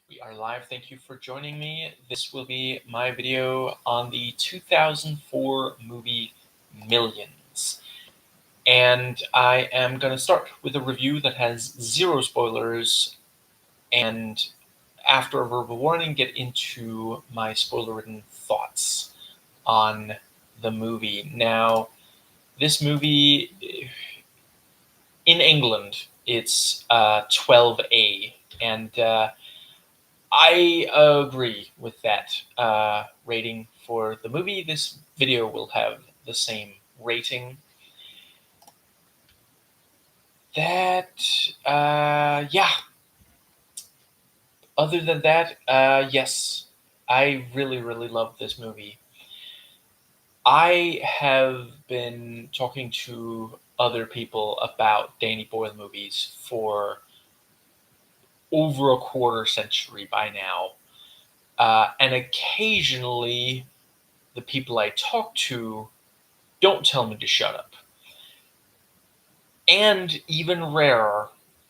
We are live. Thank you for joining me. This will be my video on the 2004 movie Millions. And I am going to start with a review that has zero spoilers, and after a verbal warning, get into my spoiler-ridden thoughts on the movie. Now, this movie, in England, it's 12A, and I agree with that rating for the movie. This video will have the same rating. Yeah. Other than that, yes, I really, really love this movie. I have been talking to other people about Danny Boyle movies for over a quarter century by now. And occasionally, the people I talk to don't tell me to shut up. And even rarer,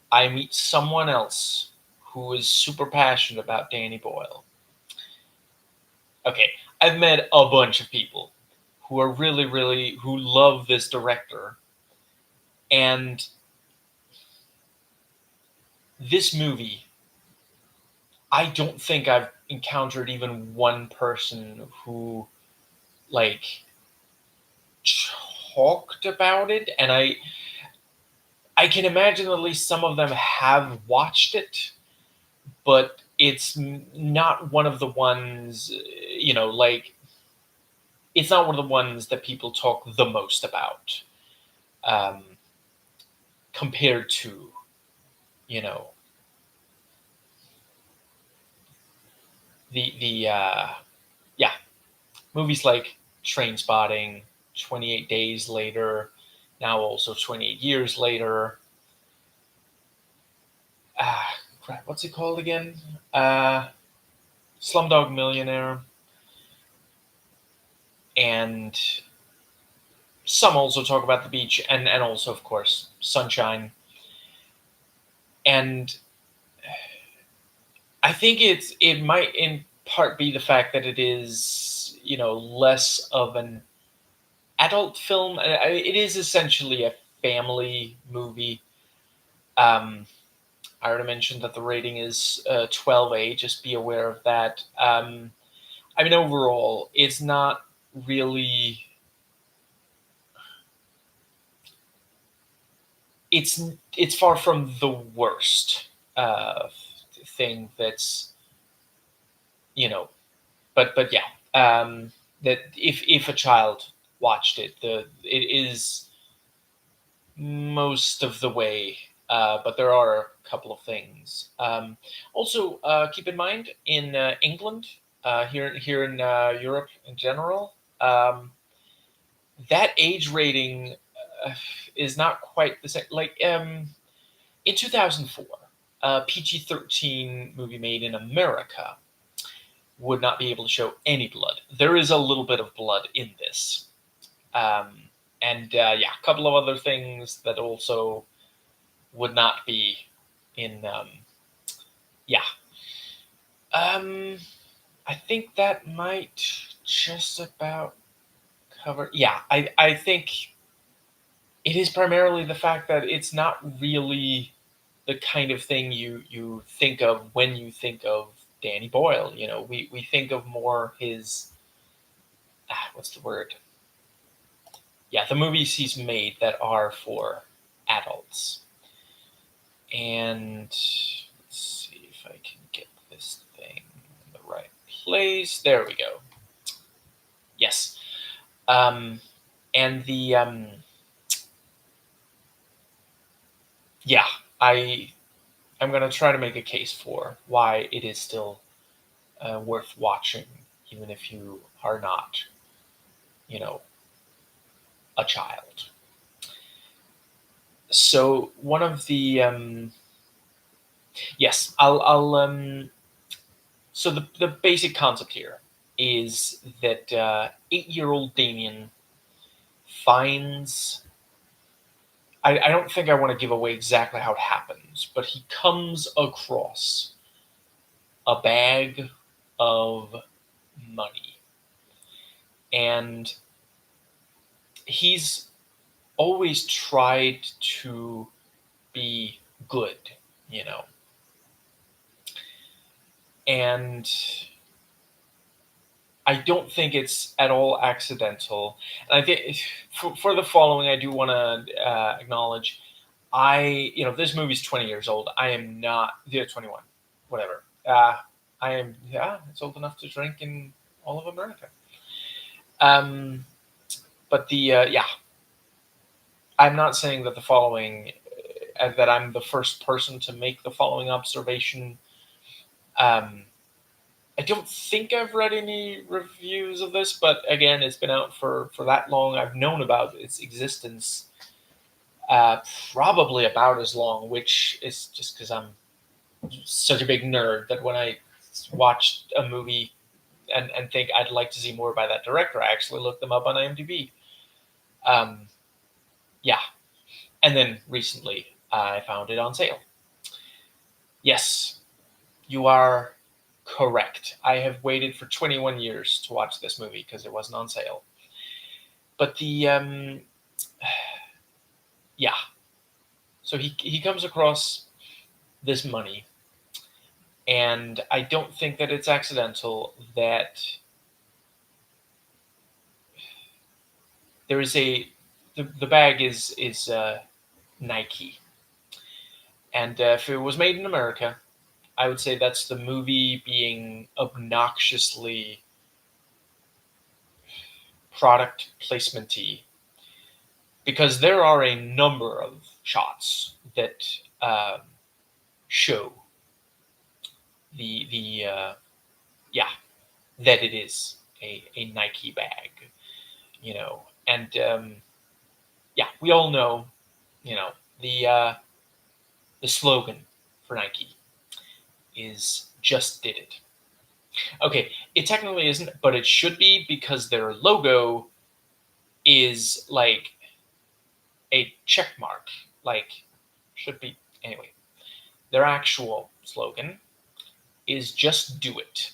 I meet someone else who is super passionate about Danny Boyle. Okay, I've met a bunch of people who are who love this director. And this movie, I don't think I've encountered even one person who, talked about it. And I can imagine at least some of them have watched it, but it's not one of the ones, it's not one of the ones that people talk the most about, um, compared to, you know, yeah, movies like Trainspotting, 28 Days Later, now also 28 Years Later. Crap, what's it called again? Slumdog Millionaire. And some also talk about the beach, and also, of course, Sunshine. And I think it might in part be the fact that it is, less of an adult film. It is essentially a family movie. I already mentioned that the rating is 12A. Just be aware of that. Overall, it's not really. It's far from the worst thing that's, but yeah, that if a child watched it, it is most of the way, but there are a couple of things. Also, keep in mind in England, here in Europe in general, that age rating is not quite the same. In 2004, a PG-13 movie made in America would not be able to show any blood. There is a little bit of blood in this. And a couple of other things that also would not be in. I think that might just about cover. Yeah, I think it is primarily the fact that it's not really the kind of thing you think of when you think of Danny Boyle. We think of more his, what's the word? Yeah, the movies he's made that are for adults. And let's see if I can get this thing in the right place. There we go. Yes. And the yeah, I'm going to try to make a case for why it is still worth watching, even if you are not, a child. So one of the yes, I'll so the basic concept here is that 8-year-old Damien finds. I don't think I want to give away exactly how it happens, but he comes across a bag of money. And he's always tried to be good, you know. And I don't think it's at all accidental. And I think for the following, I do want to acknowledge, this movie's 20 years old. I am not, 21, whatever. I am, it's old enough to drink in all of America. But I'm not saying that the following, that I'm the first person to make the following observation. I don't think I've read any reviews of this, but again, it's been out for that long. I've known about its existence probably about as long, which is just because I'm such a big nerd that when I watch a movie and think I'd like to see more by that director, I actually look them up on IMDb. Yeah. And then recently, I found it on sale. Yes, you are correct. I have waited for 21 years to watch this movie because it wasn't on sale. But yeah. So he comes across this money, and I don't think that it's accidental that there is the bag is Nike, and if it was made in America, I would say that's the movie being obnoxiously product placement-y, because there are a number of shots that show that it is a Nike bag, and we all know, the slogan for Nike is "Just Did It." Okay, it technically isn't, but it should be, because their logo is like a check mark, should be, anyway. Their actual slogan is "Just Do It."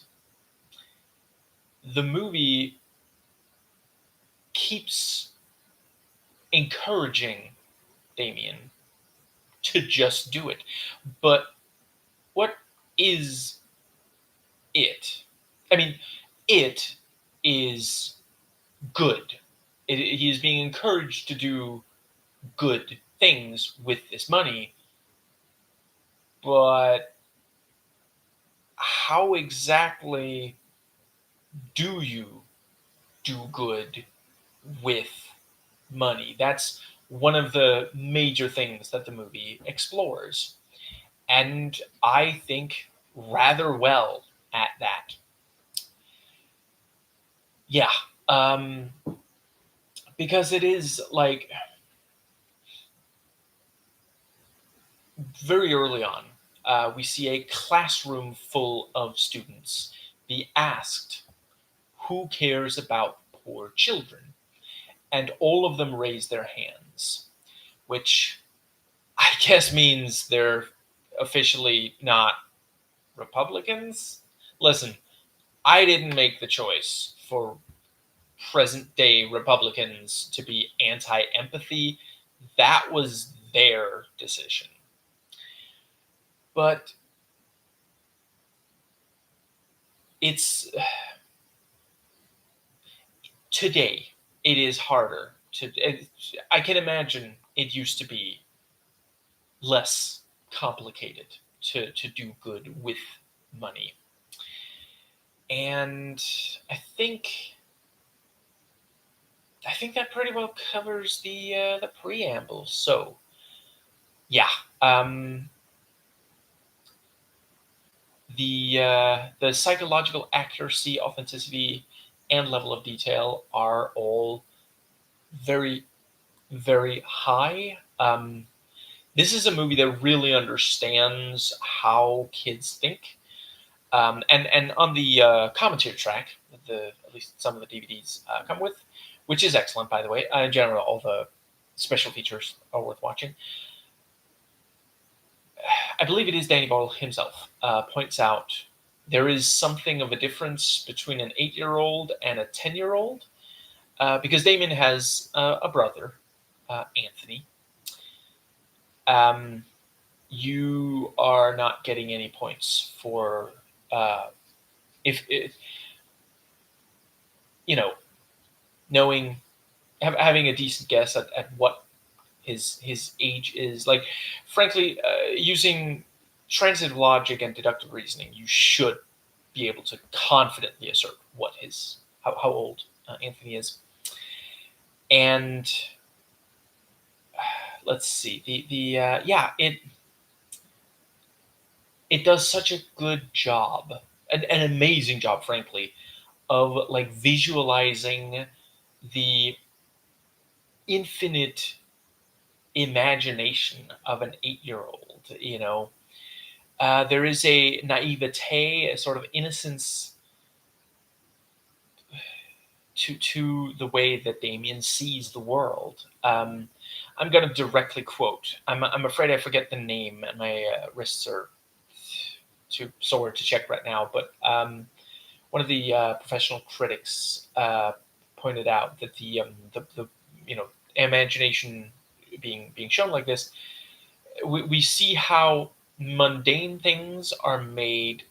The movie keeps encouraging Damien to just do it. But what is it? I mean, it is good. He is being encouraged to do good things with this money. But how exactly do you do good with money? That's one of the major things that the movie explores. And I think rather well at that. Yeah. Because it is like very early on, we see a classroom full of students be asked, who cares about poor children? And all of them raise their hands, which I guess means they're officially not Republicans. Listen, I didn't make the choice for present day Republicans to be anti-empathy. That was their decision. But it's today it is harder to. I can imagine it used to be less complicated to do good with money. And I think that pretty well covers the preamble. So, yeah, the psychological accuracy, authenticity, and level of detail are all very, very high. This is a movie that really understands how kids think. And on the commentary track, at least some of the DVDs come with, which is excellent, by the way. In general, all the special features are worth watching. I believe it is Danny Boyle himself points out there is something of a difference between an 8-year-old and a 10-year-old, because Damon has a brother, Anthony. You are not getting any points for if you know, knowing, having a decent guess at what his age is. Like, frankly, using transitive logic and deductive reasoning, you should be able to confidently assert what his how old Anthony is. And let's see, yeah, it does such a good job, an amazing job, frankly, of like visualizing the infinite imagination of an 8-year-old. There is a naivete, a sort of innocence to the way that Damien sees the world. I'm going to directly quote. I'm afraid I forget the name, and my wrists are too sore to check right now. But one of the professional critics pointed out that the imagination being shown like this, we see how mundane things are made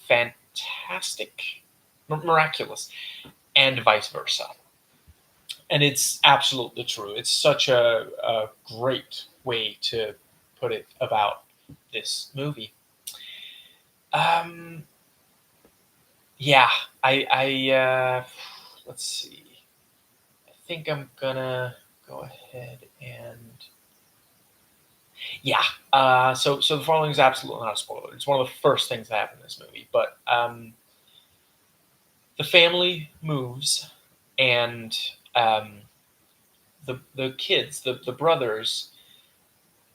fantastic, miraculous, and vice versa. And it's absolutely true. It's such a great way to put it about this movie. Um, yeah, let's see. I think I'm gonna go ahead and yeah. So the following is absolutely not a spoiler. It's one of the first things that happen in this movie. But the family moves, and the kids, the brothers,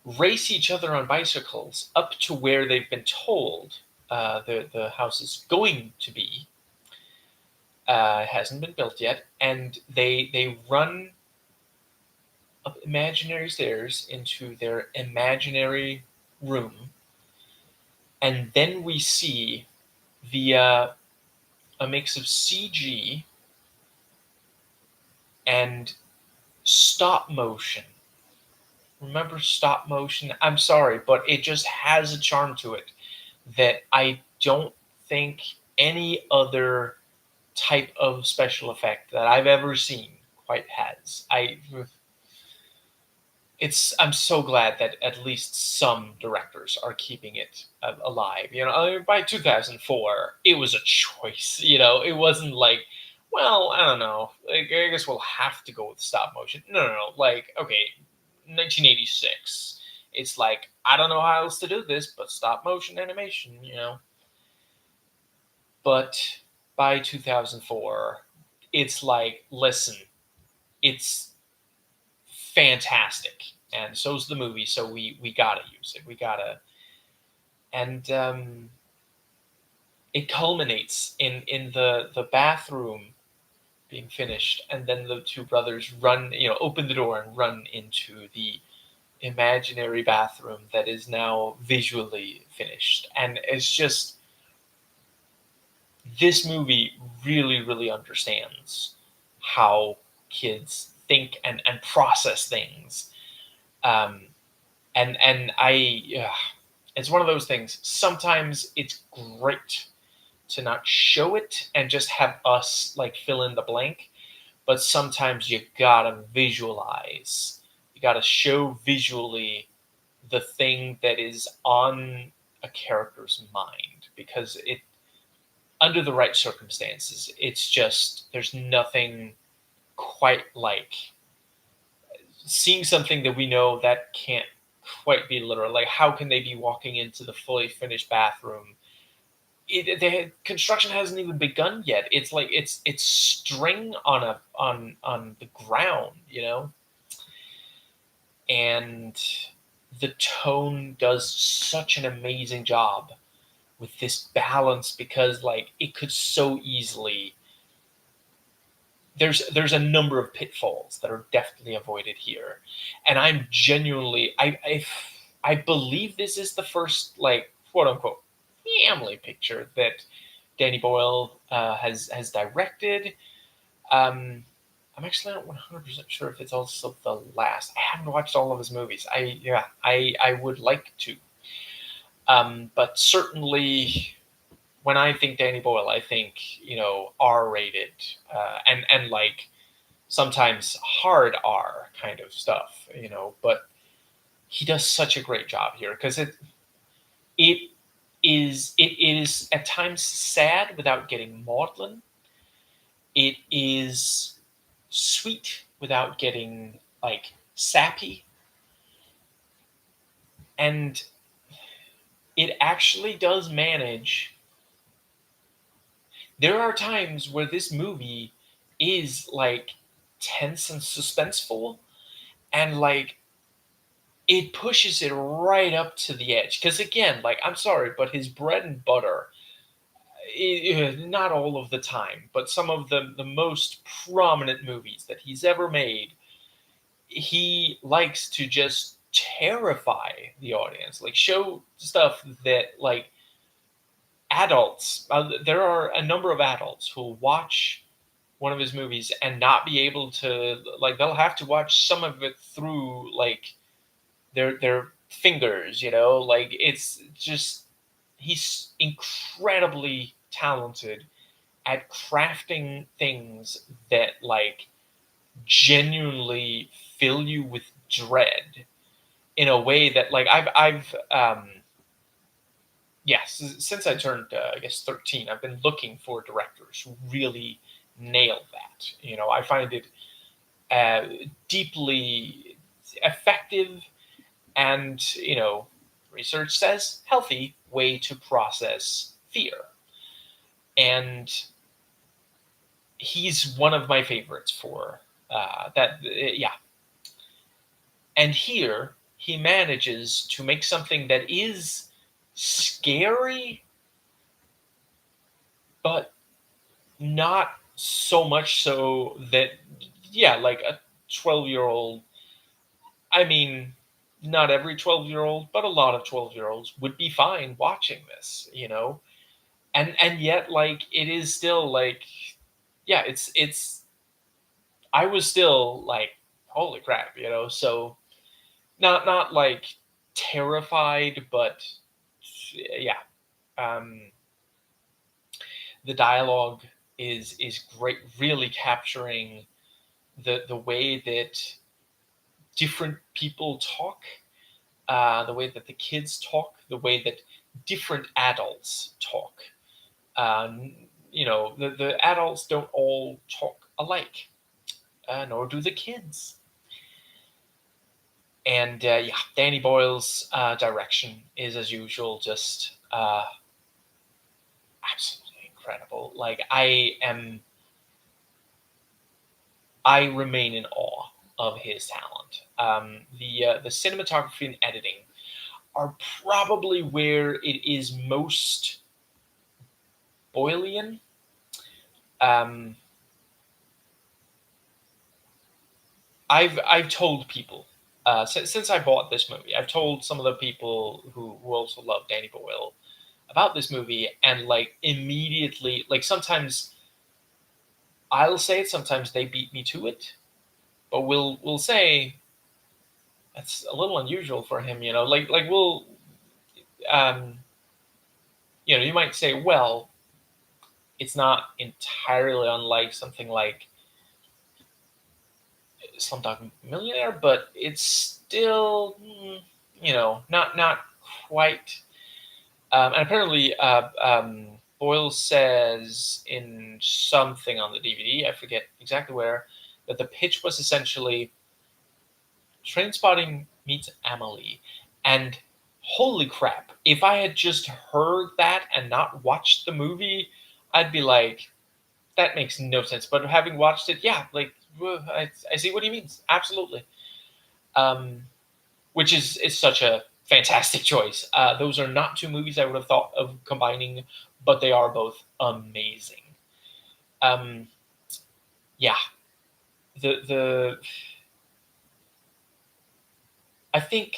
race each other on bicycles up to where they've been told the house is going to be. It hasn't been built yet, and they run up imaginary stairs into their imaginary room, and then we see via a mix of CG and stop motion. Remember stop motion? I'm sorry, but it just has a charm to it that I don't think any other type of special effect that I've ever seen quite has. I'm so glad that at least some directors are keeping it alive. I mean, by 2004, it was a choice. It wasn't like, well, I don't know. Like, I guess we'll have to go with stop motion. No. Like, okay, 1986. It's like, I don't know how else to do this, but stop motion animation. But by 2004, it's like, listen, it's fantastic, and so's the movie. So we gotta use it. We gotta, and it culminates in the bathroom being finished, and then the two brothers run, open the door and run into the imaginary bathroom that is now visually finished. And it's just, this movie really, really understands how kids think and process things. And it's one of those things. Sometimes it's great to not show it and just have us like fill in the blank, but sometimes you gotta visualize. You gotta show visually the thing that is on a character's mind, because it, under the right circumstances, it's just, there's nothing quite like seeing something that we know that can't quite be literal. Like, how can they be walking into the fully finished bathroom? The construction hasn't even begun yet. It's like it's string on the ground. And the tone does such an amazing job with this balance, because like it could so easily, there's a number of pitfalls that are definitely avoided here. And I'm genuinely, I believe this is the first, like, quote unquote family picture that Danny Boyle has directed. I'm actually not 100% sure if it's also the last. I haven't watched all of his movies. I would like to. But certainly, when I think Danny Boyle, I think R-rated, and like sometimes hard R kind of stuff. But he does such a great job here because it is at times sad without getting maudlin. It is sweet without getting like sappy, and it actually does manage. There are times where this movie is like tense and suspenseful, and like it pushes it right up to the edge. Because again, like, I'm sorry, but his bread and butter, not all of the time, but some of the most prominent movies that he's ever made, he likes to just terrify the audience, like show stuff that like adults. There are a number of adults who will watch one of his movies and not be able to, like, they'll have to watch some of it through like their fingers, like it's just, he's incredibly talented at crafting things that like genuinely fill you with dread in a way that like I've yes, since I turned I guess 13, I've been looking for directors who really nail that. I find it deeply effective, and research says healthy way to process fear. And he's one of my favorites for that. Yeah, and here he manages to make something that is scary, but not so much so that, yeah, like a 12-year-old. I mean, not every 12-year-old, but a lot of 12-year-olds would be fine watching this. And yet, like, it is still like, yeah, it's I was still like, holy crap. So not like terrified, but yeah. um the dialogue is great, really capturing the way that different people talk, the way that the kids talk, the way that different adults talk. Um, the adults don't all talk alike, nor do the kids. And yeah, Danny Boyle's direction is, as usual, just absolutely incredible. Like, I remain in awe of his talent. The cinematography and editing are probably where it is most Boylean. Um, I've told people since I bought this movie, I've told some of the people who also love Danny Boyle about this movie, and like immediately, like sometimes I'll say it, sometimes they beat me to it, but we'll say that's a little unusual for him, like we'll um, you might say, well, it's not entirely unlike something like Slumdog Millionaire, but it's still, not quite. And apparently, Boyle says in something on the DVD, I forget exactly where, that the pitch was essentially Trainspotting meets Amelie. And holy crap, if I had just heard that and not watched the movie, I'd be like, that makes no sense. But having watched it, yeah, like, I see what he means. Absolutely. Which is such a fantastic choice. Those are not two movies I would have thought of combining, but they are both amazing. Um, yeah, the I think,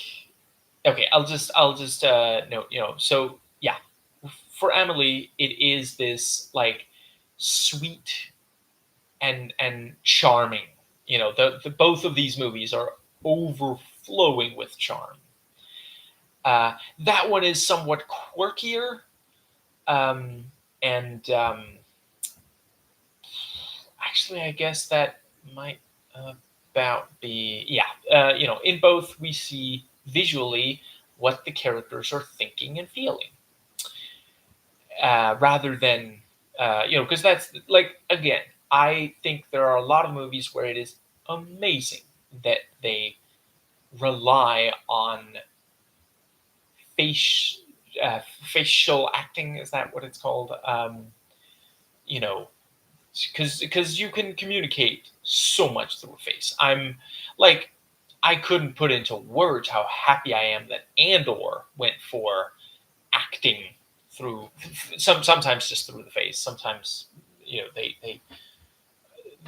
okay. I'll just note, so yeah, for Emily, it is this like sweet and charming. The both of these movies are overflowing with charm. That one is somewhat quirkier, um, and actually, I guess that might about be, yeah. In both we see visually what the characters are thinking and feeling, rather than because that's like, again, I think there are a lot of movies where it is amazing that they rely on face facial acting. Is that what it's called? You know, because you can communicate so much through a face. I'm like, I couldn't put into words how happy I am that Andor went for acting through sometimes just through the face. Sometimes they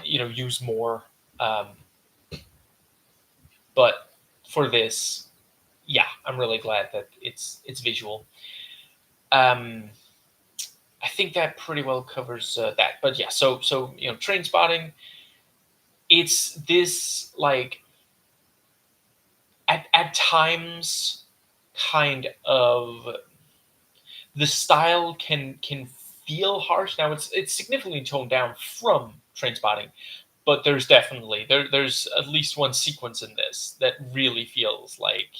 use more, um, but for this, yeah, I'm really glad that it's visual. Um, I think that pretty well covers that. But yeah, so Train Spotting. It's this like at times kind of the style can feel harsh. Now it's significantly toned down from Train Spotting, but there's at least one sequence in this that really feels like,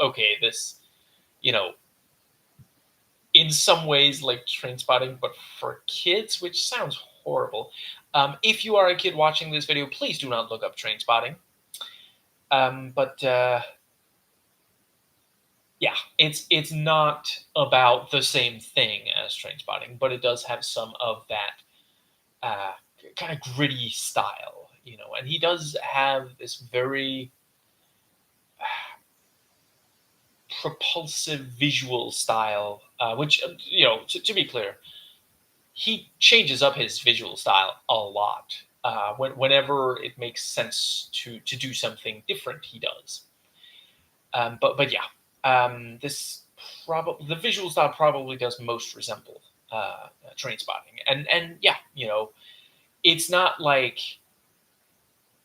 okay, this, you know in some ways like Train Spotting, but for kids, which sounds horrible. If you are a kid watching this video, please do not look up Train Spotting. But yeah, it's not about the same thing as Train Spotting, but it does have some of that uh, kind of gritty style, and he does have this very propulsive visual style, which, to be clear, he changes up his visual style a lot. Whenever it makes sense to do something different, he does. But yeah, this probably the visual style probably does most resemble Train Spotting, and yeah, it's not like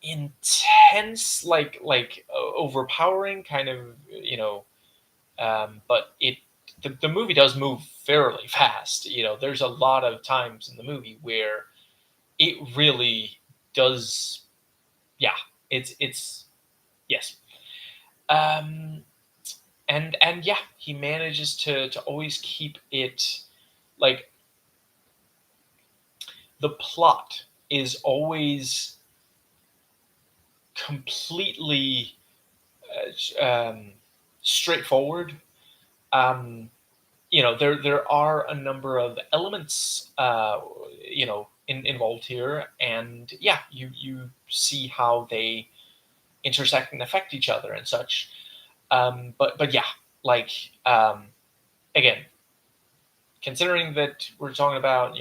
intense, like overpowering kind of, but the movie does move fairly fast. There's a lot of times in the movie where it really does. Yeah, it's yes. Um, and yeah, he manages to always keep it like the plot is always completely straightforward. Um, there are a number of elements involved here, and yeah, you see how they intersect and affect each other and such. But yeah, like, again, considering that we're talking about,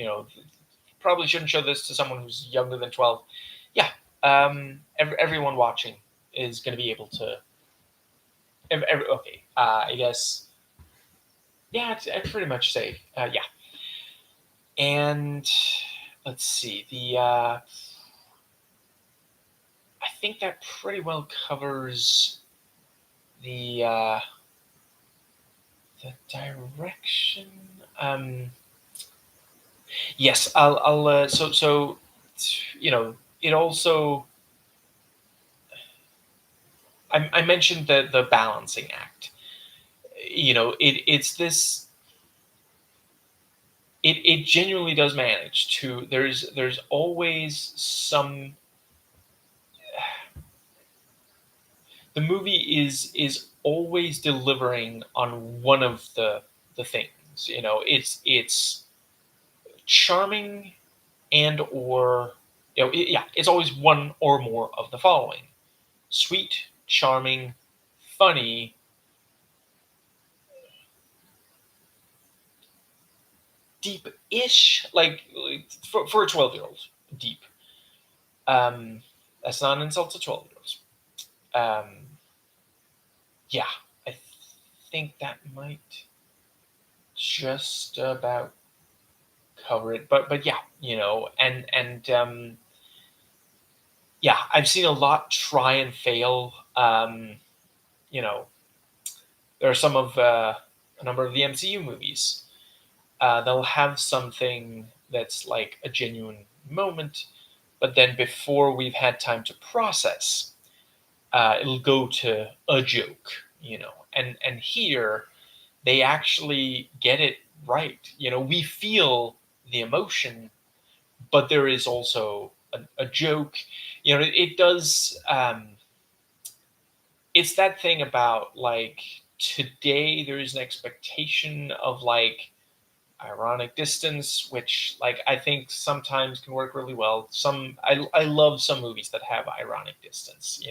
probably shouldn't show this to someone who's younger than 12. Yeah, everyone watching is going to be able to. Okay, I guess. Yeah, I'd pretty much say yeah. And let's see, I think that pretty well covers the the direction. Yes, I'll it also. I mentioned the balancing act. It's this. It genuinely does manage to. There's always some. The movie is always delivering on one of the things. It's charming and or yeah, it's always one or more of the following: sweet, charming, funny, deep-ish, like for a 12-year-old, deep. Um, that's not an insult to 12-year-olds. Yeah, I think that might just about cover it. But yeah, and yeah, I've seen a lot try and fail. You know, there are a number of the MCU movies. They'll have something that's like a genuine moment, but then before we've had time to process, it'll go to a joke, and here they actually get it right. We feel the emotion, but there is also a joke. It does. It's that thing about like today there is an expectation of like ironic distance, which like I think sometimes can work really well. I love some movies that have ironic distance.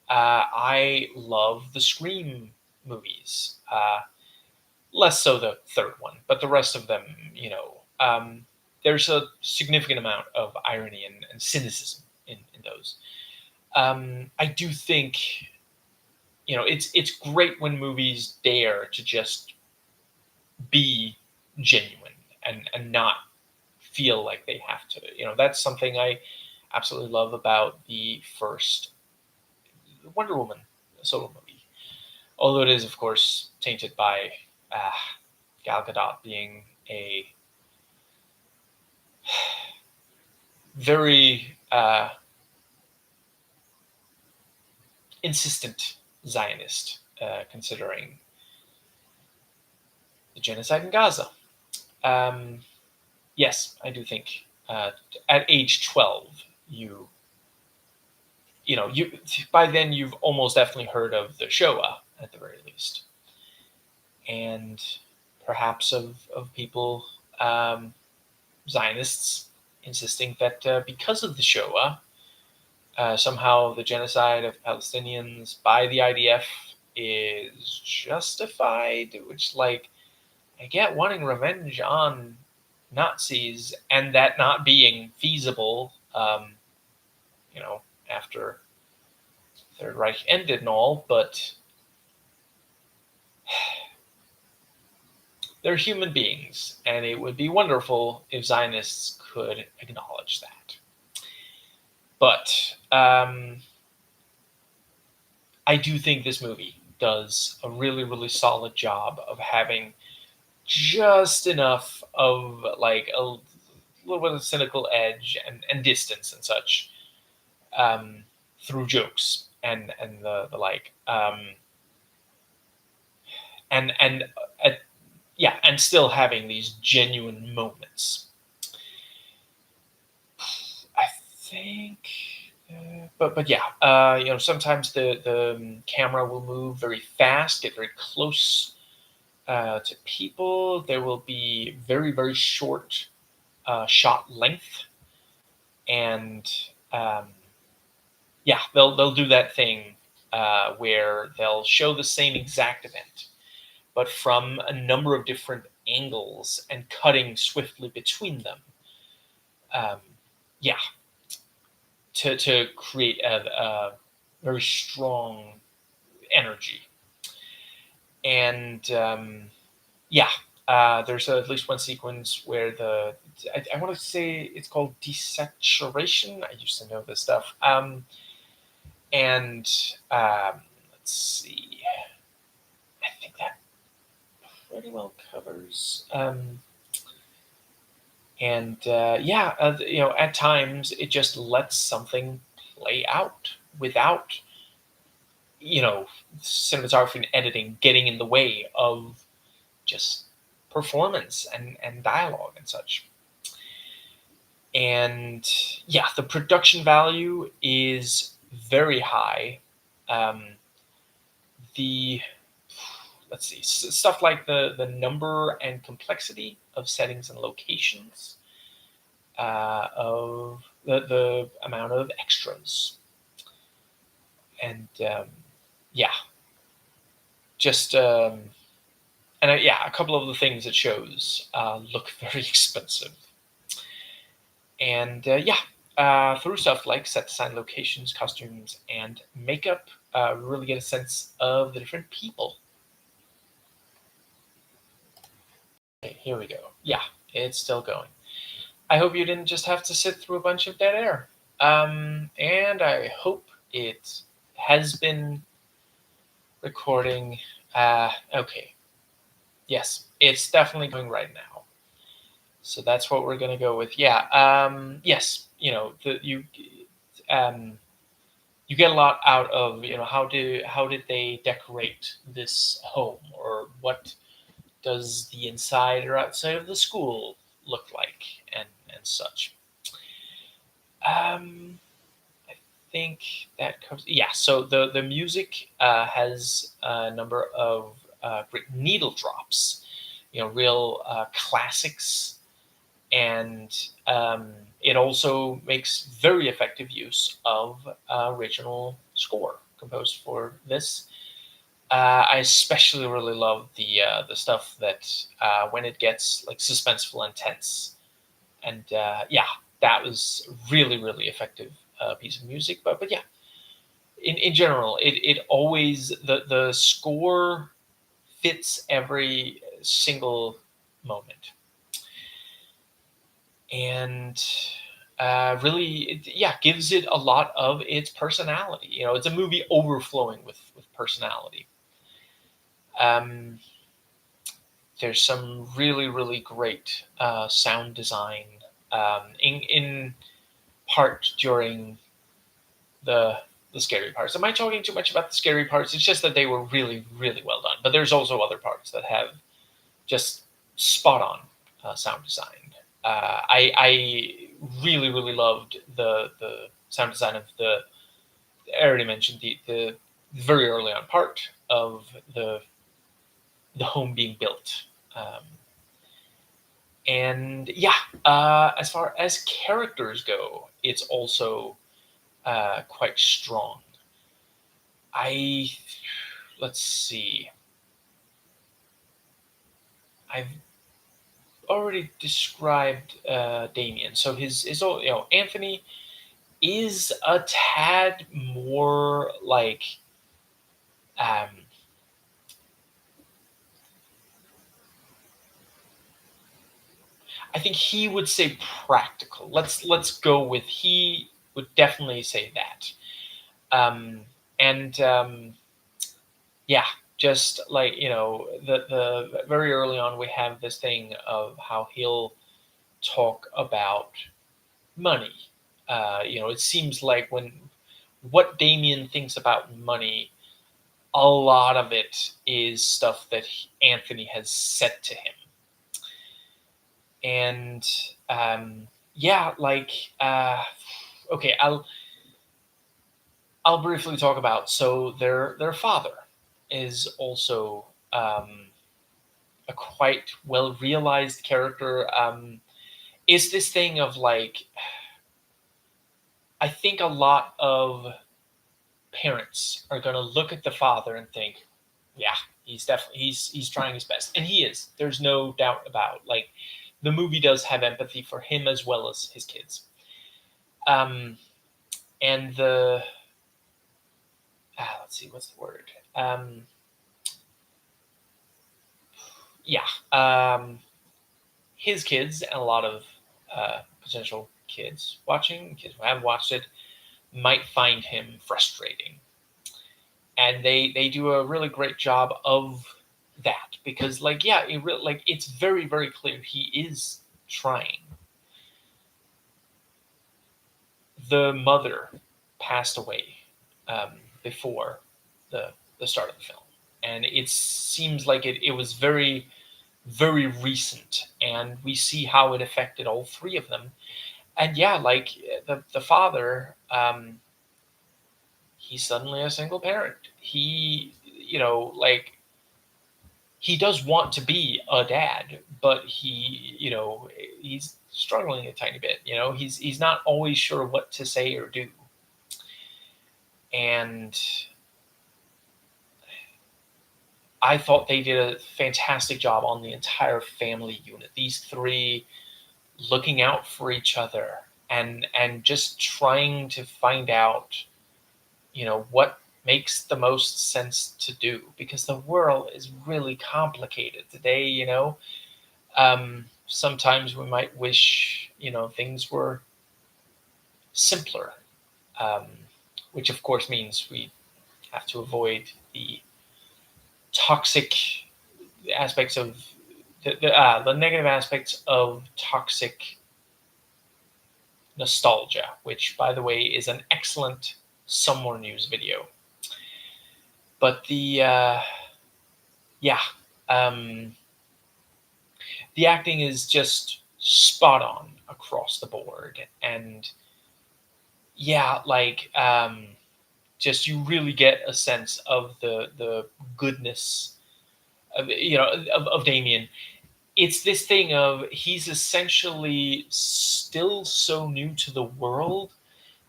I love the Scream movies. Less so the third one, but the rest of them, there's a significant amount of irony and cynicism in those. I do think, it's great when movies dare to just be genuine and not feel like they have to. That's something I absolutely love about the first Wonder Woman solo movie. Although it is, of course, tainted by uh, Gal Gadot being a very insistent Zionist, considering the genocide in Gaza. Yes, I do think at age 12, you by then you've almost definitely heard of the Shoah at the very least, and perhaps of people, Zionists, insisting that because of the Shoah, somehow the genocide of Palestinians by the IDF is justified, which, like, I get wanting revenge on Nazis and that not being feasible, after Third Reich ended and all, but they're human beings, and it would be wonderful if Zionists could acknowledge that. But I do think this movie does a really, really solid job of having just enough of like a little bit of cynical edge and distance and such, through jokes and the like, and yeah, and still having these genuine moments. I think, but yeah, sometimes the camera will move very fast, get very close to people. There will be very, very short shot length, and yeah, they'll do that thing where they'll show the same exact event, but from a number of different angles and cutting swiftly between them. Yeah, to create a very strong energy. And yeah, there's at least one sequence where I want to say it's called desaturation. I used to know this stuff. And let's see. I think that pretty well covers. And yeah, at times it just lets something play out without, cinematography and editing getting in the way of just performance and dialogue and such. And yeah, the production value is very high. Um, the let's see, stuff like the number and complexity of settings and locations, of the amount of extras, and yeah, just and yeah, a couple of the things it shows look very expensive. And yeah, through stuff like set design, locations, costumes, and makeup, really get a sense of the different people. Okay, here we go. Yeah, it's still going. I hope you didn't just have to sit through a bunch of dead air. And I hope it has been recording. Okay. Yes, it's definitely going right now. So that's what we're gonna go with. Yeah. Yes. Um, you get a lot out of how did they decorate this home, or what does the inside or outside of the school look like, and such. Um, I think that covers. Yeah. So the music has a number of great needle drops. Real classics, and it also makes very effective use of original score composed for this. I especially really love the stuff that when it gets like suspenseful and tense, and yeah, that was really effective piece of music. But yeah, in general, it always the score fits every single moment, and really, yeah, gives it a lot of its personality. It's a movie overflowing with personality. Um, there's some really great sound design in part during the the scary parts. Am I talking too much about the scary parts? It's just that they were really well done. But there's also other parts that have just spot on sound design. I really loved the sound design of I already mentioned the very early on part of the home being built. And yeah, as far as characters go, it's also quite strong. I Let's see. I've already described Damien. So his old, Anthony is a tad more like um, I think he would say practical. Let's go with he would definitely say that. Um, and Yeah, just like the very early on, we have this thing of how he'll talk about money. It seems like when what Damien thinks about money, a lot of it is stuff that Anthony has said to him, and yeah, like okay, I'll briefly talk about. So their father is also a quite well realized character. Is this thing of like, I think a lot of parents are going to look at the father and think, yeah, he's trying his best, and he is. There's no doubt about, like, the movie does have empathy for him as well as his kids. Um, and let's see, what's the word? Yeah, his kids and a lot of potential kids who haven't watched it, might find him frustrating, and they do a really great job of that, because like, yeah, it's very clear he is trying. The mother passed away before the start of the film, and it seems like it was very recent, and we see how it affected all three of them. And yeah, like the father, he's suddenly a single parent. He, like, he does want to be a dad, but he's struggling a tiny bit. He's not always sure what to say or do. And I thought they did a fantastic job on the entire family unit. These three looking out for each other, and just trying to find out, what makes the most sense to do, because the world is really complicated today. Sometimes we might wish, things were simpler, um, which of course means we have to avoid the toxic aspects of the negative aspects of toxic nostalgia, which, by the way, is an excellent Some More News video. But yeah, um, the acting is just spot on across the board, and yeah, like just you really get a sense of the goodness of of Damien. It's this thing of he's essentially still so new to the world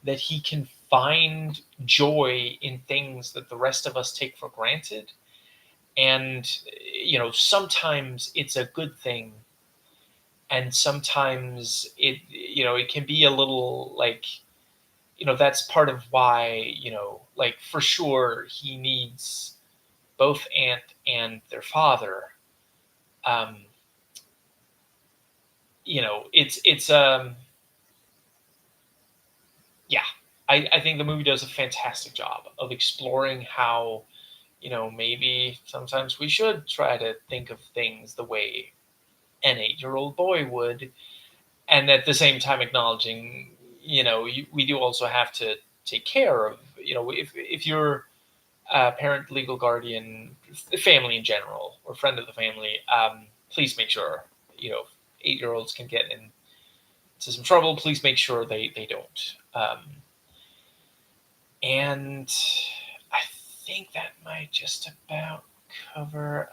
that he can find joy in things that the rest of us take for granted. And sometimes it's a good thing, and sometimes it can be a little like, that's part of why, like, for sure he needs both aunt and their father. um it's yeah, I think the movie does a fantastic job of exploring how, maybe sometimes we should try to think of things the way an 8-year-old boy would, and at the same time acknowledging, we do also have to take care of, if you're a parent, legal guardian, the family in general, or friend of the family, please make sure, 8-year-olds can get into some trouble. Please make sure they don't. And I think that might just about cover.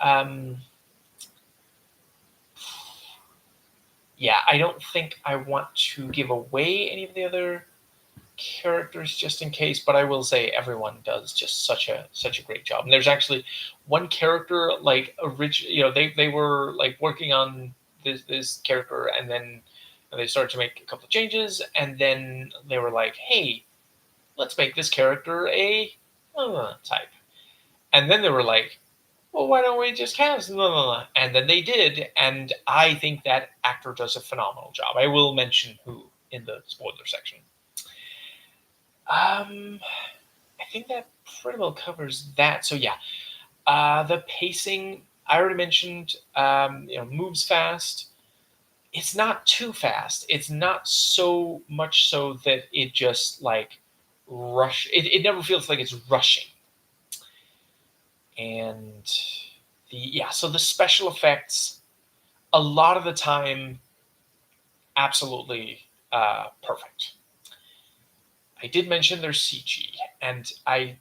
Yeah, I don't think I want to give away any of the other characters just in case, but I will say everyone does just such a great job. And there's actually one character, like, they were like working on this character, and then they started to make a couple of changes, and then they were like, hey, let's make this character a type. And then they were like, well, why don't we just cast blah, blah, blah. And then they did, and I think that actor does a phenomenal job. I will mention who in the spoiler section. I think that pretty well covers that. So yeah, the pacing I already mentioned. Moves fast. It's not too fast. It's not so much so that it just like rush. It never feels like it's rushing. And so the special effects, a lot of the time, absolutely perfect. I did mention there's CG, and I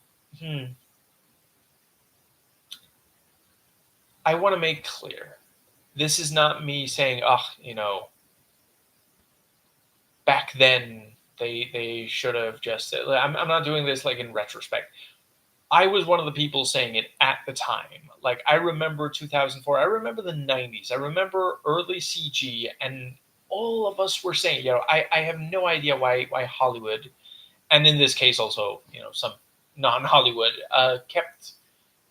want to make clear, this is not me saying, back then they should have just. I'm not doing this like in retrospect. I was one of the people saying it at the time. Like, I remember 2004. I remember the 90s. I remember early CG, and all of us were saying, I have no idea why Hollywood, and in this case also, some non-Hollywood, kept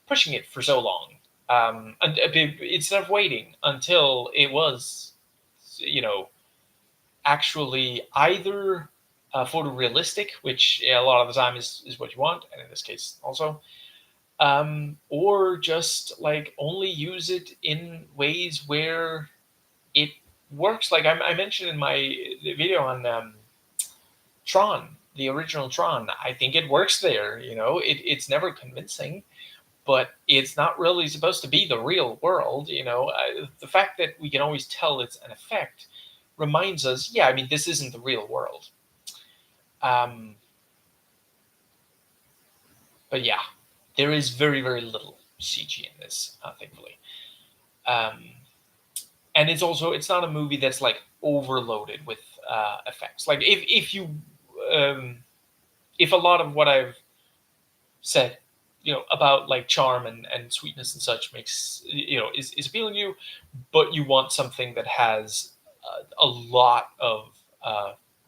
pushing it for so long. And instead of waiting until it was, you know, actually either photorealistic, which a lot of the time is what you want, and in this case also, or just like only use it in ways where it works. Like I mentioned in my video on Tron, the original Tron, I think it works there. It's never convincing, but it's not really supposed to be the real world. The fact that we can always tell it's an effect reminds us, yeah, I mean, this isn't the real world. Um, but yeah, there is very, very little CG in this, thankfully. Um, and it's not a movie that's like overloaded with effects. Like um, if a lot of what I've said, about like charm and sweetness and such makes, is appealing to you, but you want something that has a lot of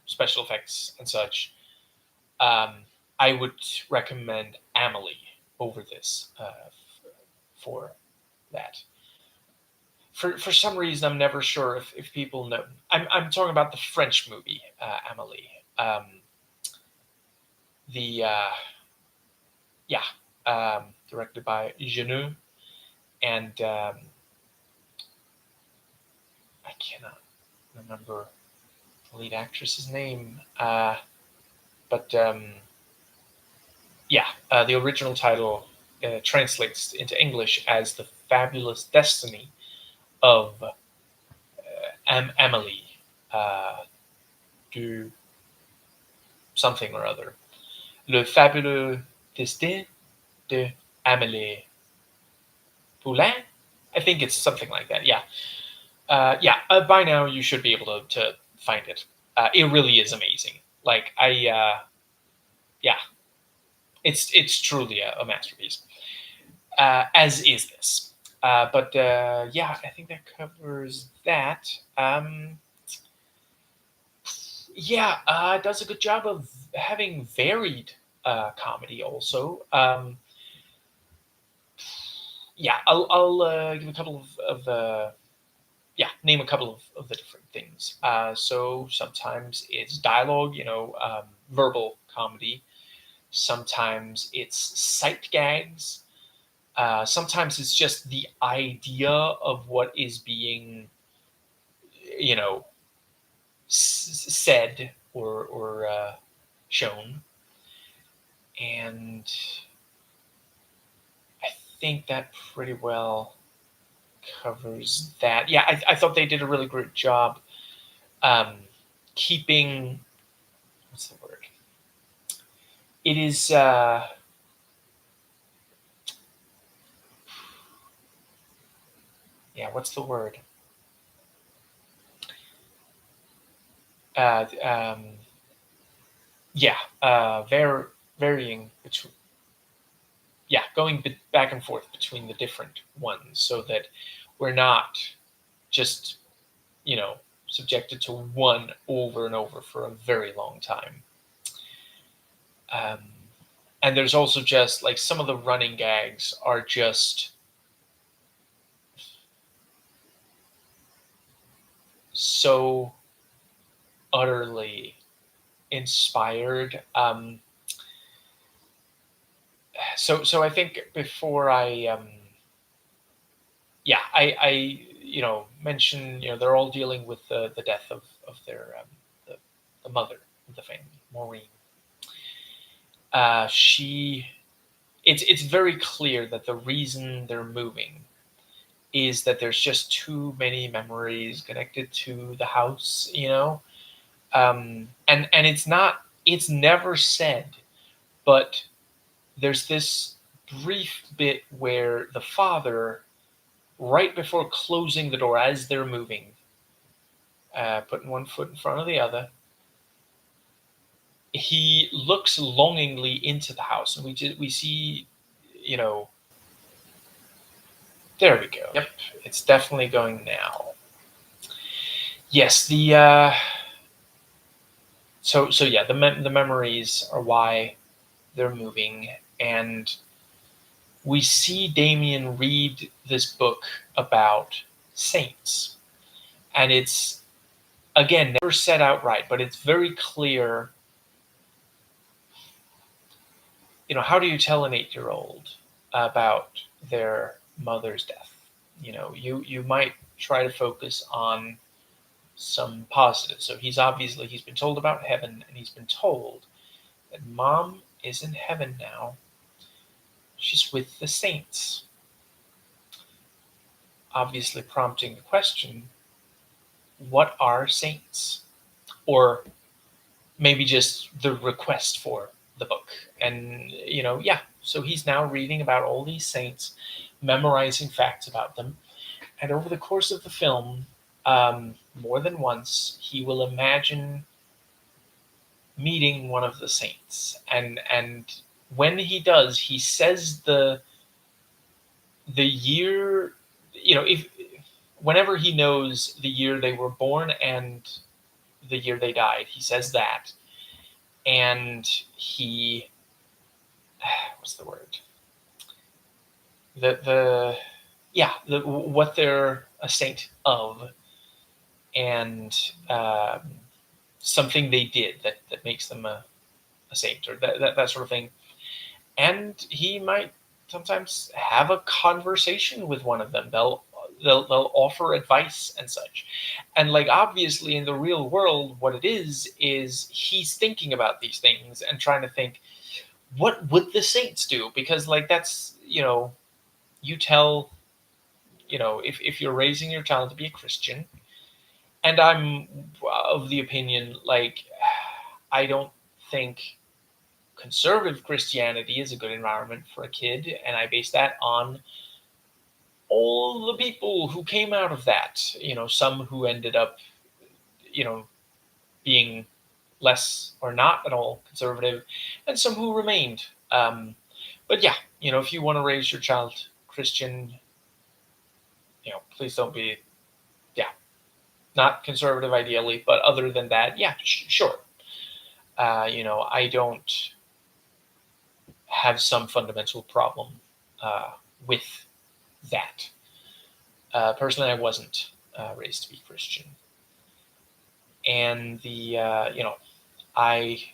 special effects and such, um, I would recommend Amelie over this for that. for some reason, I'm never sure if people know. I'm talking about the French movie, Amélie. The Yeah, directed by Geneux, and I cannot remember the lead actress's name, but yeah, the original title translates into English as "The Fabulous Destiny of Amélie du something or other." Le fabuleux destin de Amélie Poulain. I think it's something like that. Yeah. By now you should be able to find it. It really is amazing. Like yeah, it's truly a masterpiece. As is this. But yeah, I think that covers that. Yeah, it does a good job of having varied comedy also. Yeah, I'll give a couple name a couple of the different things. So sometimes it's dialogue, verbal comedy. Sometimes it's sight gags. Sometimes it's just the idea of what is being, you know, said or shown. And I think that pretty well covers that. Yeah, I thought they did a really great job um, keeping, what's the word? It is what's the word? Uh, um, varying between, going back and forth between the different ones, so that we're not just, subjected to one over and over for a very long time. Um, and there's also just like some of the running gags are just so utterly inspired. So I think before I mention, they're all dealing with the death of their the mother of the family, Maureen. It's very clear that the reason they're moving is that there's just too many memories connected to the house, and it's never said, but there's this brief bit where the father, right before closing the door as they're moving, putting one foot in front of the other, he looks longingly into the house, and we see, there we go. Yep, it's definitely going now. Yes, the so yeah, the memories are why they're moving, and we see Damien read this book about saints, and it's, again, never said outright, but it's very clear. How do you tell an 8-year-old about their mother's death? You might try to focus on some positives. So he's been told about heaven, and he's been told that mom is in heaven now. She's with the saints. Obviously prompting the question, what are saints? Or maybe just the request for the book. And, so he's now reading about all these saints, memorizing facts about them. And over the course of the film, more than once, he will imagine meeting one of the saints. And when he does, he says the year, whenever he knows the year they were born and the year they died, he says that. And he, what's the word? What their a saint of, and something they did that makes them a saint, or that sort of thing. And he might sometimes have a conversation with one of them. They'll offer advice and such. And like, obviously in the real world, what it is he's thinking about these things and trying to think, what would the saints do? Because like, that's, you tell, if you're raising your child to be a Christian, and I'm of the opinion, like, I don't think conservative Christianity is a good environment for a kid, and I base that on all the people who came out of that. Some who ended up, being less or not at all conservative, and some who remained. But yeah, if you want to raise your child Christian, please don't be, yeah, not conservative ideally, but other than that, yeah, sure. I don't have some fundamental problem with that. Personally, I wasn't raised to be Christian, and I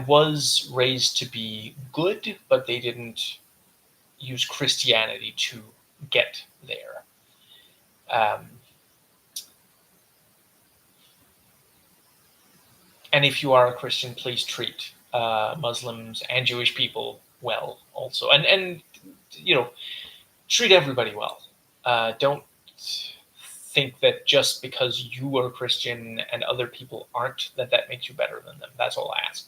was raised to be good, but they didn't use Christianity to get there. And if you are a Christian, please treat Muslims and Jewish people well also, and treat everybody well. Don't think that just because you are Christian and other people aren't, that makes you better than them. That's all I ask.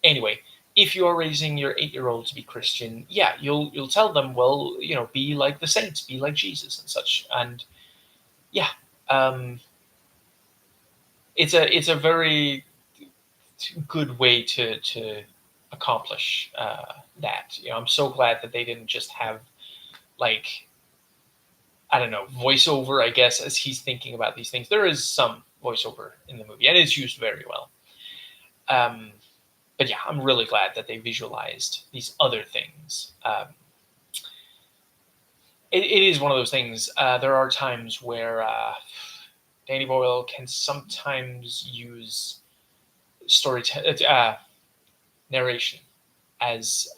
Anyway, if you are raising your 8-year-old to be Christian, yeah, you'll tell them, well, be like the saints, be like Jesus and such. And yeah, it's a very good way to accomplish that. I'm so glad that they didn't just have, like, I don't know, voiceover, I guess, as he's thinking about these things. There is some voiceover in the movie, and it's used very well. But yeah, I'm really glad that they visualized these other things. It is one of those things. There are times where Danny Boyle can sometimes use narration as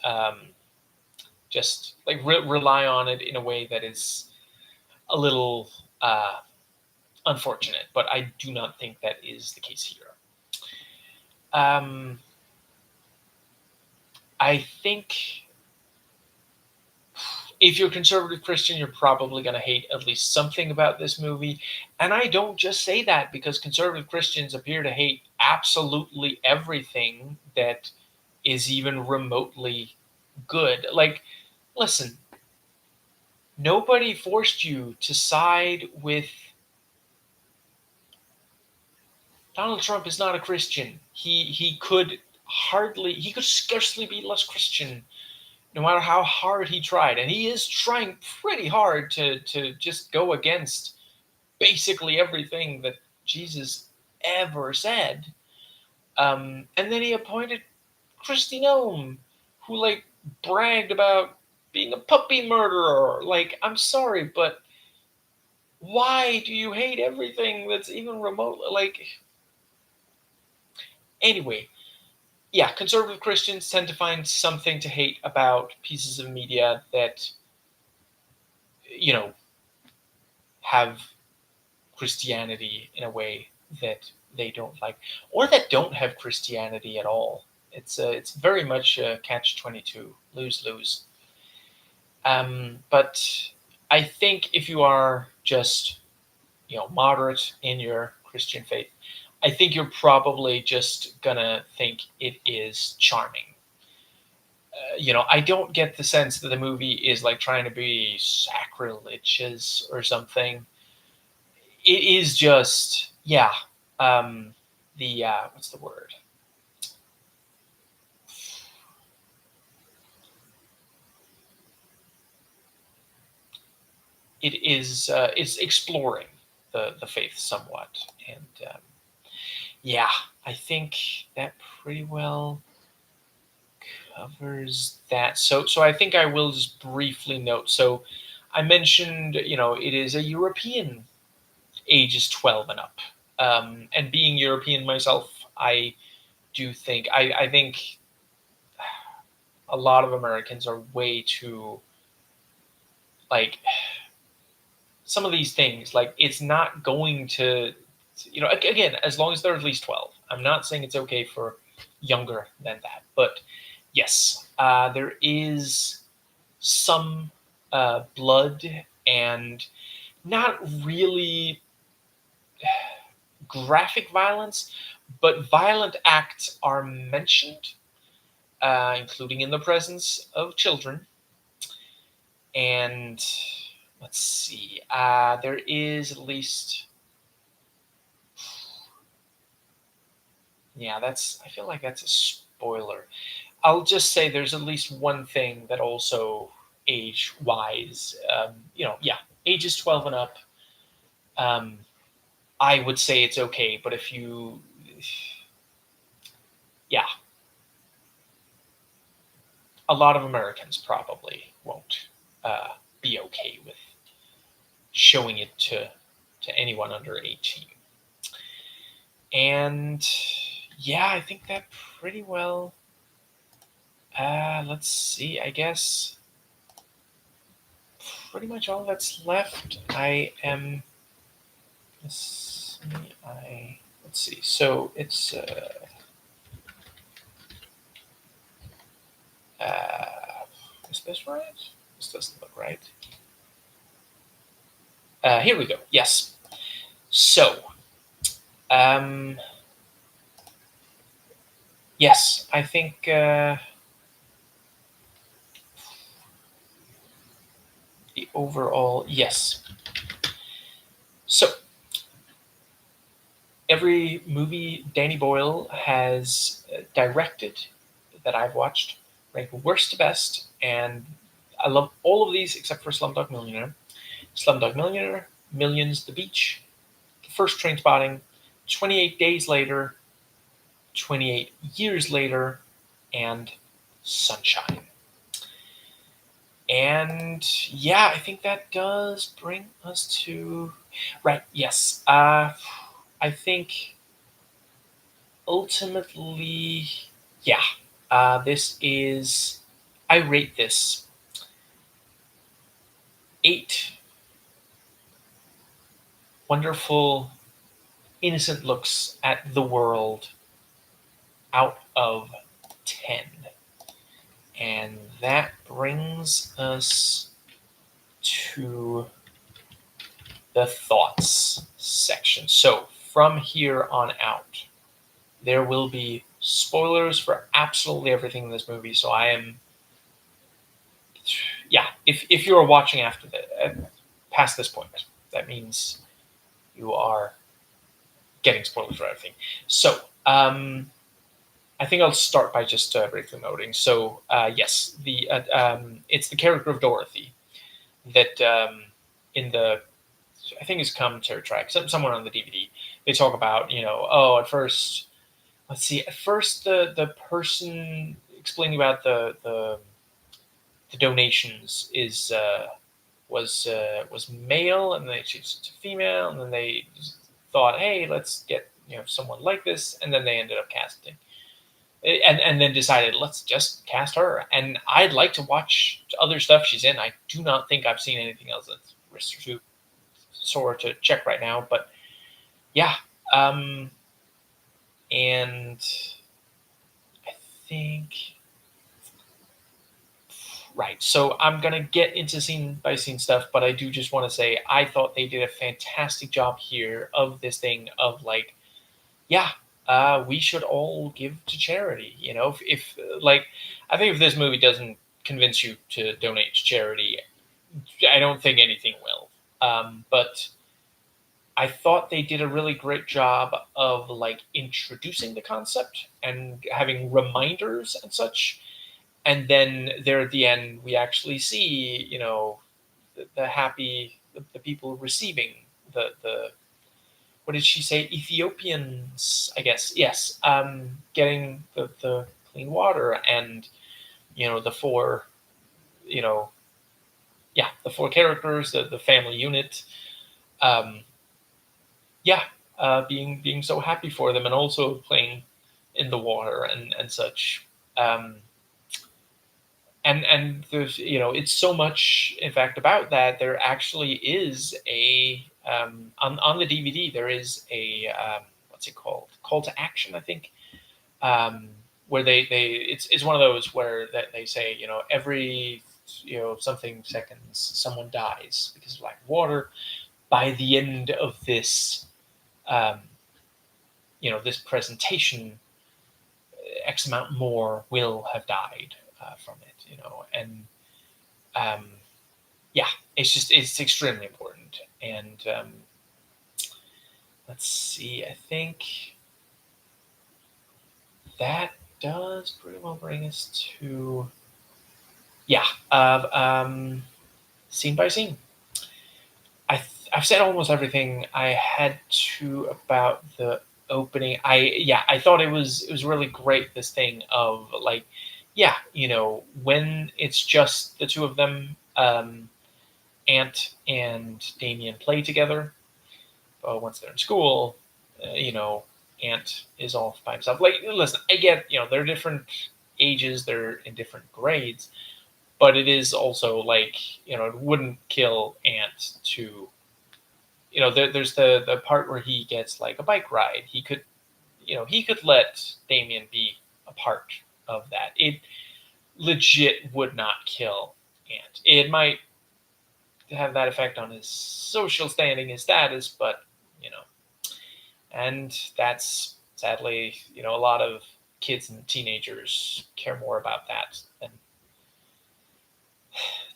just like rely on it in a way that is a little unfortunate, but I do not think that is the case here. I think if you're a conservative Christian, you're probably going to hate at least something about this movie. And I don't just say that because conservative Christians appear to hate absolutely everything that is even remotely good. Like, listen, nobody forced you to side with Donald Trump. Is not a Christian. He could scarcely be less Christian, no matter how hard he tried. And he is trying pretty hard to just go against basically everything that Jesus ever said. And then he appointed Kristi Noem, who like bragged about being a puppy murderer. Like, I'm sorry, but why do you hate everything that's even remotely like? Anyway, yeah, conservative Christians tend to find something to hate about pieces of media that, have Christianity in a way that they don't like, or that don't have Christianity at all. It's very much a catch-22, lose-lose. But I think if you are just, moderate in your Christian faith, I think you're probably just gonna think it is charming. I don't get the sense that the movie is like trying to be sacrilegious or something. It is just, yeah, the what's the word? It is it's exploring the faith somewhat, and yeah, I think that pretty well covers that. So I think I will just briefly note. So I mentioned, it is a European, ages 12 and up. And being European myself, I do think I think a lot of Americans are way too, like, some of these things, like, it's not going to, again, as long as they're at least 12. I'm not saying it's okay for younger than that, but yes, there is some blood, and not really graphic violence, but violent acts are mentioned, including in the presence of children. And let's see, there is at least, yeah, I feel like that's a spoiler. I'll just say there's at least one thing that also, age wise, yeah, ages 12 and up. Um, I would say it's okay, but if you, yeah, a lot of Americans probably won't be okay with showing it to anyone under 18. And yeah, I think that pretty well. Let's see. I guess pretty much all that's left. Let's see. So it's is this right? This doesn't look right. Here we go. Yes. So, yes, I think the overall, yes. So, every movie Danny Boyle has directed that I've watched rank worst to best, and I love all of these except for Slumdog Millionaire. Slumdog Millionaire, Millions, The Beach, The First Trainspotting, 28 Days Later, 28 Years Later, and Sunshine. And yeah, I think that does bring us to, right, yes. I think ultimately, yeah, I rate this 8 wonderful, innocent looks at the world out of 10. And that brings us to the thoughts section. So from here on out, there will be spoilers for absolutely everything in this movie. So if you are watching after past this point, that means you are getting spoilers for everything. So I think I'll start by just briefly noting. So yes, it's the character of Dorothy that in the, I think it's commentary track, somewhere on the DVD, they talk about, at first, let's see, at first the person explaining about the donations was male, and they changed it to female, and then they thought, hey, let's get someone like this, and then they ended up casting, and then decided, let's just cast her. And I'd like to watch other stuff she's in. I do not think I've seen anything else that's sort to check right now, but yeah, and I think, right. So I'm gonna get into scene by scene stuff, but I do just want to say I thought they did a fantastic job here of this thing of, like, yeah, we should all give to charity. If like, I think if this movie doesn't convince you to donate to charity, I don't think anything will. But I thought they did a really great job of, like, introducing the concept and having reminders and such. And then there at the end, we actually see, the happy, the people receiving the what did she say? Ethiopians, I guess. Yes, getting the clean water, and the four, you know yeah, the four characters, the family unit, um, yeah, being so happy for them, and also playing in the water and such. Um, and there's, it's so much, in fact, about that. There actually is a on the DVD there is a what's it called, call to action, I think, um, where they it's one of those where that they say, every something seconds someone dies because of lack of water. By the end of this um, this presentation, X amount more will have died from it, and um, yeah, it's extremely important. And let's see, I think that does pretty well bring us to, yeah, scene by scene. I've said almost everything I had to about the opening. I thought it was really great, this thing of like, yeah, when it's just the two of them, Ant and Damien play together. But once they're in school, Ant is off by himself. Like, listen, I get, they're different ages, they're in different grades, but it is also like, it wouldn't kill Ant to, there's the part where he gets like a bike ride. He could let Damien be a part of that. It legit would not kill Ant. It might have that effect on his social standing, his status, but you know, and that's sadly, a lot of kids and teenagers care more about that than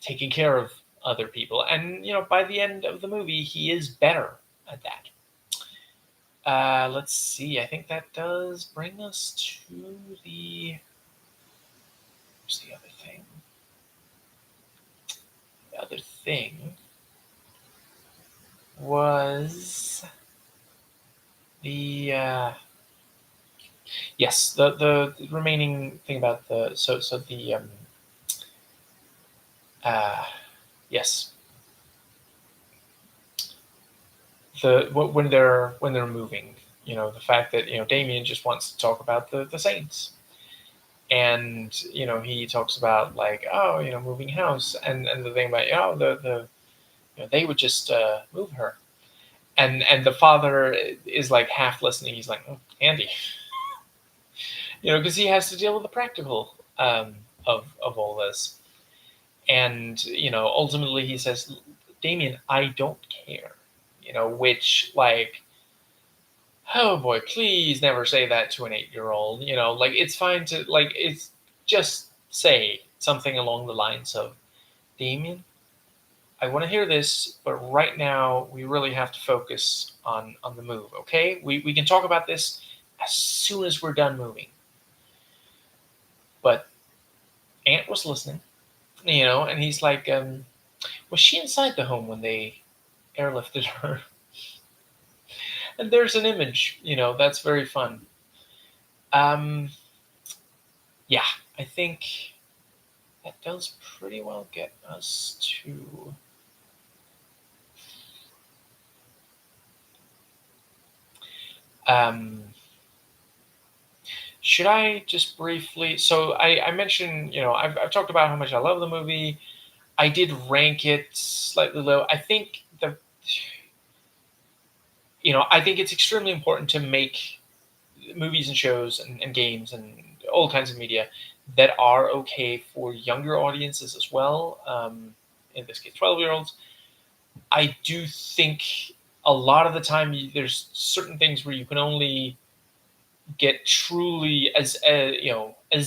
taking care of other people. And by the end of the movie, he is better at that. Let's see. I think that does bring us to the. What's the other thing? The other thing was the yes, the remaining thing about the so the uh yes, when they're moving, the fact that Damien just wants to talk about the Saints, and he talks about like, oh, moving house, and the thing about, the they would just move her, and the father is like half listening. He's like, oh, Andy, because he has to deal with the practical of all this. And ultimately he says, Damien, I don't care. Which, like, oh boy, please never say that to an 8-year old. Like, it's fine to, like, it's just say something along the lines of, Damien, I want to hear this, but right now we really have to focus on the move. Okay, we can talk about this as soon as we're done moving. But Ant was listening, and he's like, was she inside the home when they airlifted her? And there's an image, that's very fun. Um, yeah, I think that does pretty well get us to. Um, should I just briefly? So I mentioned, I've talked about how much I love the movie. I did rank it slightly low. I think I think it's extremely important to make movies and shows and games and all kinds of media that are okay for younger audiences as well. In this case, 12-year-olds. I do think a lot of the time there's certain things where you can only get truly as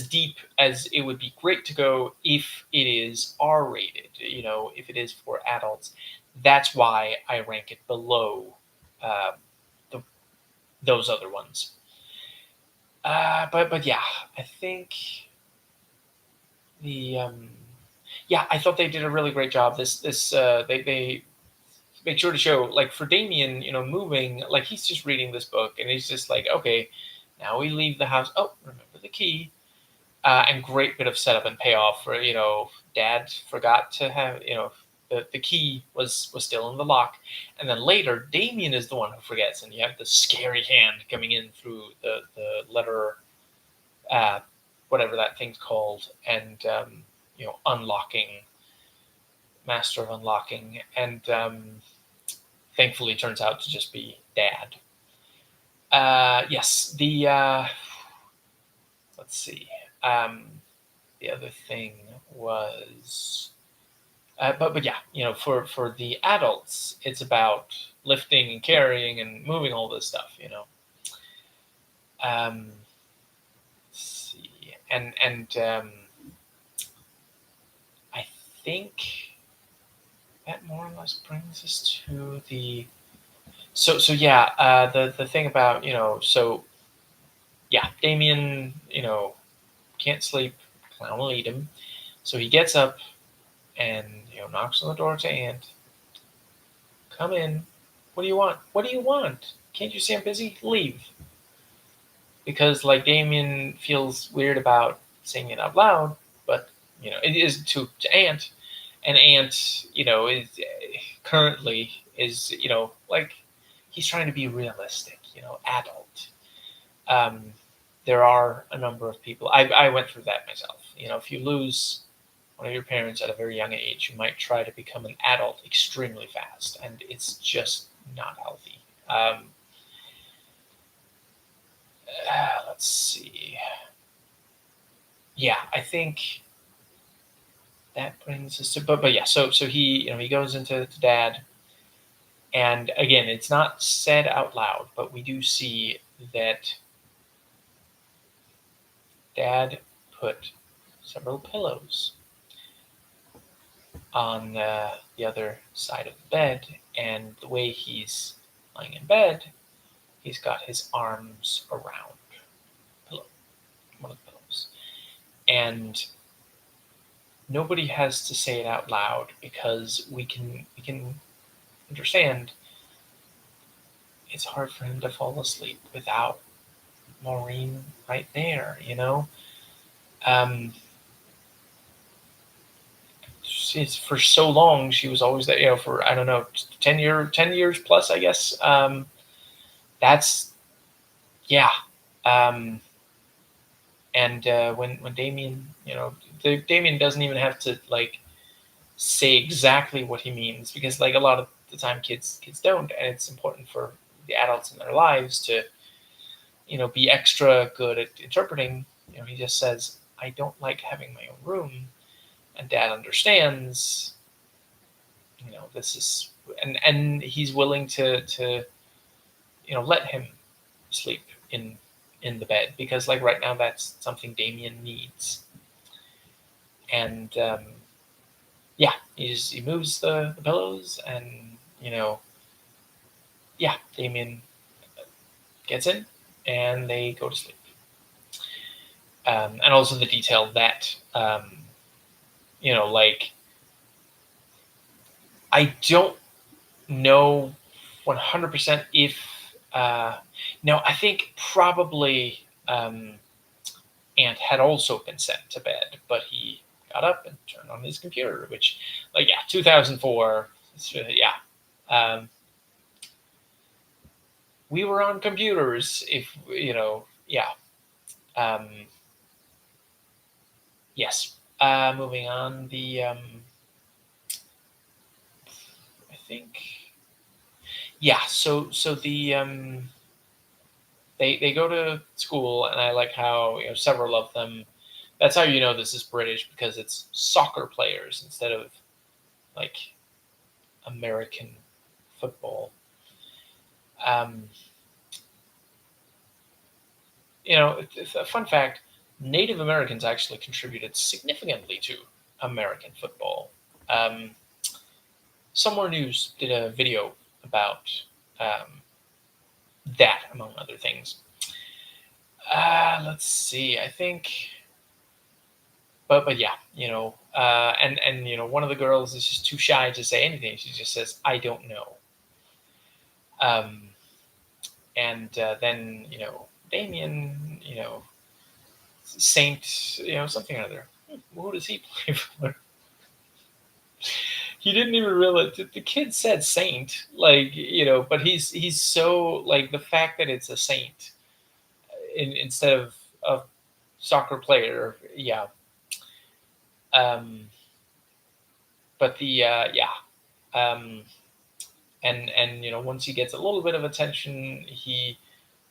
deep as it would be great to go if it is R-rated. If it is for adults. That's why I rank it below uh, the, those other ones. But yeah, I think the yeah, I thought they did a really great job. They make sure to show, like, for Damien, moving, like, he's just reading this book and he's just like, okay, now we leave the house. Oh, remember the key. And great bit of setup and payoff for, Dad forgot to have, the key was still in the lock. And then later, Damien is the one who forgets, and you have the scary hand coming in through the letter, uh, whatever that thing's called, and unlocking, master of unlocking, and thankfully turns out to just be Dad. Yes, let's see. The other thing was, but yeah, for the adults, it's about lifting and carrying and moving all this stuff. Let's see, and I think that more or less brings us to the. So yeah, the thing about so yeah, Damien can't sleep. Clown will eat him. So he gets up and knocks on the door to Aunt. Come in. What do you want? What do you want? Can't you see I'm busy? Leave. Because like Damien feels weird about saying it out loud, but it is to Aunt, and Aunt is currently is like he's trying to be realistic, adult. There are a number of people. I went through that myself. If you lose one of your parents at a very young age, you might try to become an adult extremely fast, and it's just not healthy. Let's see. Yeah, I think that brings us to, but yeah. So he goes into to Dad, and again, it's not said out loud, but we do see that Dad put several pillows on the other side of the bed, and the way he's lying in bed, he's got his arms around one of the pillows, and nobody has to say it out loud because we can understand it's hard for him to fall asleep without Maureen right there. She's for so long she was always there. For I don't know 10 years plus, I guess. That's yeah. And when Damien, Damien doesn't even have to like say exactly what he means, because like a lot of the time kids don't, and it's important for the adults in their lives to be extra good at interpreting. He just says, I don't like having my own room, and Dad understands. This is, and he's willing to let him sleep in the bed, because like right now that's something Damien needs. And yeah, he moves the pillows, and yeah, Damien gets in and they go to sleep. And also the detail that like I don't know 100% if no, I think probably Ant had also been sent to bed, but he got up and turned on his computer, which, like, yeah, 2004, yeah. We were on computers, if, yeah. Yes. Moving on, I think, yeah, so the, they go to school, and I like how several of them. That's how this is British, because it's soccer players instead of like American football. It's a fun fact: Native Americans actually contributed significantly to American football. Somewhere News did a video about that, among other things. Let's see. I think, but yeah, and one of the girls is just too shy to say anything. She just says, "I don't know." And then Damien, Saint, something or other. Who does he play for? he didn't even realize the kid said saint, like, but he's so, like, the fact that it's a saint instead of a soccer player. Yeah. Um, but the yeah. Um, and once he gets a little bit of attention, he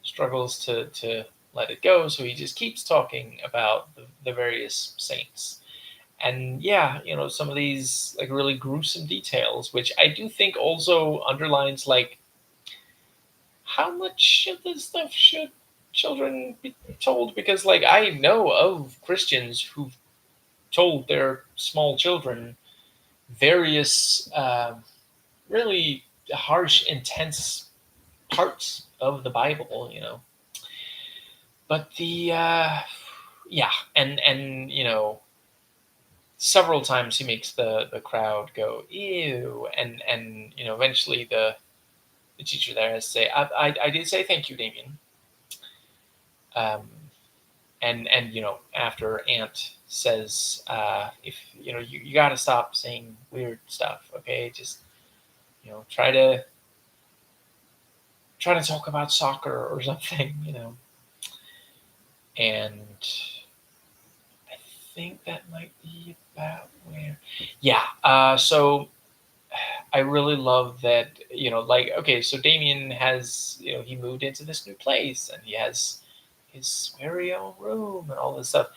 struggles to let it go. So he just keeps talking about the various saints. And yeah, some of these, like, really gruesome details, which I do think also underlines, like, how much of this stuff should children be told, because, like, I know of Christians who've told their small children various really harsh, intense parts of the Bible, but the yeah, and several times he makes the crowd go ew, and eventually the teacher there has to say, I did say thank you, Damien. um, and after Aunt says, if you got to stop saying weird stuff, okay, just try to talk about soccer or something, and I think that might be about where. Yeah. So I really love that, like, okay, so Damien has, he moved into this new place and he has his very own room and all this stuff.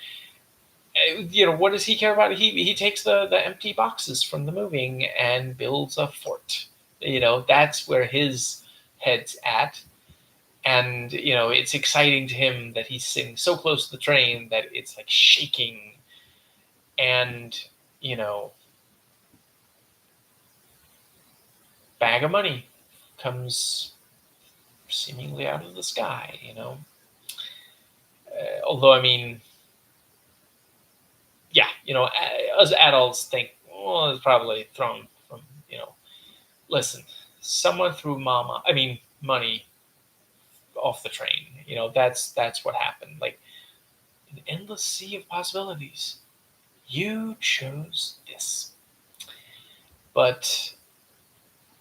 What does he care about? He takes the empty boxes from the moving and builds a fort. That's where his head's at. And it's exciting to him that he's sitting so close to the train that it's like shaking. And you know bag of money comes seemingly out of the sky. Although, I mean, yeah, us adults think, well, it's probably thrown from, listen, someone threw money off the train. That's what happened. Like, an endless sea of possibilities. You chose this. But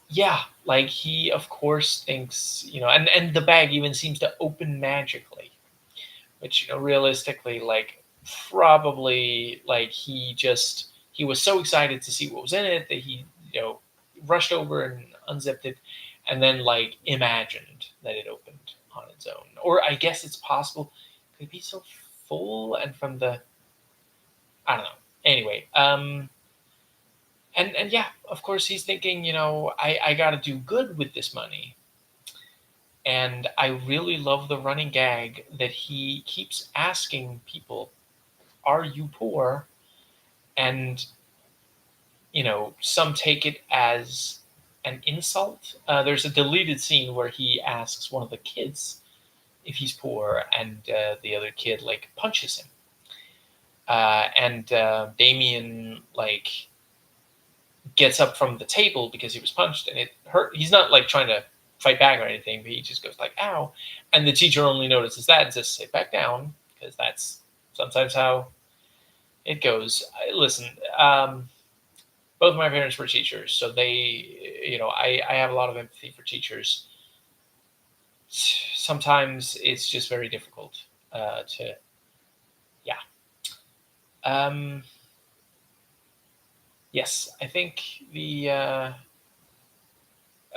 yeah, like, he of course thinks, and the bag even seems to open magically, which, realistically, like, probably, like, he was so excited to see what was in it that he, rushed over and unzipped it, and then, like, imagined that it opened on its own. Or I guess it's possible, could it be so full, and from the, I don't know. Anyway, and yeah, of course he's thinking, I got to do good with this money. And I really love the running gag that he keeps asking people, "Are you poor?" And some take it as an insult. There's a deleted scene where he asks one of the kids if he's poor, and the other kid, like, punches him. And Damien, like, gets up from the table because he was punched and it hurt. He's not, like, trying to fight back or anything, but he just goes, like, ow. And the teacher only notices that and says, sit back down, because that's sometimes how it goes. Listen, both my parents were teachers, so I have a lot of empathy for teachers. Sometimes it's just very difficult to, yeah. Yes, I think the,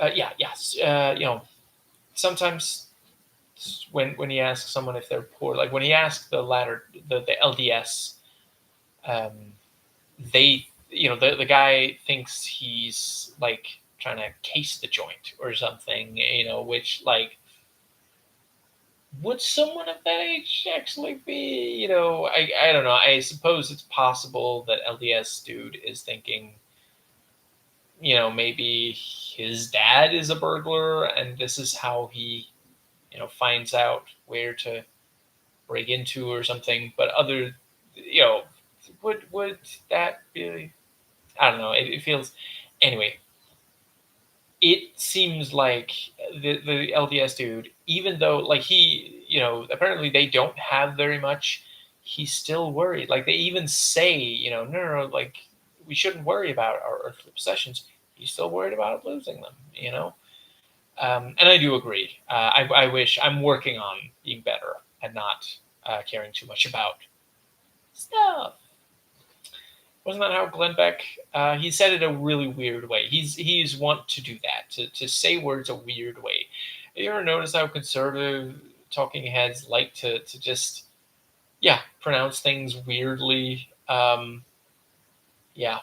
yeah, yes, sometimes when he asks someone if they're poor, like when he asked the LDS, um, they, the guy thinks he's, like, trying to case the joint or something, which, like, would someone of that age actually be, I don't know. I suppose it's possible that LDS dude is thinking, maybe his dad is a burglar and this is how he, finds out where to break into or something. But would that really, I don't know. It feels, anyway, it seems like the LDS dude, even though, like, he, apparently they don't have very much, he's still worried. Like, they even say, no, like, we shouldn't worry about our earthly possessions. He's still worried about losing them, you know? And I do agree. I wish I'm working on being better and not caring too much about stuff. Wasn't that how Glenn Beck? He said it a really weird way. He's want to do that, to say words a weird way. Have you ever noticed how conservative talking heads like to just pronounce things weirdly? Yeah,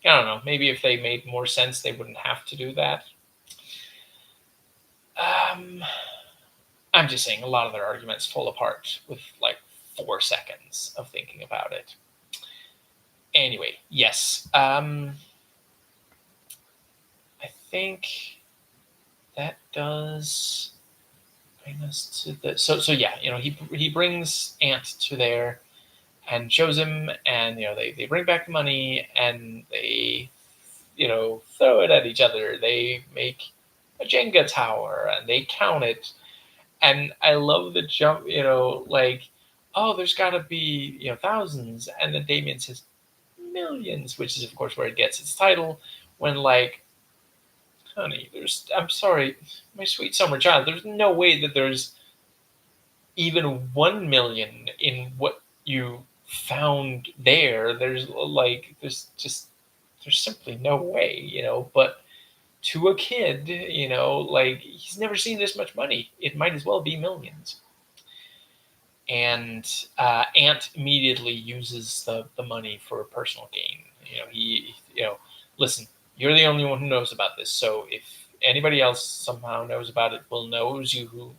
I don't know. Maybe if they made more sense, they wouldn't have to do that. I'm just saying a lot of their arguments fall apart with like 4 seconds of thinking about it. Anyway, yes. I think that does bring us to the so yeah, he brings Ant to there and shows him, and they bring back the money, and they throw it at each other. They make a Jenga tower and they count it. And I love the jump, like, oh, there's got to be, thousands. And then Damien says millions, which is, of course, where it gets its title. When, like, honey, I'm sorry, my sweet summer child, there's no way that there's even 1 million in what you found there. There's simply no way, but to a kid, like, he's never seen this much money. It might as well be millions. And Ant immediately uses the money for personal gain. Listen, you're the only one who knows about this. So if anybody else somehow knows about it, well, knows you who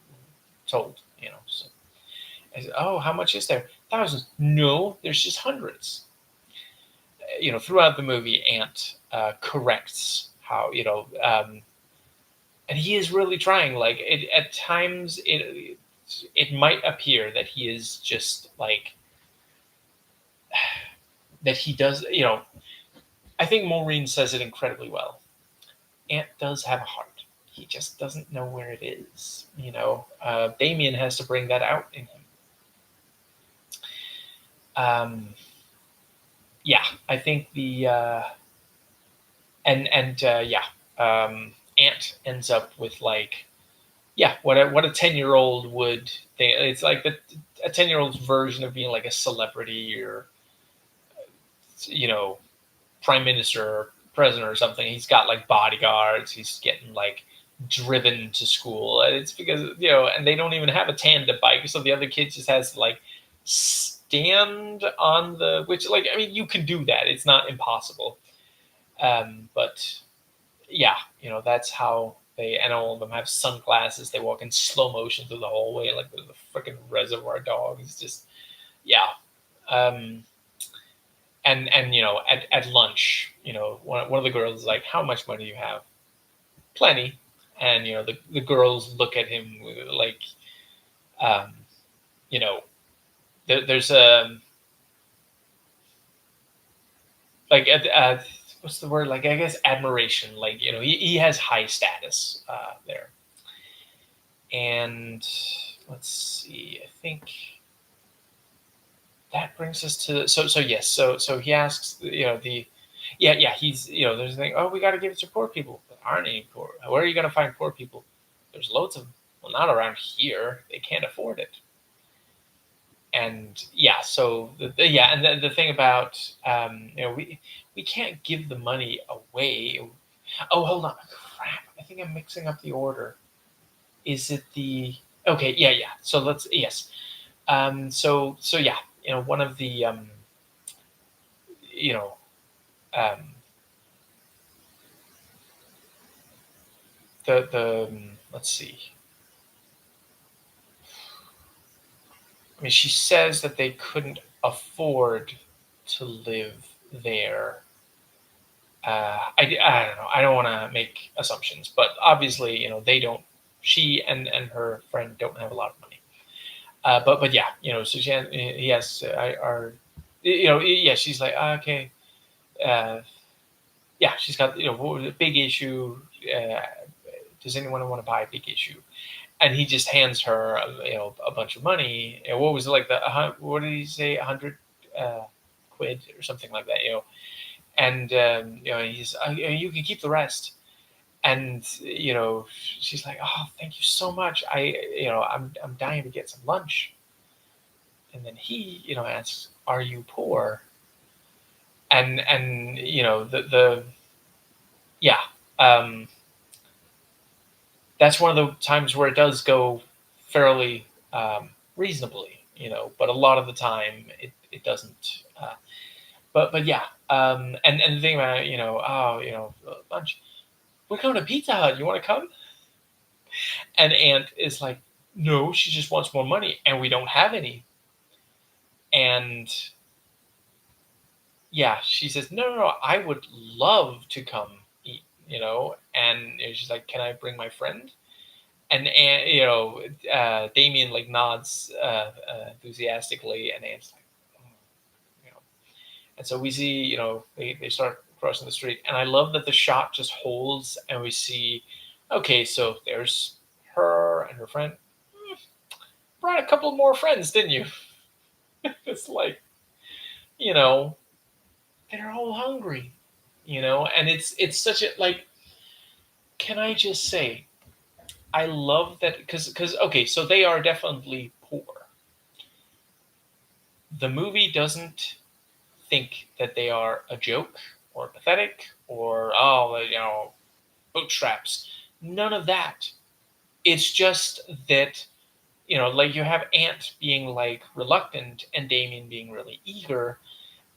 told. So I said, oh, how much is there? Thousands? No, there's just hundreds. Throughout the movie, Ant corrects how and he is really trying. Like, at times, it might appear that he is just like that he does. I think Maureen says it incredibly well. Ant does have a heart. He just doesn't know where it is. Damien has to bring that out in him. I think the Ant ends up with, like, what a 10-year-old would think. It's like a 10-year-old's version of being like a celebrity or prime minister or president or something. He's got like bodyguards. He's getting like driven to school. And it's because and they don't even have a tandem bike, so the other kid just has to like stand on the, which, like, I mean, you can do that. It's not impossible. But that's how and all of them have sunglasses. They walk in slow motion through the hallway like the freaking Reservoir Dogs. Just and at lunch, one of the girls is like, "How much money do you have?" "Plenty." And the girls look at him like, there's a like what's the word? Like, I guess admiration. Like, he has high status there. And let's see. I think that brings us to yes. So he asks, he's there's a thing. Oh, we got to give it to poor people. There aren't any poor. Where are you going to find poor people? There's loads of them. Well, not around here. They can't afford it. And so and the thing about we can't give the money away. Oh, hold on, crap! I think I'm mixing up the order. Is it the okay? Yeah. So let's one of the the let's see. I mean, she says that they couldn't afford to live there. I don't know. I don't want to make assumptions, but obviously, they don't. She and her friend don't have a lot of money. But so he has. She's like, okay. She's got a big issue. Does anyone want to buy a big issue? And he just hands her, a bunch of money. And what was it, like what did he say? 100 quid or something like that, and he's you can keep the rest. And she's like, oh, thank you so much. I'm dying to get some lunch. And then he asks, are you poor? And the yeah, um, that's one of the times where it does go fairly reasonably, but a lot of the time it doesn't. But yeah, and the thing about lunch, we're going to Pizza Hut. You want to come? And Aunt is like, no, she just wants more money, and we don't have any. And yeah, she says, no, no, no, I would love to come eat, And she's like, can I bring my friend? And Damien like nods enthusiastically, and Ant's like, oh, you know. And so we see, they start crossing the street, and I love that the shot just holds, and we see, okay, so there's her and her friend. Brought a couple more friends, didn't you? It's like, you know, they're all hungry, and it's such a like. Can I just say, I love that because okay, so they are definitely poor. The movie doesn't think that they are a joke or pathetic or bootstraps. None of that. It's just that like you have Ant being like reluctant and Damien being really eager,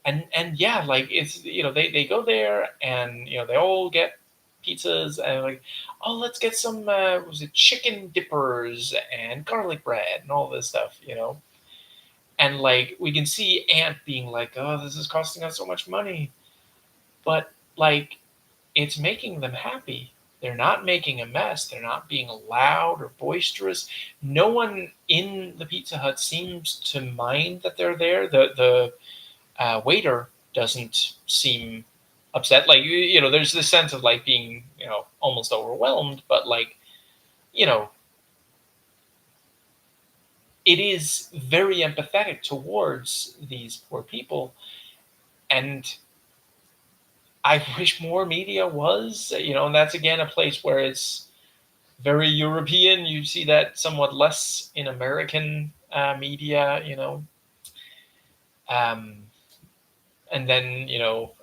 and yeah, like it's they go there and they all get pizzas and like, oh, let's get some was it chicken dippers and garlic bread and all this stuff, and like we can see Ant being like, oh, this is costing us so much money, but like it's making them happy. They're not making a mess. They're not being loud or boisterous. No one in the Pizza Hut seems to mind that they're there. The waiter doesn't seem upset. Like there's this sense of like being almost overwhelmed, but like you know, it is very empathetic towards these poor people, and I wish more media was, and that's again a place where it's very European. You see that somewhat less in American media, Um, and then,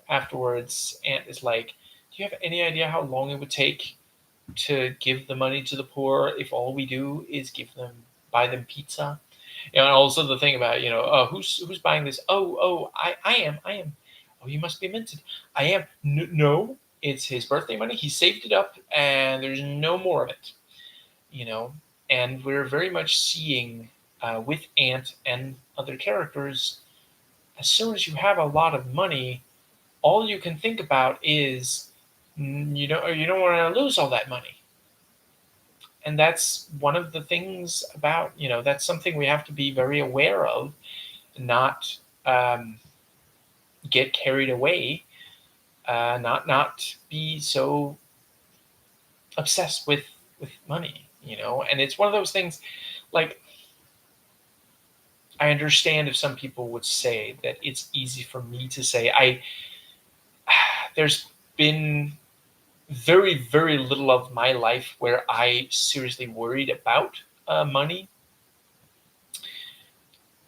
afterwards, Ant is like, do you have any idea how long it would take to give the money to the poor if all we do is buy them pizza? And also the thing about, oh, who's buying this? Oh, I am. Oh, you must be minted. I am. No, it's his birthday money. He saved it up, and there's no more of it. you know, and we're very much seeing with Ant and other characters, as soon as you have a lot of money, all you can think about is you don't want to lose all that money. And that's one of the things about, that's something we have to be very aware of, not get carried away, not be so obsessed with money, and it's one of those things like I understand if some people would say that it's easy for me to say. There's been very, very little of my life where I seriously worried about money.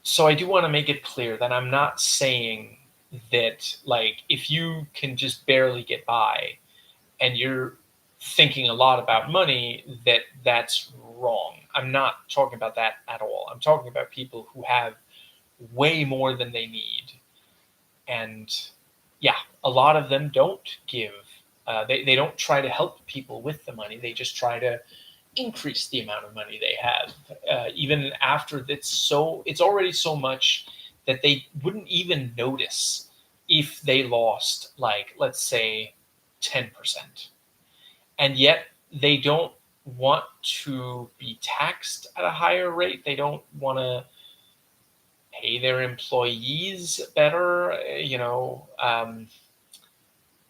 So I do want to make it clear that I'm not saying that, like, if you can just barely get by and you're thinking a lot about money, that's wrong. I'm not talking about that at all. I'm talking about people who have way more than they need. And yeah, a lot of them don't give. They don't try to help people with the money. They just try to increase the amount of money they have, even after it's already so much that they wouldn't even notice if they lost, like, let's say 10%. And yet they don't want to be taxed at a higher rate. They don't want to pay their employees better,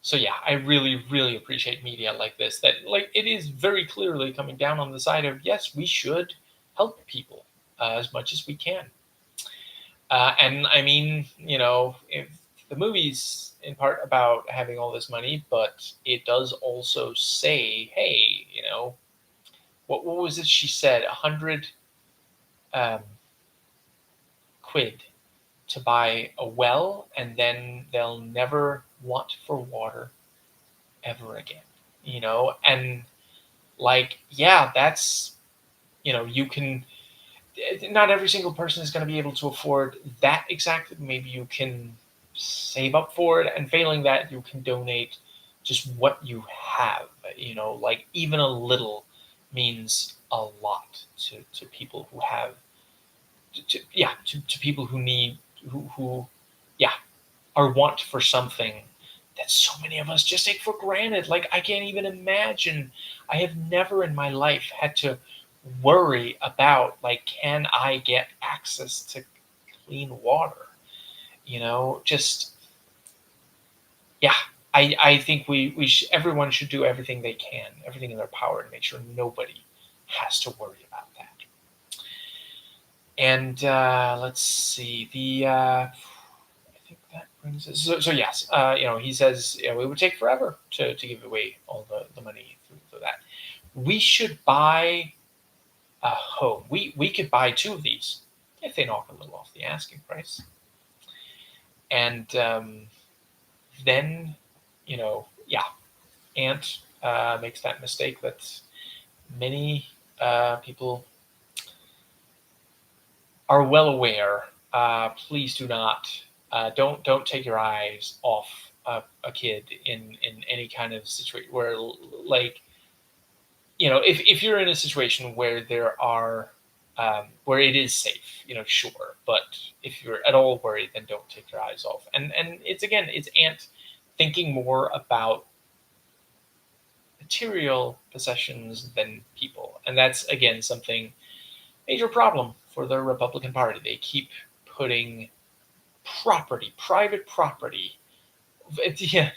So yeah, I really, really appreciate media like this, that like it is very clearly coming down on the side of, yes, we should help people as much as we can. And I mean, if the movie's in part about having all this money, but it does also say, hey, what was it she said? 100 quid to buy a well, and then they'll never want for water ever again. And like, yeah, that's, you can, not every single person is going to be able to afford that exactly. Maybe you can save up for it, and failing that, you can donate just what you have. Like, even a little means a lot to people who have, to people who need, who yeah, are want for something that so many of us just take for granted. Like, I can't even imagine. I have never in my life had to worry about, like, can I get access to clean water? Just, yeah. I think everyone should do everything they can, everything in their power, to make sure nobody has to worry about that. And let's see, I think that brings us. So yes, he says, it would take forever to give away all the money through that. We should buy a home. We could buy 2 of these if they knock a little off the asking price. And then, yeah, Ant makes that mistake that many people are well aware. Please do not, don't take your eyes off a kid in any kind of situation where, like, if you're in a situation where there are, where it is safe, sure. But if you're at all worried, then don't take your eyes off. And it's Ant thinking more about material possessions than people, and that's again something major problem for the Republican Party. They keep putting private property. Yeah,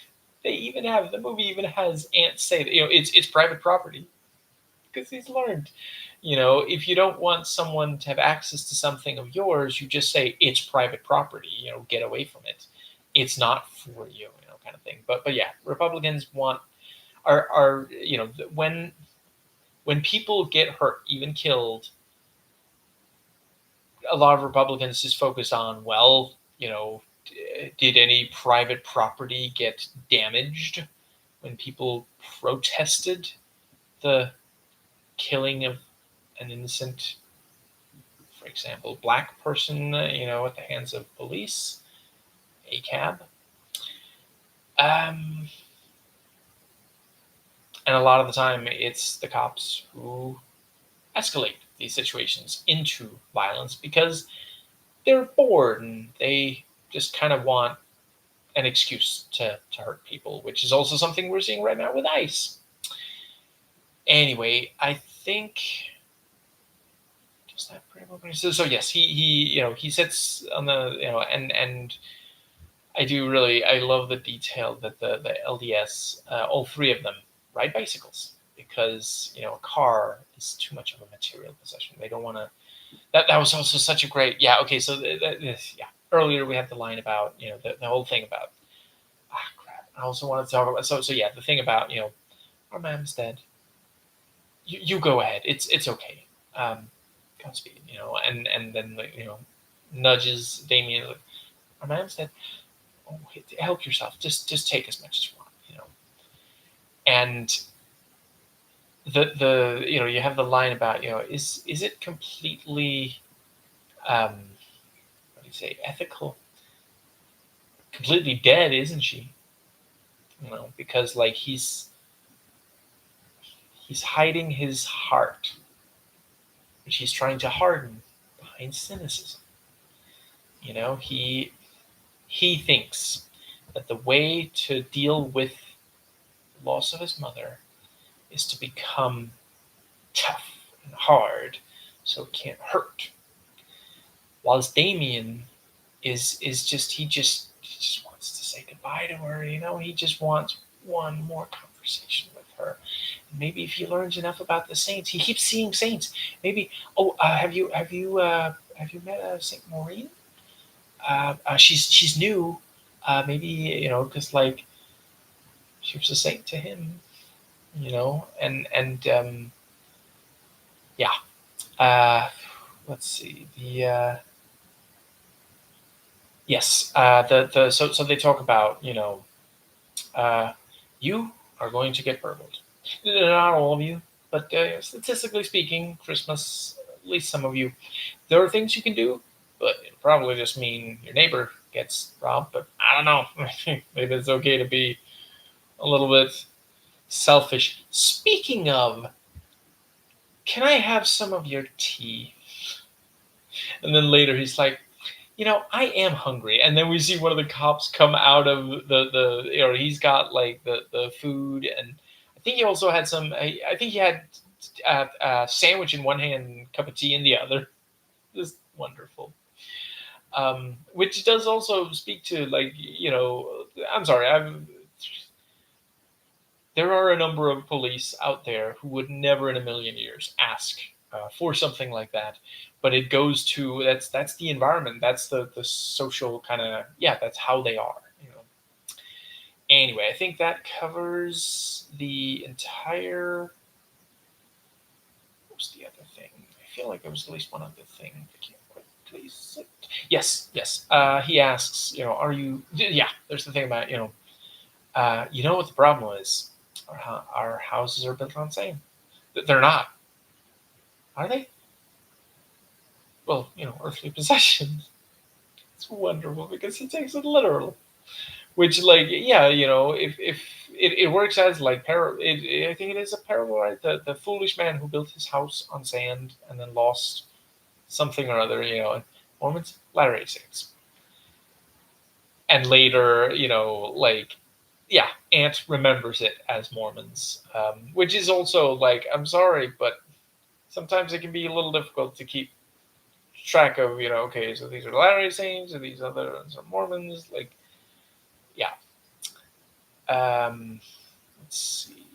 they even have, the movie even has Ant say that, it's private property, because he's learned, if you don't want someone to have access to something of yours, you just say it's private property. Get away from it. It's not for you, kind of thing. But yeah, Republicans are when people get hurt, even killed, a lot of Republicans just focus on, well, did any private property get damaged when people protested the killing of an innocent, for example, black person, at the hands of police, a cab. And a lot of the time, it's the cops who escalate these situations into violence because they're bored and they just kind of want an excuse to hurt people, which is also something we're seeing right now with ICE. Anyway, I think, does that pretty much, so yes, he sits on the, and I love the detail that the LDS, all 3 of them ride bicycles, because a car is too much of a material possession. They don't want to. That was also such a great, yeah. Okay, so yeah. Earlier we had the line about, the whole thing about, crap. I also wanted to talk about, so yeah, the thing about, our mom's dead. You go ahead. It's okay. Godspeed. And then, nudges Damien. Like, our mom's dead. Oh, help yourself. Just take as much as you want. And the you have the line about, is it completely, what do you say, ethical? Completely dead, isn't she? Because, like, he's hiding his heart, which he's trying to harden behind cynicism. He thinks that the way to deal with the loss of his mother is to become tough and hard so it can't hurt. Whilst Damien is just, he just wants to say goodbye to her. He just wants one more conversation with her. And maybe if he learns enough about the saints, he keeps seeing saints. Maybe, have you met Saint Maureen? She's new. Maybe, because like she was a saint to him, and yeah. Uh, let's see yes. So they talk about uh, you are going to get burgled. Not all of you, but statistically speaking, Christmas, at least some of you, there are things you can do, but it'll probably just mean your neighbor gets robbed. But I don't know. Maybe it's okay to be a little bit selfish. Speaking of, can I have some of your tea? And then later he's like, I am hungry. And then we see one of the cops come out of he's got like the food. And I think he also had I think he had a sandwich in one hand and cup of tea in the other. Just wonderful. Which does also speak to like, I'm sorry, there are a number of police out there who would never in a million years ask for something like that, but it goes to that's the environment, that's the social kind of, yeah, that's how they are. Anyway, I think that covers the entire. What's the other thing? I feel like there was at least one other thing. I can't quite place it. Yes. He asks, are you? Yeah, there's the thing about what the problem is. Our houses are built on sand. They're not, are they? Well, earthly possessions. It's wonderful because he takes it literal. Which, like, yeah, if it works as like I think it is a parable, right? The foolish man who built his house on sand and then lost something or other, and Mormons, Latter-day Saints, and later, like, yeah, Ant remembers it as Mormons, which is also like, I'm sorry, but sometimes it can be a little difficult to keep track of, okay, so these are Latter-day Saints, or these other ones are Mormons, like, yeah. Let's see.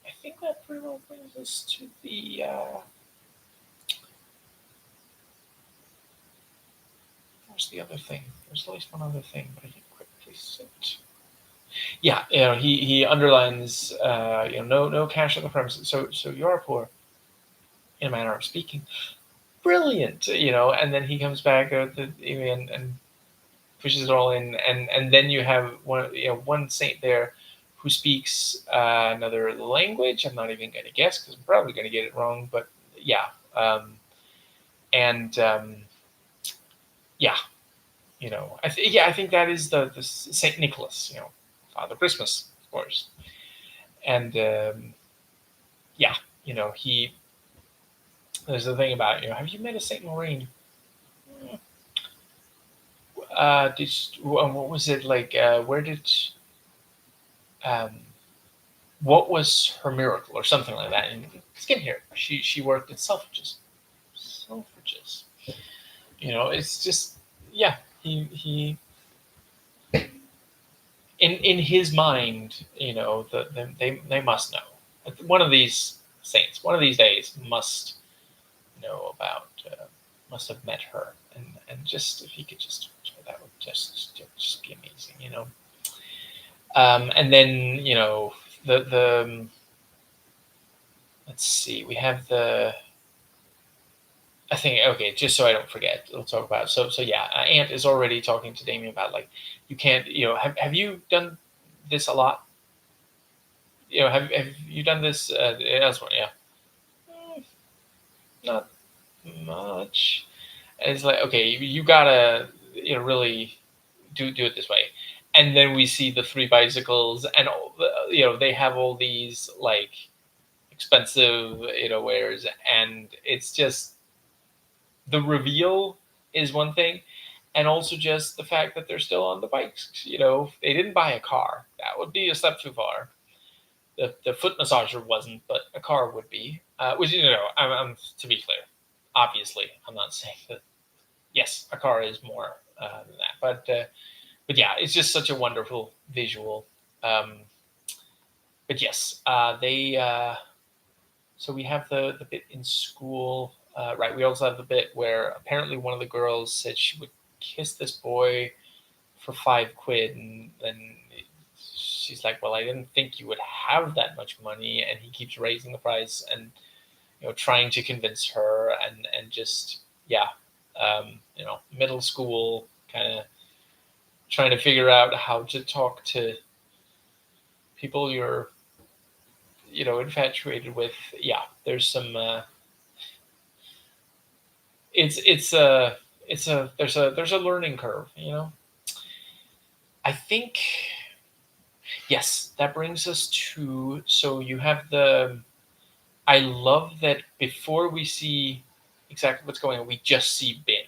I think that pretty well brings us to the. What's the other thing? There's at least one other thing, but I can quickly sit. Yeah, he underlines, no cash at the premises. So you are poor, in a manner of speaking. Brilliant, and then he comes back and pushes it all in, and then you have one saint there who speaks another language. I'm not even going to guess because I'm probably going to get it wrong, but yeah, and yeah, I think that is the Saint Nicholas, Father Christmas, of course, and yeah, he. There's the thing about have you met a Saint Maureen? What was it like? Where did um, what was her miracle or something like that? And skin here, she worked at Selfridges. Selfridges. It's just, yeah. He in his mind, they must know. One of these saints, one of these days, must know about. Must have met her, and just if he could just, that would just be amazing, And then the let's see, we have the. I think, okay, just so I don't forget, we'll talk about it. So yeah, Ant is already talking to Damien about like, you can't, have you done this a lot? Have you done this elsewhere? Yeah. Not much. And it's like, okay, you gotta, really do it this way. And then we see the three bicycles, and they have all these like expensive, wares, and it's just the reveal is one thing, and also just the fact that they're still on the bikes. They didn't buy a car. That would be a step too far. The foot massager wasn't, but a car would be. Which, I'm to be clear, obviously, I'm not saying that. Yes, a car is more than that, but yeah, it's just such a wonderful visual. Um, but yes, they. So we have the bit in school, right? We also have the bit where apparently one of the girls said she would kiss this boy for £5, and then she's like, well, I didn't think you would have that much money, and he keeps raising the price and trying to convince her, and just middle school kind of trying to figure out how to talk to people you're infatuated with. Yeah, there's some there's a learning curve. I think, yes, that brings us to, so you have I love that before we see exactly what's going on, we just see Ben.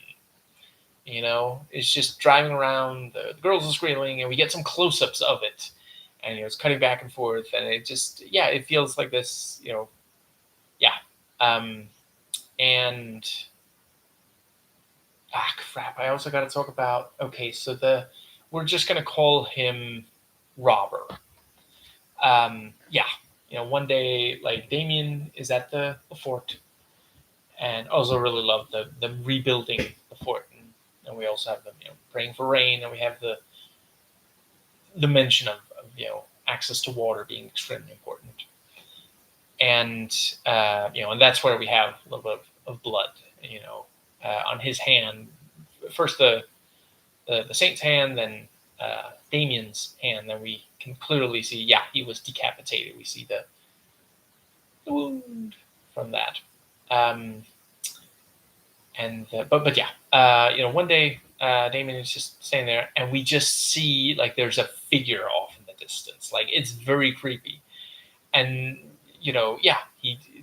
It's just driving around, the girls are screaming, and we get some close-ups of it, and it's cutting back and forth, and it just, it feels like this, and crap, I also got to talk about, okay, so we're just gonna call him Robber. One day, like, Damien is at the fort, and also really love the rebuilding the fort, and we also have them praying for rain, and we have the mention of access to water being extremely important, and and that's where we have a little bit of blood, on his hand, first the saint's hand, then Damien's hand. Then we can clearly see, he was decapitated. We see the wound from that. One day Damien is just standing there, and we just see, like, there's a figure off in the distance. Like, it's very creepy, and he,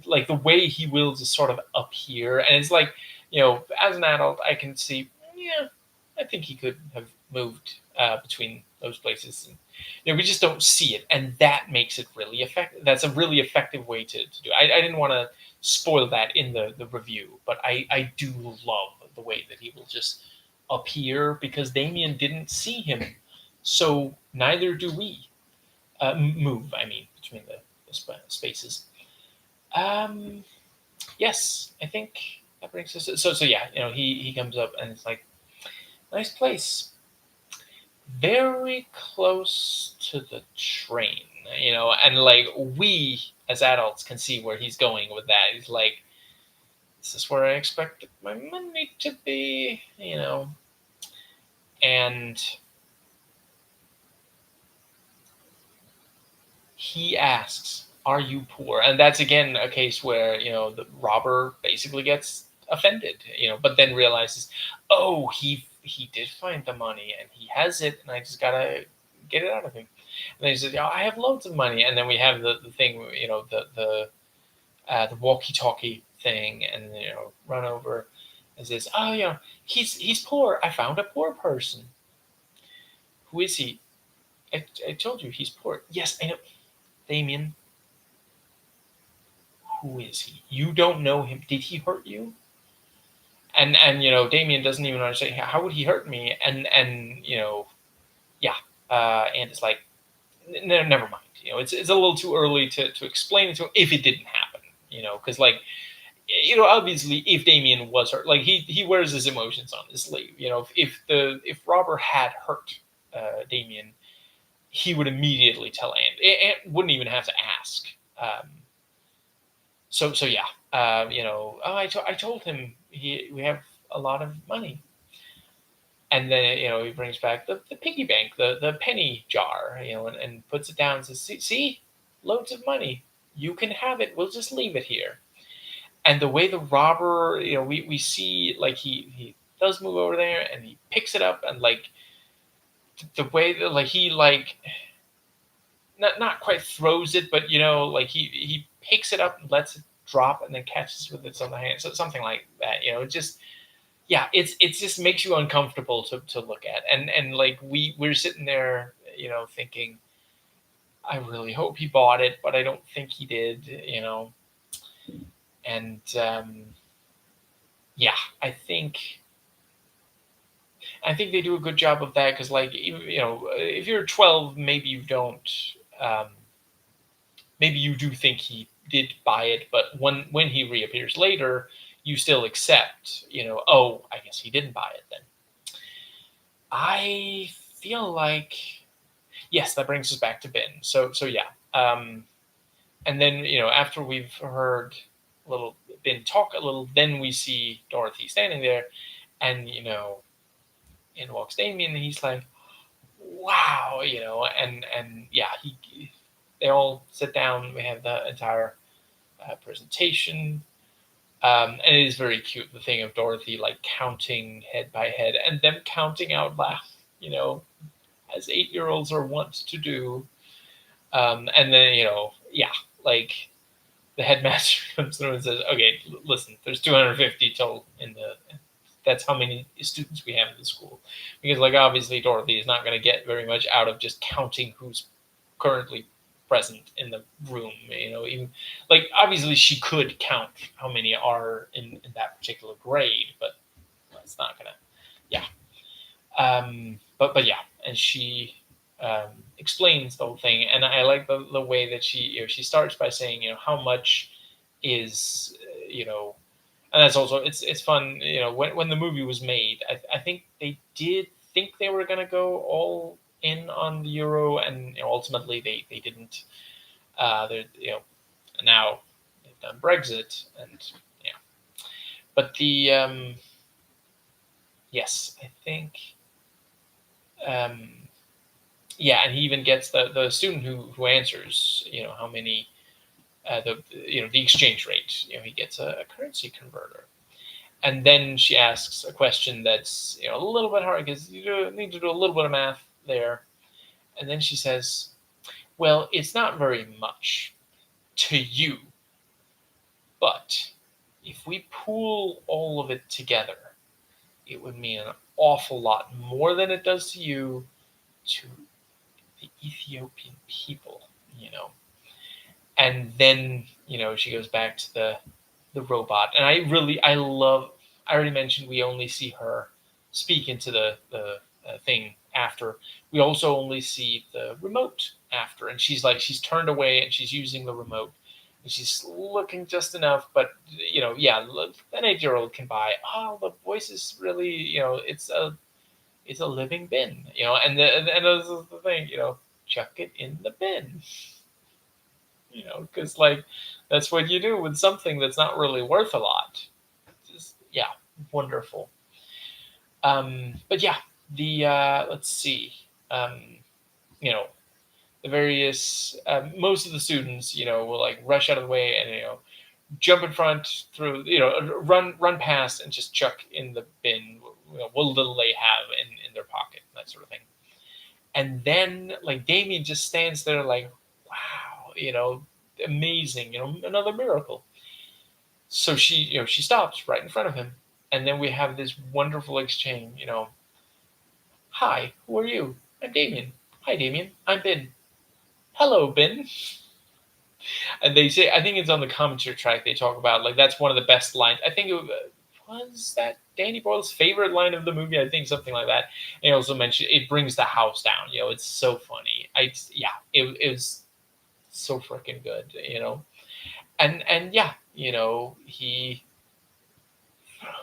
like, the way he will just sort of appear, and it's like, as an adult, I can see, I think he could have moved between those places. And, we just don't see it, and that makes it really effective. That's a really effective way to do it. I didn't want to spoil that in the review, but I do love the way that he will just appear, because Damien didn't see him, so neither do we move. I mean, between the spaces. Yes, I think that brings us. So he comes up, and it's like, nice place. Very close to the train, and, like, we as adults can see where he's going with that. He's like, this is where I expected my money to be, and he asks, are you poor? And that's, again, a case where, the robber basically gets offended, but then realizes, oh, he did find the money, and he has it, and I just gotta get it out of him. And then he says, I have loads of money. And then we have the thing, the walkie-talkie thing, and run over and says, oh, he's poor. I found a poor person. Who is he? I told you he's poor. Yes, I know. Damien, who is he? You don't know him. Did he hurt you? And Damien doesn't even understand, how would he hurt me? And it's like, no, never mind. It's a little too early to explain it to him if it didn't happen. Because, like, obviously, if Damien was hurt, like, he wears his emotions on his sleeve. If Robert had hurt Damien, he would immediately tell Ant. Ant wouldn't even have to ask. I told him we have a lot of money. And then, he brings back the piggy bank, the penny jar, and puts it down and says, see, loads of money. You can have it. We'll just leave it here. And the way the robber, we see, like, he does move over there, and he picks it up, and, like, the way that, like, he, like, not quite throws it, but, like, he picks it up and lets it drop, and then catches with its other hand. So something like that, it just, it just makes you uncomfortable to look at. And like, we're sitting there, thinking, I really hope he bought it, but I don't think he did, and I think they do a good job of that, because, like, if you're 12, maybe you don't, maybe you do think he did buy it, but when he reappears later, you still accept, oh, I guess he didn't buy it then. I feel like, yes, that brings us back to Ben. So yeah. And then, after we've heard a little Ben talk a little, then we see Dorothy standing there, and in walks Damien, and he's like, wow, and yeah, they all sit down. We have the entire presentation. And it is very cute, the thing of Dorothy like counting head by head and them counting out loud, as 8-year-olds are wont to do. And then, yeah, like the headmaster comes through and says, okay, listen, there's 250 total that's how many students we have in the school. Because, like, obviously Dorothy is not going to get very much out of just counting who's currently present in the room. Even like obviously she could count how many are in that particular grade, but it's not gonna. Yeah. But yeah, and she explains the whole thing, and I like the way that she starts by saying how much is and that's also it's fun. When the movie was made, I think they did think they were gonna go all in on the euro, and ultimately they didn't. They're now they've done Brexit, and yeah, but the yes, I think yeah, and he even gets the student who answers how many the exchange rate. He gets a currency converter. And then she asks a question that's a little bit hard because you need to do a little bit of math there. And then she says, "Well, it's not very much to you, but if we pool all of it together, it would mean an awful lot more than it does to you to the Ethiopian people." And then she goes back to the robot, and I love. I already mentioned we only see her speak into the thing after. We also only see the remote after, and she's turned away and she's using the remote, and she's looking just enough. But yeah, an 8-year-old can buy. Oh, the voice is really it's a living bin, and this is the thing, chuck it in the bin. Because like that's what you do with something that's not really worth a lot. Just yeah, wonderful. But yeah, the let's see, um, you know, the various most of the students, will like rush out of the way and jump in front through, run past and just chuck in the bin, what little they have in their pocket, that sort of thing. And then like Damien just stands there like, wow, amazing, another miracle. So she stops right in front of him, and then we have this wonderful exchange. Hi, who are you? I'm Damien. Hi, Damien. I'm Ben. Hello, Ben. And they say, I think it's on the commentary track. They talk about like that's one of the best lines. I think was that Danny Boyle's favorite line of the movie. I think something like that. And he also mentioned it brings the house down. It's so funny. It was so freaking good. And yeah, he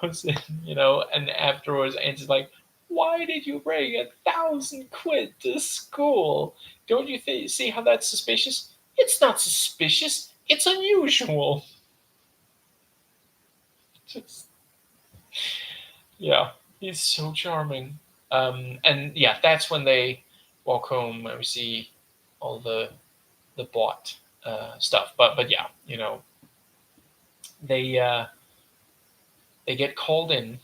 throws in, and afterwards Auntie's like, why did you bring 1,000 quid to school? Don't you see how that's suspicious? It's not suspicious. It's unusual. Just yeah, he's so charming. And yeah, that's when they walk home and we see all the bought stuff. But yeah, they they get called in,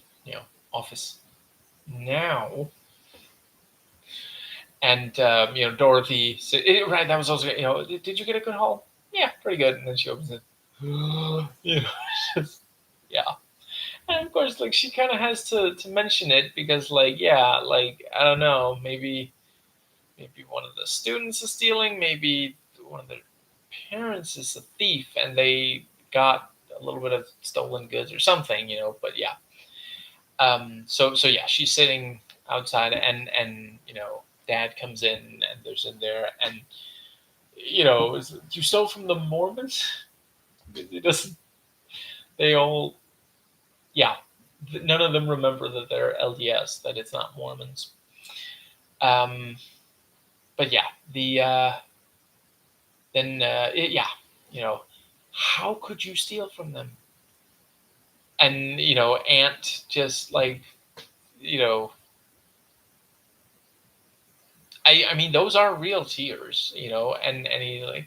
office now, and Dorothy said, right, that was also, did you get a good haul? Yeah, pretty good. And then she opens it. you know, just, yeah. And of course, like she kind of has to mention it because, like, yeah, like I don't know, maybe one of the students is stealing, maybe one of the parents is a thief, and they got a little bit of stolen goods or something, But yeah, so yeah, she's sitting outside, and Dad comes in, and there's in there, and you stole from the Mormons? It doesn't. They all, yeah. None of them remember that they're LDS, that it's not Mormons. But yeah, yeah, how could you steal from them? And Aunt just like, you know, I mean, those are real tears, and he like,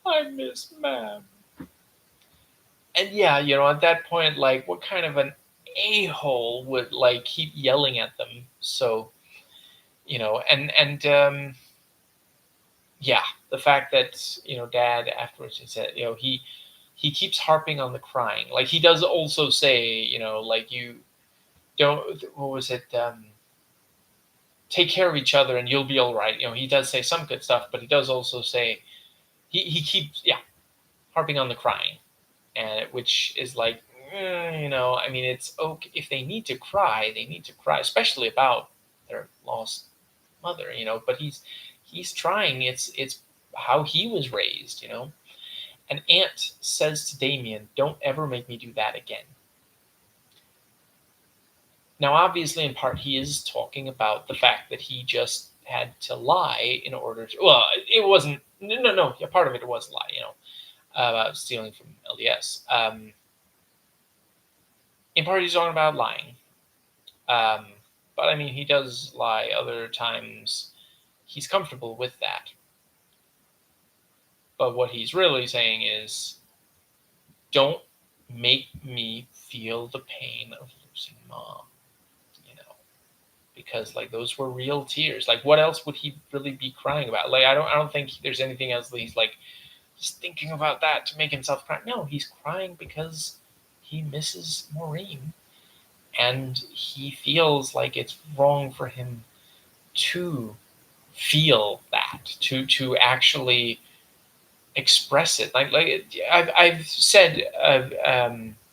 I miss Mom. And yeah, at that point, like, what kind of an a-hole would like keep yelling at them? So, and yeah, the fact that Dad afterwards he said, he keeps harping on the crying. Like he does also say, like you don't. What was it? Take care of each other and you'll be all right. He does say some good stuff, but he does also say he keeps harping on the crying, and which is like, I mean, it's okay if they need to cry, they need to cry, especially about their lost mother, But he's trying. It's how he was raised. An aunt says to Damien, "Don't ever make me do that again." Now, obviously, in part, he is talking about the fact that he just had to lie in order to. Well, it wasn't. No. Yeah, part of it was a lie, about stealing from LDS. In part, he's talking about lying. But I mean, he does lie other times. He's comfortable with that. But what he's really saying is, don't make me feel the pain of losing Mom, because like those were real tears. Like, what else would he really be crying about? Like, I don't think there's anything else that he's like just thinking about that to make himself cry. No, he's crying because he misses Maureen, and he feels like it's wrong for him to feel that, to actually express it. I've said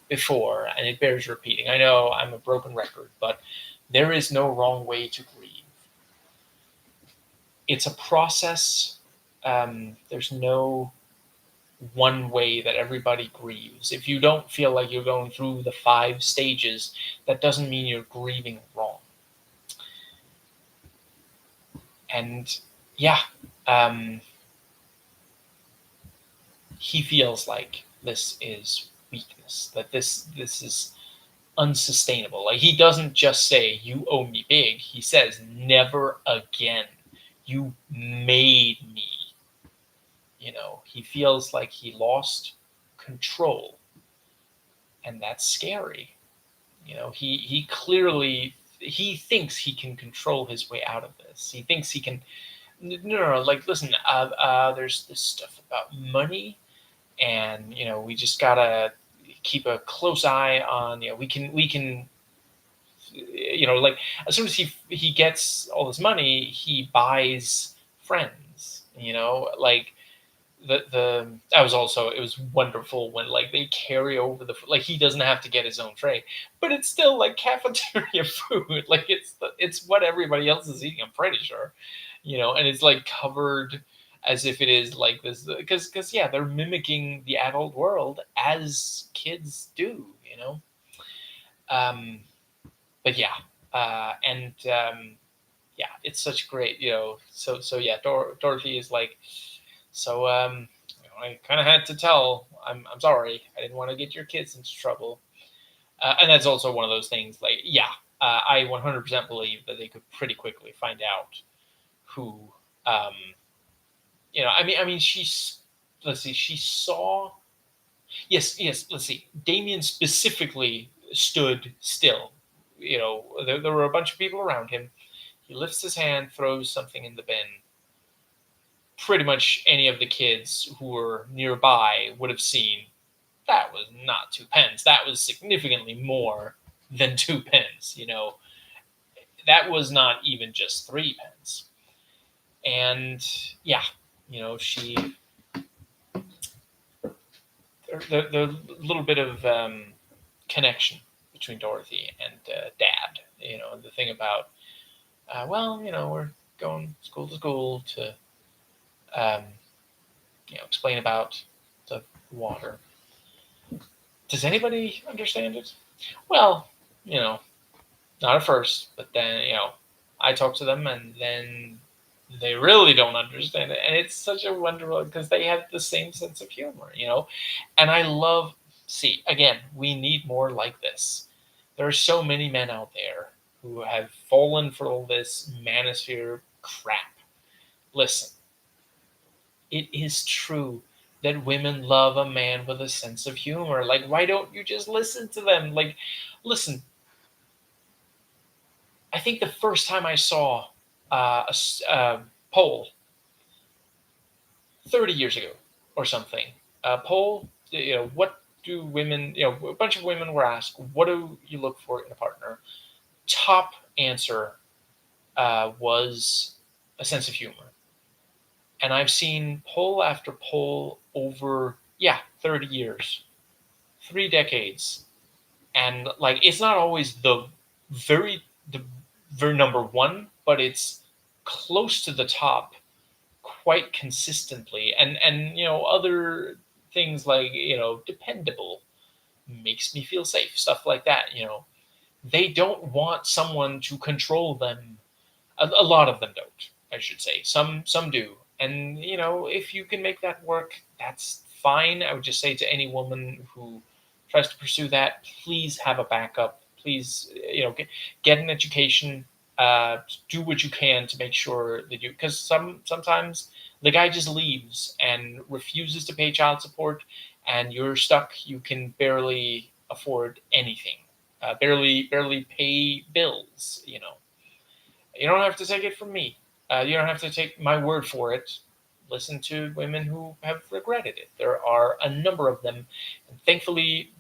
before, and it bears repeating. I know I'm a broken record, but there is no wrong way to grieve. It's a process. There's no one way that everybody grieves. If you don't feel like you're going through the 5 stages, that doesn't mean you're grieving wrong. And yeah, he feels like this is weakness, that this is unsustainable. Like, he doesn't just say, "You owe me big." He says, "Never again. You made me." He feels like he lost control, and that's scary. He clearly he thinks he can control his way out of this. He thinks he can. No. Like, listen, there's this stuff about money, and we just gotta keep a close eye on. We can. Like, as soon as he gets all this money, he buys friends. Like the that was also, it was wonderful when like they carry over like he doesn't have to get his own tray, but it's still like cafeteria food. Like it's what everybody else is eating, I'm pretty sure, and it's like covered as if it is like this, because yeah, they're mimicking the adult world as kids do. um but yeah, and yeah, it's such great, so yeah, Dorothy is like, so I kind of had to tell. I'm sorry. I didn't want to get your kids into trouble. And that's also one of those things. Like, yeah, I 100% believe that they could pretty quickly find out who. Um, I mean, she's. Let's see. She saw. Yes. Let's see. Damien specifically stood still. There were a bunch of people around him. He lifts his hand, throws something in the bin. Pretty much any of the kids who were nearby would have seen that was not 2 pence. That was significantly more than 2 pence. That was not even just 3 pence. And yeah, she, the little bit of connection between Dorothy and Dad. The thing about, well, we're going school to school to, um, explain about the water. Does anybody understand it? Well, not at first, but then, I talk to them, and then they really don't understand it. And it's such a wonderful, because they have the same sense of humor, And I love, see, again, we need more like this. There are so many men out there who have fallen for all this manosphere crap. Listen, it is true that women love a man with a sense of humor. Like, why don't you just listen to them? Like, listen, I think the first time I saw a poll 30 years ago or something, a poll, what do women, a bunch of women were asked, what do you look for in a partner? Top answer was a sense of humor. And I've seen poll after poll over, 30 years, 3 decades. And like, it's not always the very number one, but it's close to the top quite consistently. And other things like, dependable, makes me feel safe, stuff like that. They don't want someone to control them. A lot of them don't, I should say. Some do. And if you can make that work, that's fine. I would just say to any woman who tries to pursue that, please have a backup. Please, get an education. Do what you can to make sure that you, because sometimes the guy just leaves and refuses to pay child support, and you're stuck. You can barely afford anything, barely pay bills. You don't have to take it from me. You don't have to take my word for it. Listen to women who have regretted it. There are a number of them, and thankfully,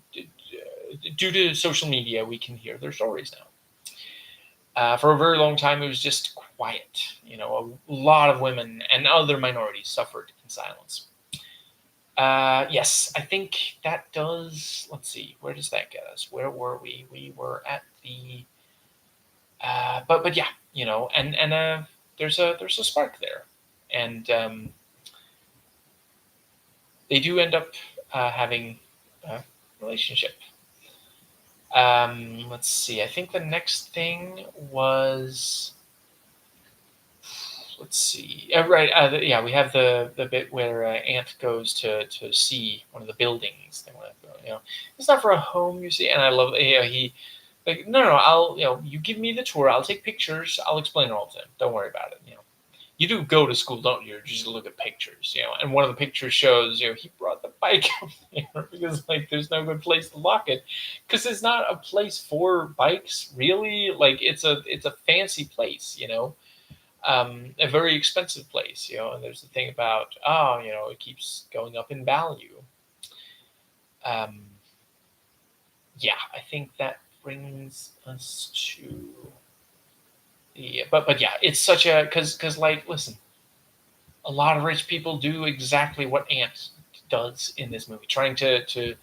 due to social media, we can hear their stories now. For a very long time, it was just quiet. A lot of women and other minorities suffered in silence. Yes, I think that does. Let's see, where does that get us? Where were we? We were at the. But yeah, and there's a spark there, and they do end up having a relationship. Let's see. I think the next thing was, let's see. Right. Yeah, we have the bit where Ant goes to see one of the buildings. They want to, it's not for a home, you see. And I love, he like, no, I'll, you give me the tour. I'll take pictures. I'll explain it all to him. Don't worry about it. You do go to school, don't you? Just look at pictures, and one of the pictures shows, he brought the bike up there because like there's no good place to lock it, because it's not a place for bikes really. Like it's a fancy place, a very expensive place, and there's the thing about it keeps going up in value. Um, yeah, I think that brings us to. Yeah, but yeah, it's such a because like, listen, a lot of rich people do exactly what Ant does in this movie, trying to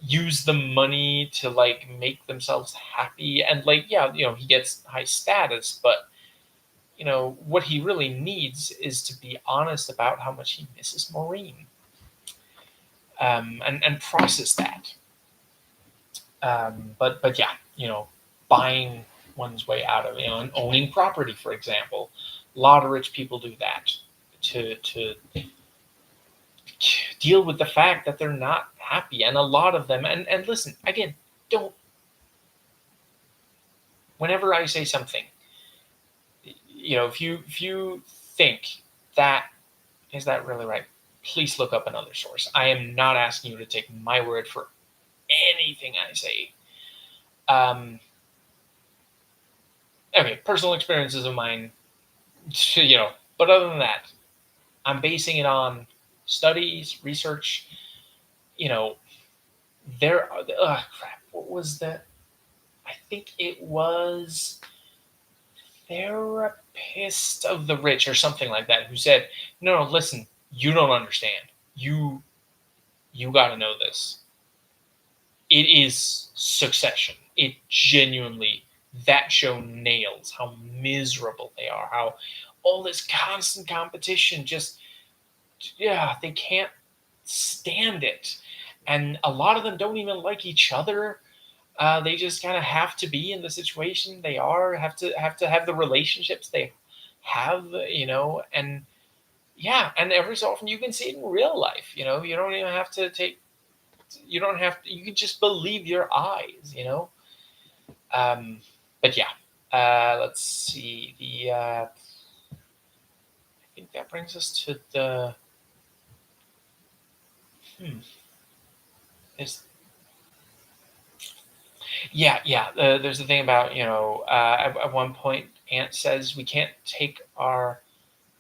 use the money to like make themselves happy, and like, yeah, he gets high status, but what he really needs is to be honest about how much he misses Maureen, and process that. But yeah, buying one's way out of, and owning property, for example. A lot of rich people do that to deal with the fact that they're not happy, and a lot of them. And listen, again, don't. Whenever I say something, if you think that is that really right, please look up another source. I am not asking you to take my word for anything I say. Okay, personal experiences of mine, but other than that, I'm basing it on studies, research. There are, crap, what was that? I think it was Therapist of the Rich or something like that, who said, no, listen, you don't understand. You got to know this. It is Succession. It genuinely, that show nails how miserable they are, how all this constant competition just, they can't stand it. And a lot of them don't even like each other. They just kind of have to be in the situation they are, have the relationships they have, and yeah, and every so often you can see it in real life. You don't even have to take, you don't have to, you can just believe your eyes. Um, but yeah, let's see. I think that brings us to the. Hmm, is Yeah, yeah. There's the thing about at one point, Ant says we can't take our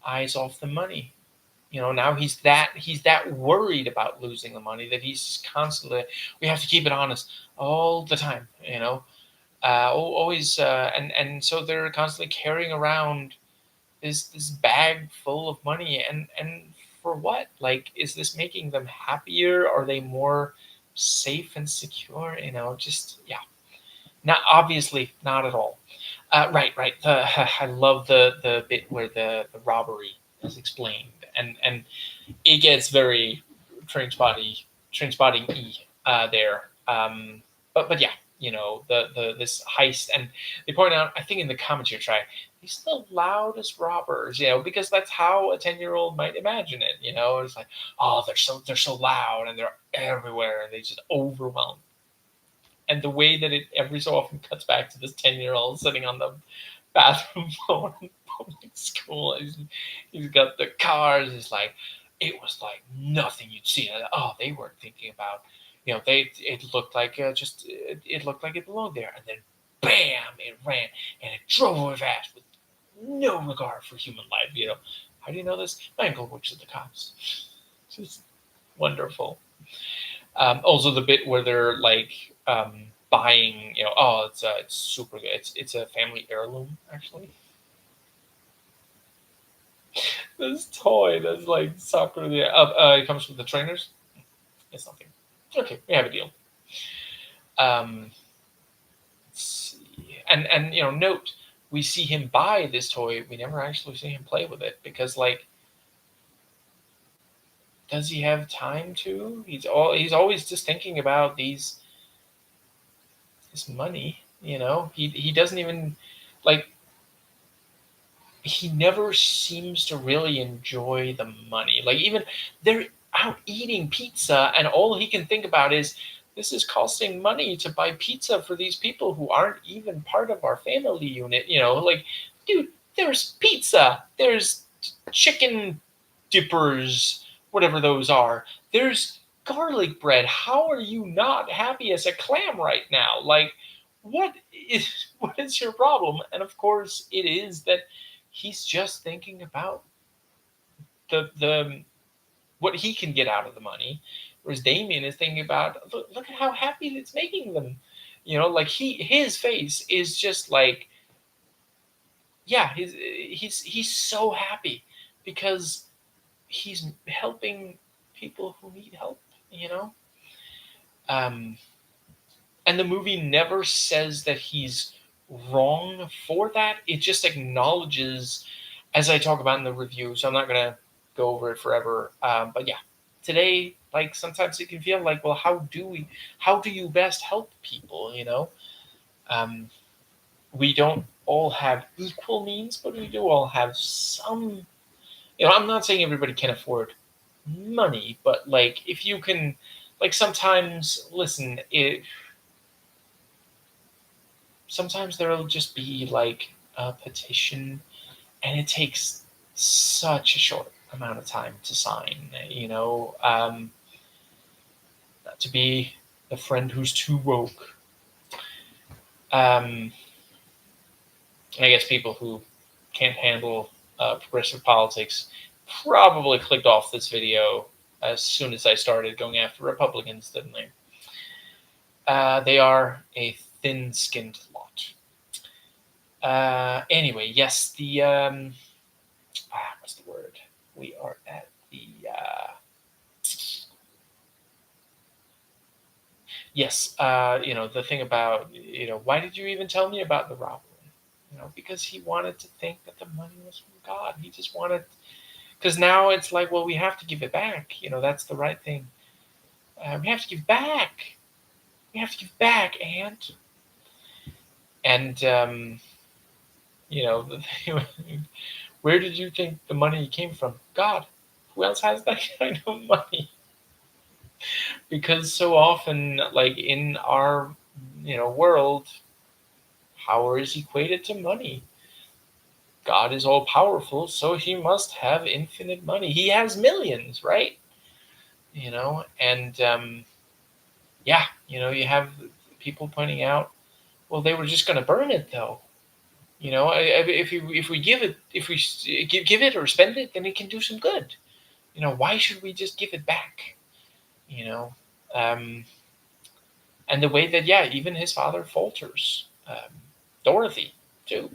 eyes off the money. Now he's that worried about losing the money that he's constantly. We have to keep it honest all the time. Always, and so they're constantly carrying around this bag full of money, and for what? Like, is this making them happier? Are they more safe and secure? Just yeah. Not obviously, not at all. Right, right. I love the bit where the robbery is explained, and it gets very train spotting there. But yeah, the this heist, and they point out, I think in the commentary track, these are the loudest robbers, because that's how a 10-year-old might imagine it. It's like, oh, they're so loud and they're everywhere and they just overwhelm. And the way that it every so often cuts back to this 10-year-old sitting on the bathroom floor in public school. He's got the cars. It's like, it was like nothing you'd seen. Oh, they weren't thinking about, it looked like it looked like it belonged there. And then bam, it ran and it drove away fast with no regard for human life. How do you know this? My uncle works at the cops. Just wonderful. Also, the bit where they're like buying, oh, it's super good. It's a family heirloom, actually. This toy that's like soccer. It comes with the trainers. It's nothing. Okay, we have a deal. Um, let's see. And note, we see him buy this toy. We never actually see him play with it because, like, does he have time to? He's always just thinking about this money. He doesn't even like. He never seems to really enjoy the money. Like, even they're out eating pizza, and all he can think about is, this is costing money to buy pizza for these people who aren't even part of our family unit. Like, dude, there's pizza, there's chicken dippers, whatever those are. There's garlic bread. How are you not happy as a clam right now? Like, what is what is your problem? And of course, it is that he's just thinking about the what he can get out of the money, whereas Damien is thinking about, look at how happy it's making them. Like, his face is just like, yeah, he's so happy because he's helping people who need help. You know, um, and the movie never says that he's wrong for that. It just acknowledges, as I talk about in the review. So I'm not gonna go over it forever. But yeah, today, like, sometimes it can feel like, well, how do you best help people? Um, we don't all have equal means, but we do all have some. I'm not saying everybody can afford money, but like, if you can, like, sometimes, listen, sometimes there'll just be like a petition, and it takes such a short amount of time to sign. Not to be the friend who's too woke. um, I guess people who can't handle progressive politics probably clicked off this video as soon as I started going after Republicans, didn't they? They are a thin-skinned lot. Anyway, yes, what's the word? We are at the yes. The thing about, why did you even tell me about the robbery? Because he wanted to think that the money was from God. He just wanted, because now it's like, well, we have to give it back. That's the right thing. We have to give back. We have to give back, Aunt. And where did you think the money came from? God. Who else has that kind of money? Because so often, like in our world, power is equated to money. God is all powerful, so he must have infinite money. He has millions, right? And you have people pointing out, well, they were just going to burn it, though. If we give it, if we give it or spend it, then it can do some good. Why should we just give it back? You know, um, and the way that even his father falters, Dorothy too.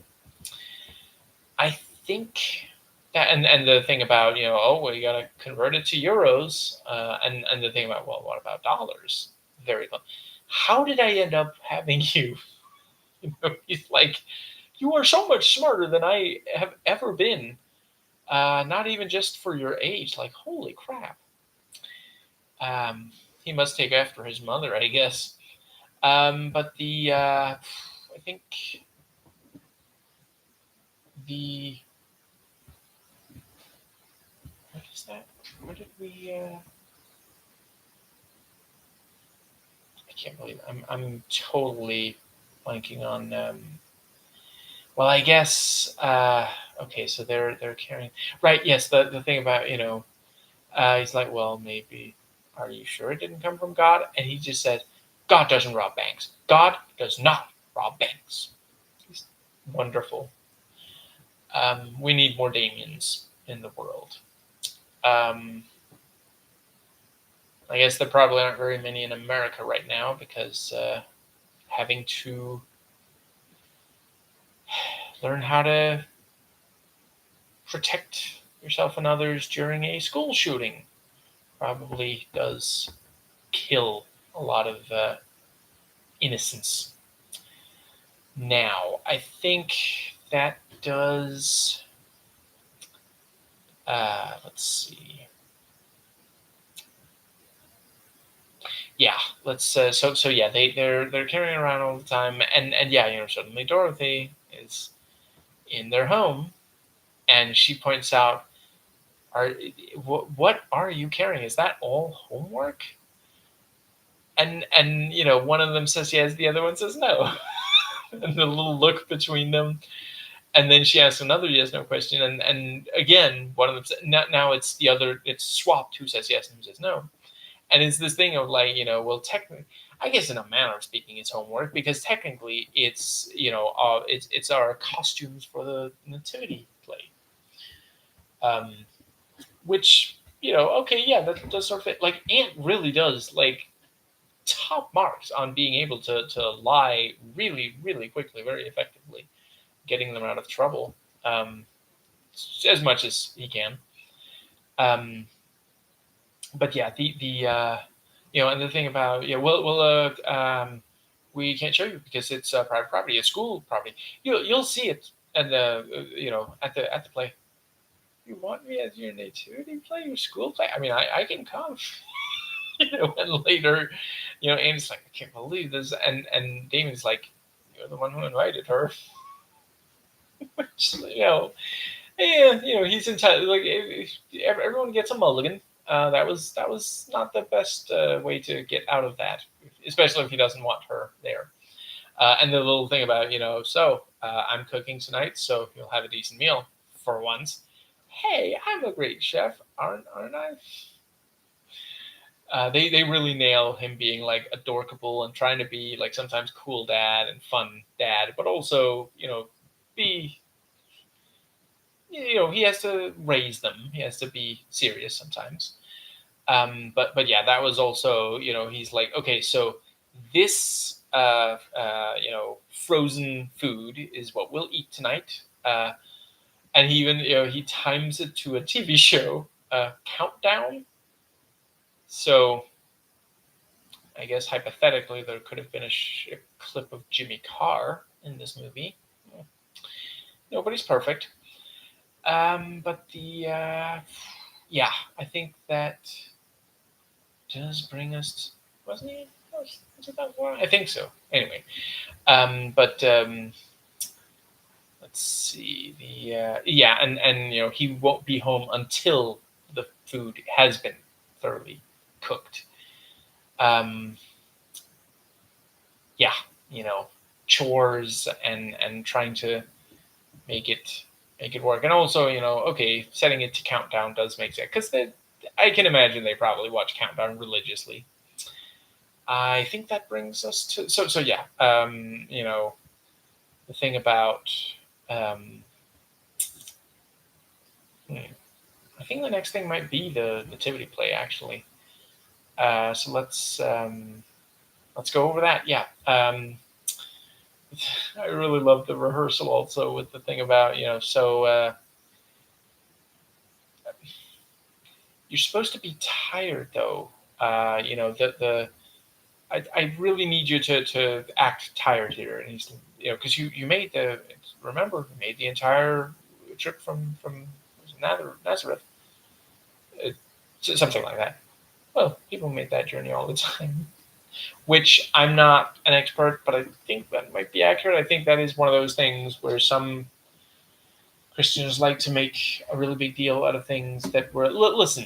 I think that, and the thing about well, you got to convert it to euros, and the thing about, well, what about dollars? Very low. How did I end up having you? He's like, you are so much smarter than I have ever been. Not even just for your age. Like, holy crap. He must take after his mother, I guess. But I think the what is that? What did we? I can't believe it. I'm totally blanking on. Well, I guess. Okay, so they're carrying. Right. Yes. The thing about he's like, well, maybe. Are you sure it didn't come from God? And he just said, God doesn't rob banks. God does not rob banks. He's wonderful. We need more Damiens in the world. I guess there probably aren't very many in America right now because having to learn how to protect yourself and others during a school shooting probably does kill a lot of innocence. Now, I think that does. Let's see. Yeah, let's. So yeah, they're carrying around all the time, and suddenly Dorothy is in their home, and she points out, "Are what are you carrying? Is that all homework?" And one of them says yes, the other one says no, and the little look between them. And then she asks another yes no question, and again one of them says, now it's the other, it's swapped, who says yes and who says no. And it's this thing of like, well, technically, I guess in a manner of speaking, it's homework because technically it's it's our costumes for the nativity play, um, which okay, yeah, that does sort of fit. Like Ant really does like top marks on being able to lie really really quickly, very effectively, getting them out of trouble, as much as he can. Um, but yeah, and the thing about we can't show you because it's private property, it's school property. You'll see it at the at the play. You want me as your nativity play, your school play? I mean, I can come. And later, Andy's like, I can't believe this, and Damon's like, you're the one who invited her. Which, he's entitled. Like everyone gets a mulligan. That was not the best way to get out of that, especially if he doesn't want her there. And the little thing about I'm cooking tonight, so you'll have a decent meal for once. Hey, I'm a great chef, aren't I? They really nail him being like adorkable and trying to be like sometimes cool dad and fun dad, but also be he has to raise them. He has to be serious sometimes. But yeah, that was also he's like, okay, so this frozen food is what we'll eat tonight, and he even he times it to a TV show countdown. So I guess hypothetically there could have been a clip of Jimmy Carr in this movie. Nobody's perfect. But I think that does bring us. Wasn't he? 2004? I think so. Anyway, but let's see. Yeah, and he won't be home until the food has been thoroughly cooked. Um, yeah, chores and trying to make it work, and also okay, setting it to countdown does make sense because I can imagine they probably watch countdown religiously. I think that brings us to so yeah, the thing about um, I think the next thing might be the nativity play actually. So let's go over that. Yeah. I really love the rehearsal also with the thing about you're supposed to be tired though. The I really need you to act tired here, and he's because you made the remember you made the entire trip from Nazareth, uh, something like that. Well, people make that journey all the time, which I'm not an expert, but I think that might be accurate. I think that is one of those things where some Christians like to make a really big deal out of things that were. Listen,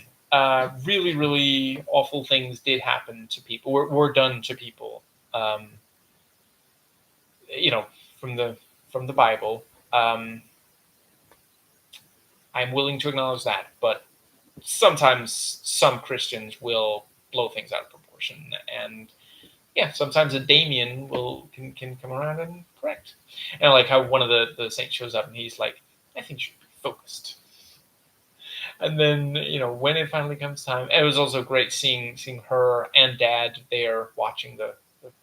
really, really awful things did happen to people. Were done to people. Um, you know, from the Bible. Um, I'm willing to acknowledge that, but sometimes some Christians will blow things out of proportion, and yeah, sometimes a Damien can come around and correct. And I like how one of the saints shows up and he's like, I think you should be focused. And then when it finally comes time, it was also great seeing her and Dad there watching the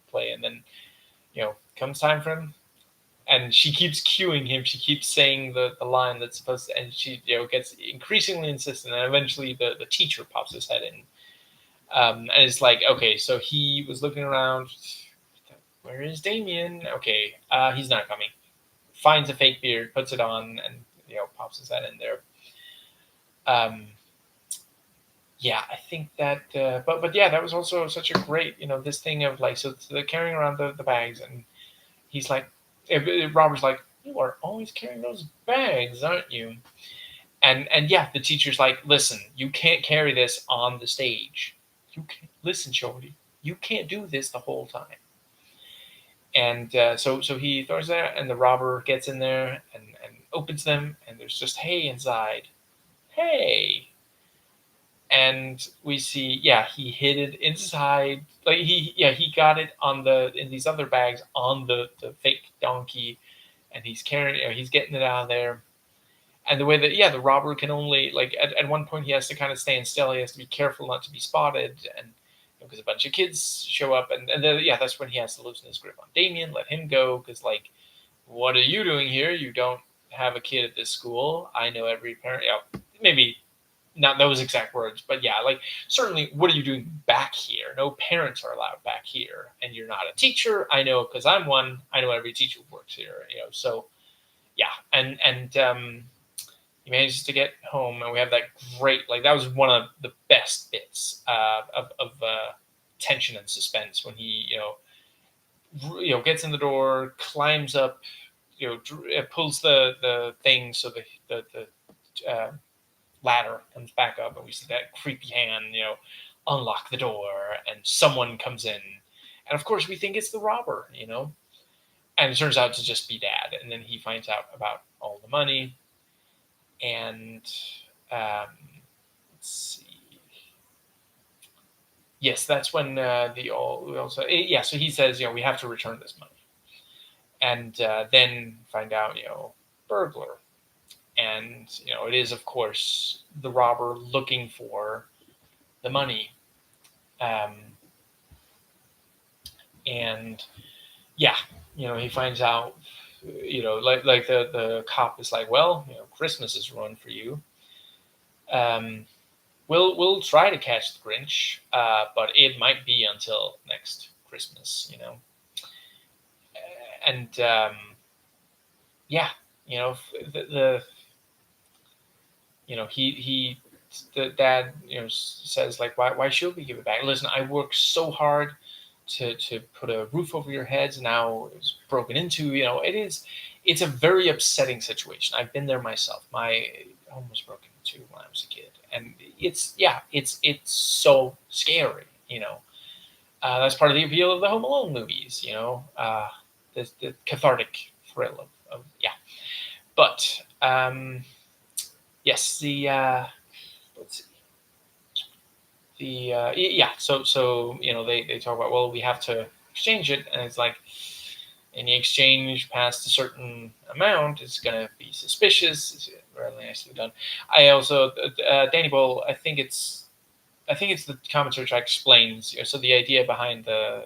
play, and then comes time for him, and she keeps cueing him. She keeps saying the line that's supposed to, and she gets increasingly insistent, and eventually the teacher pops his head in, and it's like, okay, so he was looking around. Where is Damien? Okay, he's not coming. Finds a fake beard, puts it on, and pops his head in there. Yeah, I think that, but yeah, that was also such a great, this thing of like, so they're carrying around the bags, and he's like, Robert's like, you are always carrying those bags, aren't you? And yeah, the teacher's like, listen, you can't carry this on the stage. You can't listen, Shorty. You can't do this the whole time. And so he throws there, and the robber gets in there and opens them, and there's just hay inside. Hay. And we see, yeah, he hid it inside. Like he got it in these other bags on the fake donkey, and he's carrying, he's getting it out of there. And the way that, yeah, the robber can only, like, at one point he has to kind of stand still. He has to be careful not to be spotted, and because a bunch of kids show up, and then, yeah, that's when he has to loosen his grip on Damien, let him go, because, like, what are you doing here? You don't have a kid at this school. I know every parent. Maybe not those exact words, but yeah, like, certainly, what are you doing back here? No parents are allowed back here, and you're not a teacher. I know, because I'm one. I know every teacher who works here. So yeah, and he manages to get home, and we have that great, like, that was one of the best bits of tension and suspense when he gets in the door, climbs up, pulls the thing, so the ladder comes back up, and we see that creepy hand unlock the door, and someone comes in, and of course we think it's the robber, and it turns out to just be Dad, and then he finds out about all the money. And let's see. Yes, that's when also yeah. So he says, we have to return this money, and then find out, burglar, and it is, of course, the robber looking for the money, um, and yeah, he finds out, like the cop is like, well, Christmas is ruined for you. Um, we'll try to catch the Grinch, but it might be until next Christmas, And yeah, the he the dad says, like, why should we give it back? Listen, I worked so hard to put a roof over your heads. Now it was broken into. It's a very upsetting situation. I've been there myself. My home was broken into when I was a kid, and it's so scary. That's part of the appeal of the Home Alone movies. The cathartic thrill of yeah. But yes, the let's see. Yeah, so they talk about, well, we have to exchange it, and it's like any exchange past a certain amount is going to be suspicious. It's really nicely done. I also Danny Boyle, I think it's the commentary track explains. So the idea behind I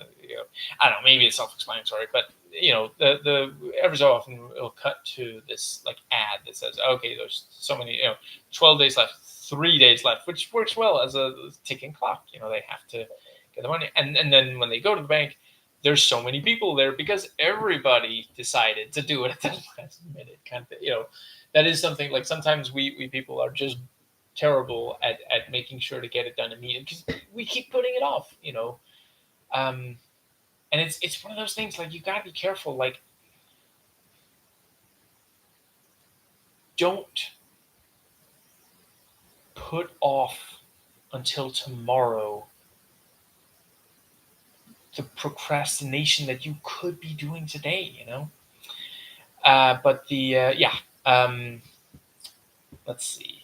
don't know, maybe it's self-explanatory, but the every so often it'll cut to this like ad that says, okay, there's so many, 12 days left, 3 days left, which works well as a ticking clock. They have to get the money, and then when they go to the bank, there's so many people there because everybody decided to do it at the last minute, kind of thing. That is something like sometimes we people are just terrible at making sure to get it done immediately because we keep putting it off. And it's one of those things, like, you gotta be careful. Like, don't put off until tomorrow the procrastination that you could be doing today. But let's see.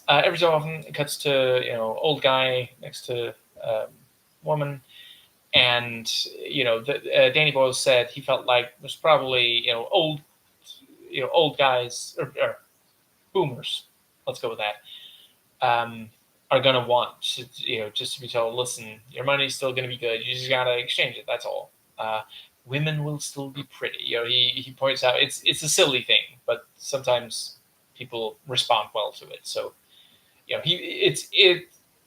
Every so often it cuts to old guy next to woman, and Danny Boyle said he felt like there's probably old guys or boomers. Let's go with that. Are gonna want to, just to be told, listen, your money's still gonna be good. You just gotta exchange it. That's all. Women will still be pretty. He points out it's a silly thing, but sometimes people respond well to it. So,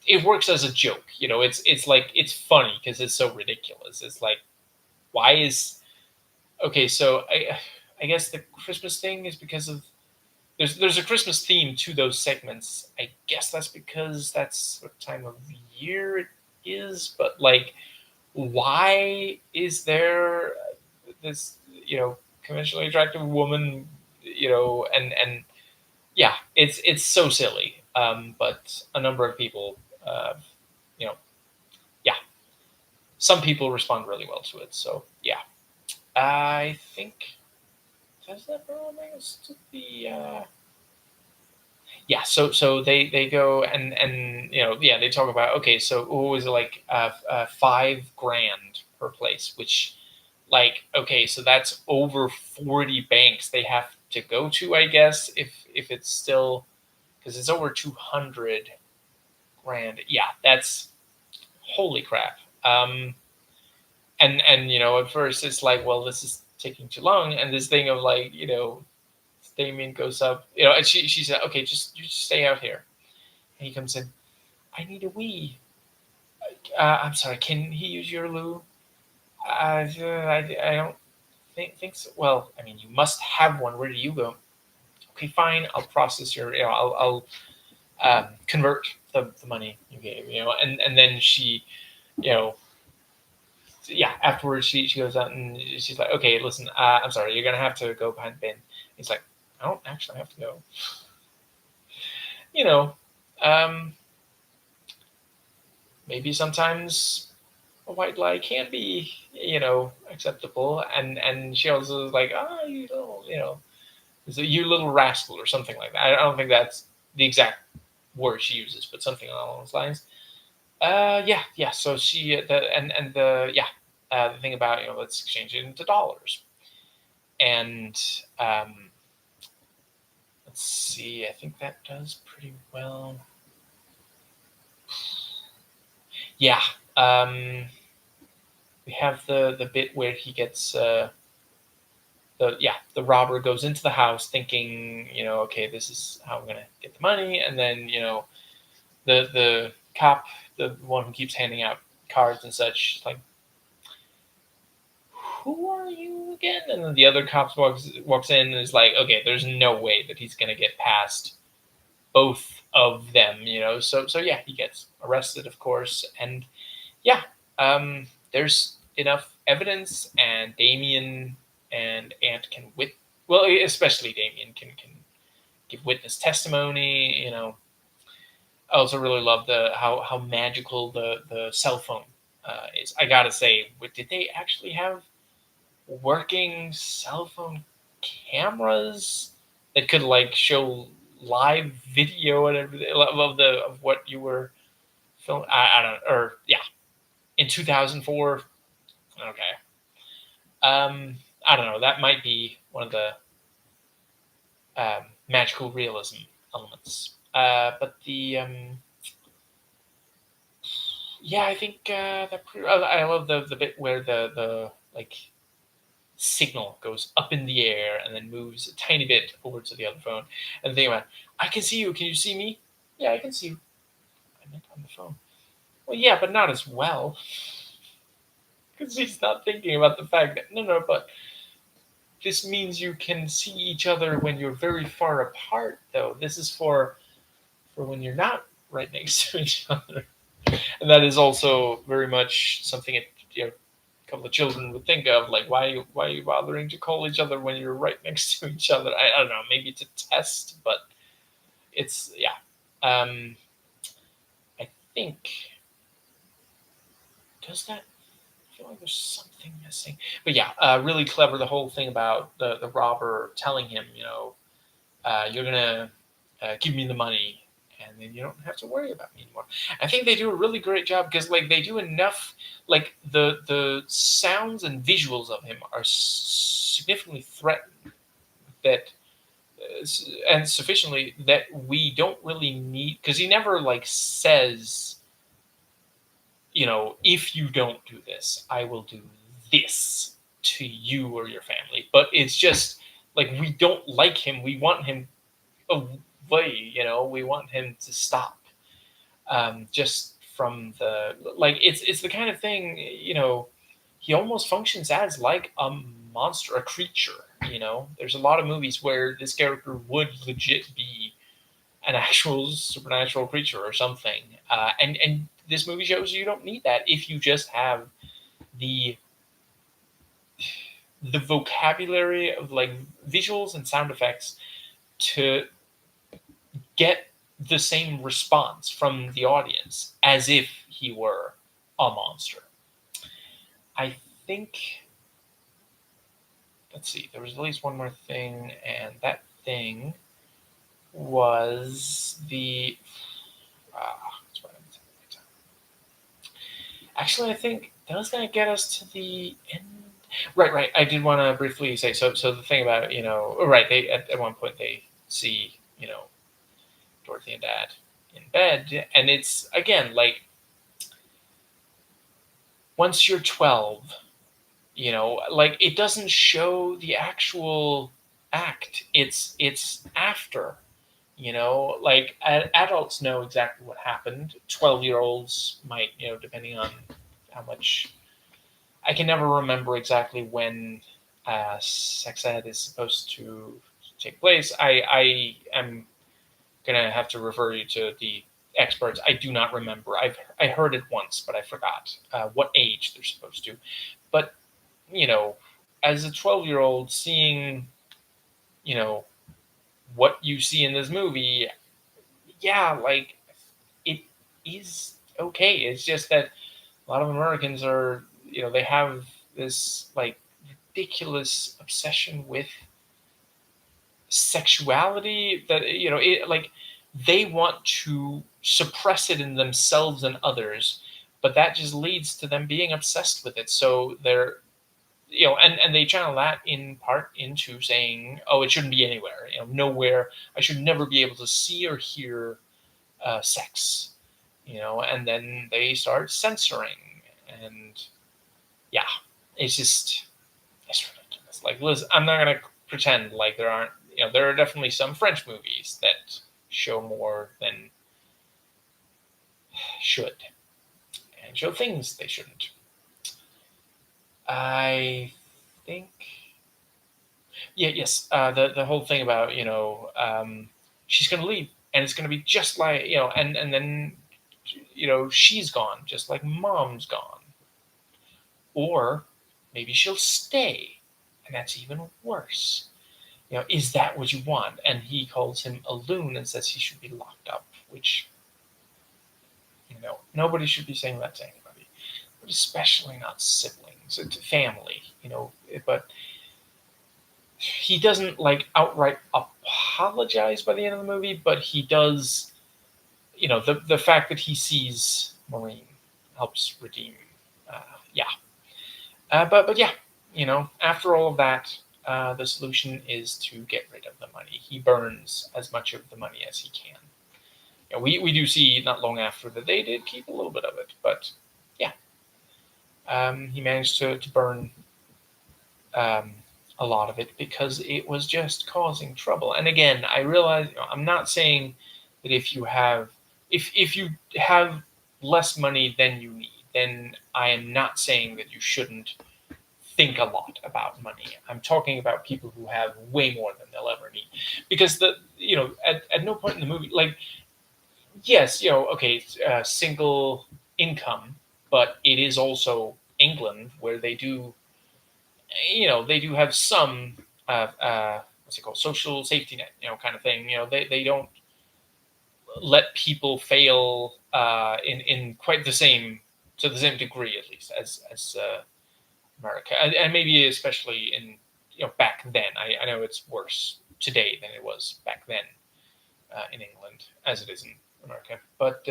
it works as a joke. It's like, it's funny because it's so ridiculous. It's like, why is okay? So I guess the Christmas thing is because of there's a Christmas theme to those segments. I guess that's because that's what time of year it is. But like, why is there this conventionally attractive woman? And yeah, it's so silly. But a number of people, you know, yeah, some people respond really well to it. So yeah, I think does that bring us to the yeah. So they go and they talk about, okay, so what was it, like $5,000 per place, which, like, okay, so that's over 40 banks they have to go to, I guess, if it's still, because it's over 200 grand. Yeah, that's holy crap. And at first it's like, well, this is taking too long, and this thing of like, Damien goes up, and she said, okay, you just stay out here. And he comes in, I need a wee. I'm sorry, can he use your loo? I don't think so. Well, I mean, you must have one. Where do you go? Okay, fine. I'll process your. I'll convert the money you gave. And then she, yeah. Afterwards, she goes out and she's like, okay, listen. I'm sorry. You're gonna have to go behind the bin. He's like, I don't actually have to go. Um, maybe sometimes a white lie can be, acceptable. And she also is like, you little rascal or something like that. I don't think that's the exact word she uses, but something along those lines. Yeah. So she the thing about, let's exchange it into dollars. And let's see, I think that does pretty well. Yeah. We have the bit where he gets the robber goes into the house thinking, okay, this is how I'm gonna get the money, and then the cop, the one who keeps handing out cards and such, like, who are you again? And then the other cop walks in and is like, okay, there's no way that he's gonna get past both of them, So yeah, he gets arrested, of course, and yeah, there's enough evidence, and Damien and Ant can well, especially Damien can give witness testimony. I also really love how magical the cell phone is. I gotta say, did they actually have working cell phone cameras that could like show live video and everything of what you were filming? I don't, or yeah, in 2004. Okay. I don't know. That might be one of the magical realism elements. But yeah, I think I love the bit where the like signal goes up in the air and then moves a tiny bit over to the other phone. And think about, I can see you. Can you see me? Yeah, I can see you. I meant on the phone. Well, yeah, but not as well, because he's not thinking about the fact that no, but this means you can see each other when you're very far apart, though. This is for when you're not right next to each other. And that is also very much something a couple of children would think of, like why are you bothering to call each other when you're right next to each other? I don't know, maybe to test, but it's yeah. I think does that I feel like there's something missing. But yeah, really clever the whole thing about the robber telling him, you're gonna give me the money, and then you don't have to worry about me anymore. I think they do a really great job because like they do enough. Like the sounds and visuals of him are significantly threatened that and sufficiently that we don't really need, because he never like says, if you don't do this, I will do this to you or your family. But it's just like we don't like him. We want him away. We want him to stop. Just from the like, it's the kind of thing. He almost functions as like a monster, a creature. There's a lot of movies where this character would legit be an actual supernatural creature or something. And this movie shows you don't need that if you just have the vocabulary of like visuals and sound effects to get the same response from the audience as if he were a monster. I think, let's see, there was at least one more thing, and that thing was the that's what I'm actually, I think that was going to get us to the end. Right. I did want to briefly say, so the thing about, right, they at one point they see, Dorothy and Dad in bed, and it's again like once you're 12, like it doesn't show the actual act. It's after, like adults know exactly what happened. 12-year-olds might, depending on how much. I can never remember exactly when sex ed is supposed to take place. I am gonna have to refer you to the experts. I do not remember. I heard it once, but I forgot what age they're supposed to. But you know, as a 12-year-old seeing, you know, what you see in this movie, yeah, like it is okay. It's just that a lot of Americans are, they have this like ridiculous obsession with sexuality that, like they want to suppress it in themselves and others, but that just leads to them being obsessed with it. So they're, and they channel that in part into saying, oh, it shouldn't be anywhere, nowhere. I should never be able to see or hear sex, and then they start censoring. And yeah, it's just, it's ridiculous. Like, Liz, I'm not going to pretend like there aren't, there are definitely some French movies that show more than should and show things they shouldn't. I think, yeah, yes, the whole thing about, she's going to leave and it's going to be just like, and then she's gone, just like mom's gone. Or maybe she'll stay, and that's even worse. Is that what you want? And he calls him a loon and says he should be locked up, which, nobody should be saying that to anybody, but especially not siblings, family, but he doesn't outright apologize by the end of the movie, but he does, the fact that he sees Maureen helps redeem, yeah. But yeah, after all of that, the solution is to get rid of the money. He burns as much of the money as he can. We do see not long after that they did keep a little bit of it, but yeah, he managed to burn um, a lot of it because it was just causing trouble. And again, I realize I'm not saying that if you have less money than you need, then I am not saying that you shouldn't think a lot about money. I'm talking about people who have way more than they'll ever need, because at no point in the movie, yes, okay, single income, but it is also England, where they do have some what's it called, social safety net, kind of thing. They don't let people fail in quite the same degree, at least, as America, and maybe especially in back then. I know it's worse today than it was back then in England, as it is in America. But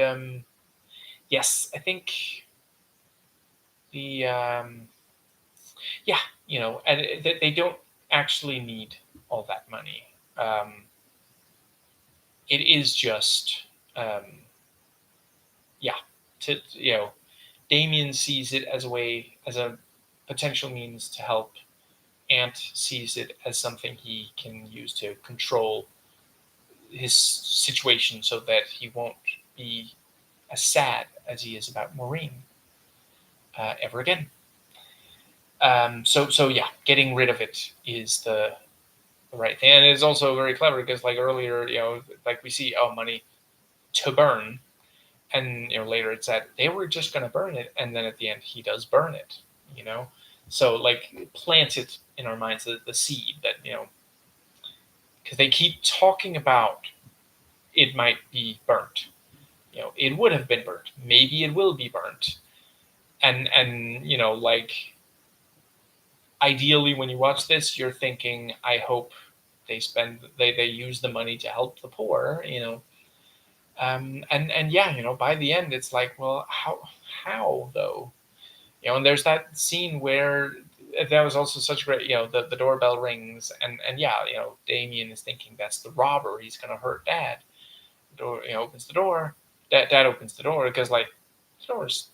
yes, I think the yeah, and they don't actually need all that money. It is just yeah, to Damien sees it as a potential means to help. Ant sees it as something he can use to control his situation so that he won't be as sad as he is about Maureen ever again. So yeah, getting rid of it is the right thing, and it's also very clever because earlier, we see money to burn, and later it's that they were just going to burn it, and then at the end he does burn it. So plant it in our minds, the seed that because they keep talking about it might be burnt. It would have been burnt. Maybe it will be burnt. And ideally, when you watch this, you're thinking, I hope they use the money to help the poor. And yeah, by the end, it's well, how though? And there's that scene where that was also such great. The doorbell rings, and yeah, Damien is thinking that's the robber. He's gonna hurt Dad. Door, opens the door. Dad opens the door because the door's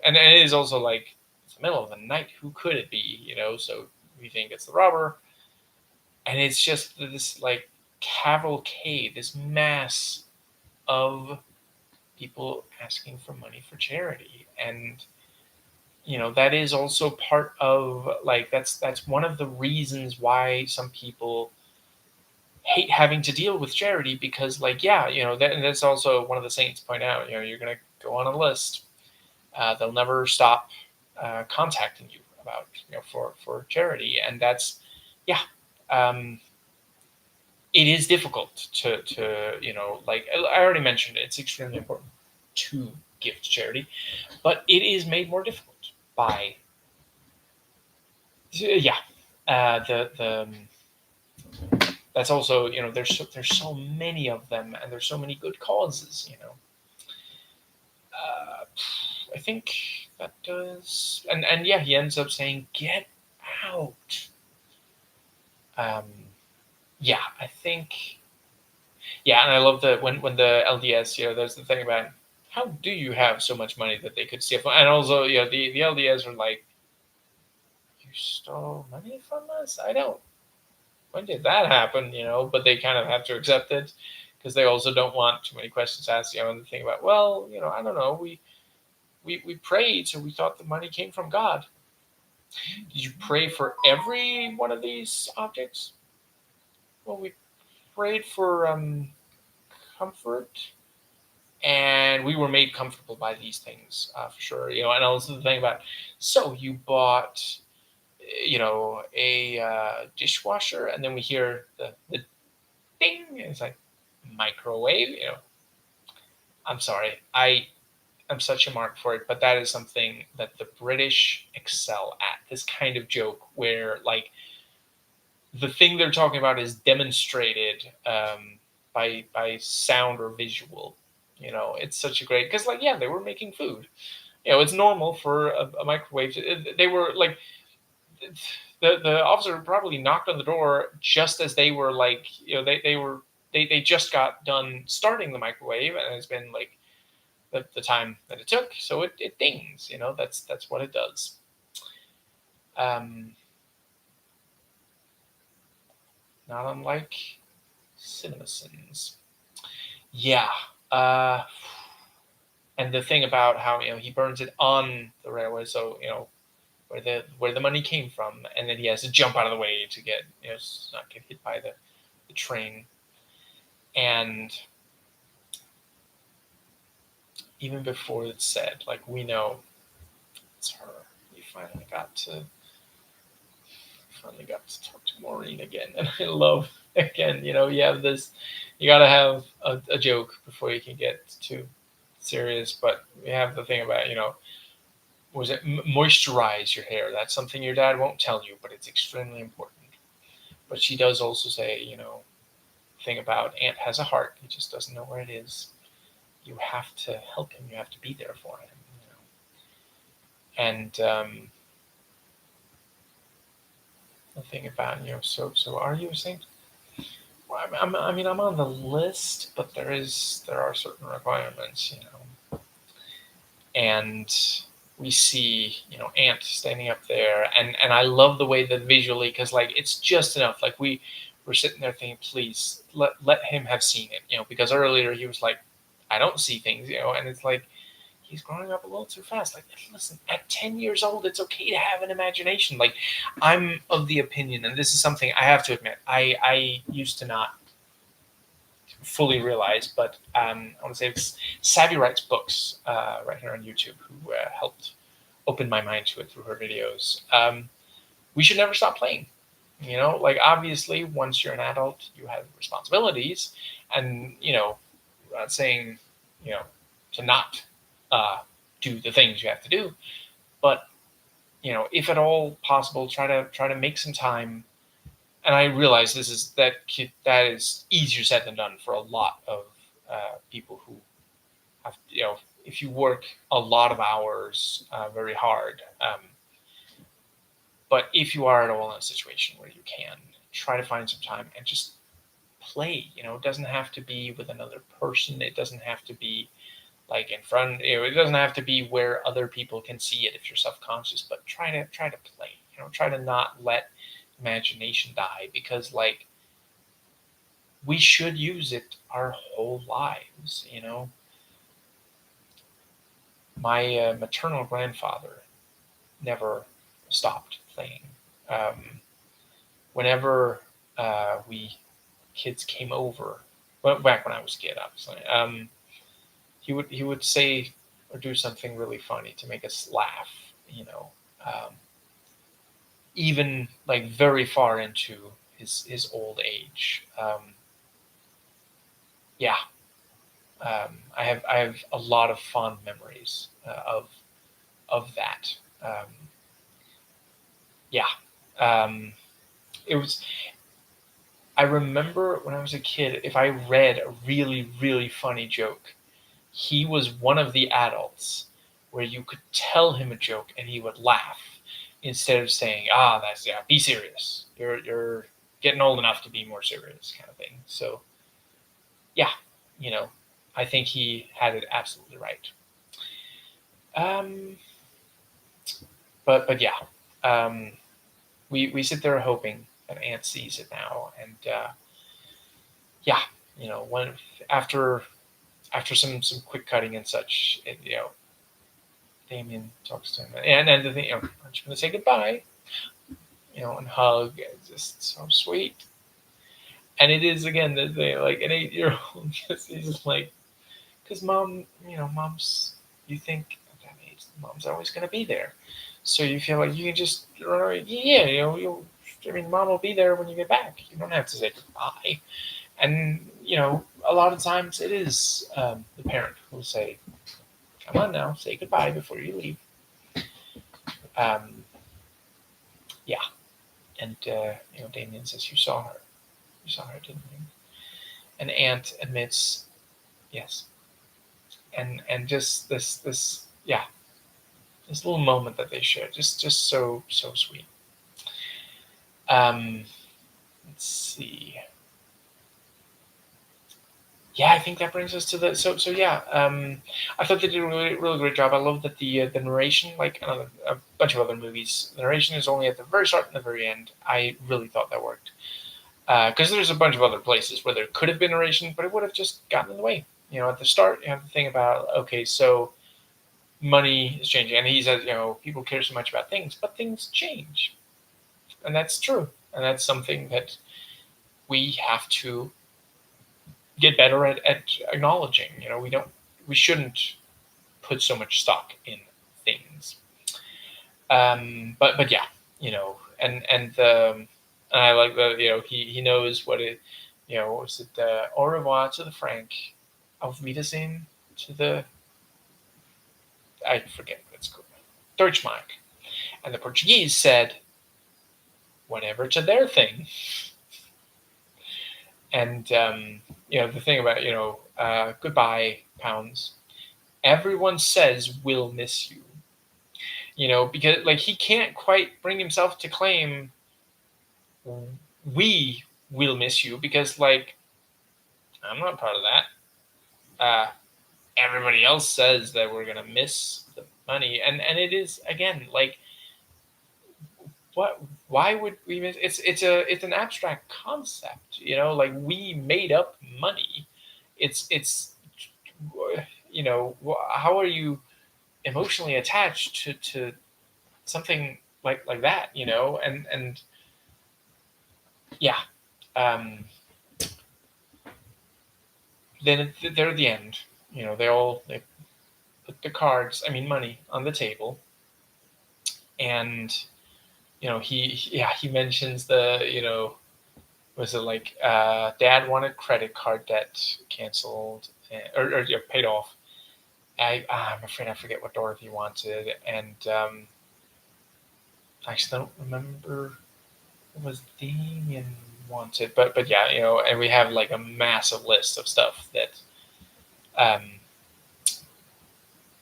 and it is also it's the middle of the night. Who could it be? So we think it's the robber, and it's just this cavalcade, this mass of people asking for money for charity, and that is also part of that's one of the reasons why some people hate having to deal with charity, because that's also one of the saints point out, you're going to go on a list, they'll never stop contacting you about for charity, and that's it is difficult to I already mentioned, it's extremely important to give to charity, but it is made more difficult by the that's also there's so many of them, and there's so many good causes. I think that does, and yeah, he ends up saying, "Get out." Yeah, I think, yeah, and I love that when the LDS, there's the thing about how do you have so much money that they could steal from, and also the LDS are like, you stole money from us? I don't. When did that happen? But they kind of have to accept it because they also don't want too many questions asked. And the thing about, well, I don't know. We prayed, so we thought the money came from God. Did you pray for every one of these objects? Well, we prayed for comfort and we were made comfortable by these things, for sure. And also the thing about, so you bought, a dishwasher, and then we hear the ding, and it's like microwave. I'm sorry, I'm such a mark for it, but that is something that the British excel at. This kind of joke where, like, the thing they're talking about is demonstrated by sound or visual. It's such a great, because, like, yeah, they were making food. It's normal for a microwave. They were like, the officer probably knocked on the door just as they were, like, they just got done starting the microwave, and it's been like the time that it took, so it dings. That's what it does. Not unlike CinemaSins. Yeah. And the thing about how he burns it on the railway, so where the money came from, and then he has to jump out of the way to get not get hit by the train. And even before it's said, like, we know it's her. We finally got to talk to Maureen again, and I love, again, you have this, you got to have a joke before you can get too serious. But we have the thing about, was it moisturize your hair? That's something your dad won't tell you, but it's extremely important. But she does also say, thing about Ant has a heart, he just doesn't know where it is. You have to help him, you have to be there for him. And the thing about, so are you a saint? Well, I'm on the list, but there are certain requirements. And we see, Ant standing up there, and I love the way that visually, because, like, it's just enough. Like, we're sitting there thinking, please let him have seen it, because earlier he was like, I don't see things, and it's like, he's growing up a little too fast. Like, listen, at 10 years old, it's okay to have an imagination. Like, I'm of the opinion, and this is something I have to admit, I used to not fully realize, but I want to say it's Savvy Writes Books, right here on YouTube, who helped open my mind to it through her videos. We should never stop playing. Like, obviously, once you're an adult, you have responsibilities, and we're not saying to not do the things you have to do, but if at all possible, try to make some time. And I realize that is easier said than done for a lot of people who have, if you work a lot of hours very hard. But if you are at all in a situation where you can, try to find some time and just play. It doesn't have to be with another person. It doesn't have to be like in front. It doesn't have to be where other people can see it if you're self-conscious. But try to play. Try to not let imagination die, because, like, we should use it our whole lives. My maternal grandfather never stopped playing. Whenever we kids came over, well, back when I was a kid, obviously, he would say or do something really funny to make us laugh. Even, like, very far into his old age. Yeah. I have a lot of fond memories of that. Yeah. It was. I remember when I was a kid, if I read a really, really funny joke, he was one of the adults where you could tell him a joke and he would laugh, instead of saying, that's, yeah, be serious. You're getting old enough to be more serious, kind of thing. So, yeah, I think he had it absolutely right. But yeah, we sit there hoping that Ant sees it now, and yeah, when after some quick cutting and such, Damien talks to him, and the thing, I'm just gonna say goodbye, and hug. It's just so sweet. And it is, again, that they, like, an 8-year-old, he's just like because mom, you think at that age, mom's always going to be there. So you feel like you can just, yeah, mom will be there when you get back. You don't have to say goodbye. And, a lot of times it is the parent who will say, come on now, say goodbye before you leave. Um, yeah. And, Damien says, you saw her. You saw her, didn't you? And Aunt admits, yes. And just this, yeah, this little moment that they share, just so sweet. Let's see. Yeah, I think that brings us to the so yeah. I thought they did a really great job. I love that the narration, like a bunch of other movies, the narration is only at the very start and the very end. I really thought that worked because there's a bunch of other places where there could have been narration, but it would have just gotten in the way. At the start, you have the thing about okay, so money is changing, and he says, people care so much about things, but things change, and that's true, and that's something that we have to get better at acknowledging. We shouldn't put so much stock in things. But yeah, and I like that. He knows what it. What was it? Au revoir to the Frank, auf Wiedersehen to the. I forget what it's called. Deutschmark, and the Portuguese said, whatever to their thing. And the thing about goodbye pounds. Everyone says we'll miss you. Because like he can't quite bring himself to claim we will miss you because like I'm not part of that. Everybody else says that we're gonna miss the money, and it is again like what? Why would we miss? It's an abstract concept. Like we made up money. It's how are you emotionally attached to something like that? And yeah. Then they're at the end. They put the cards, I mean money, on the table, and he mentions the was it like dad wanted credit card debt canceled or paid off. I'm afraid I forget what Dorothy wanted, and I actually don't remember what was Damien wanted, but yeah, and we have like a massive list of stuff that um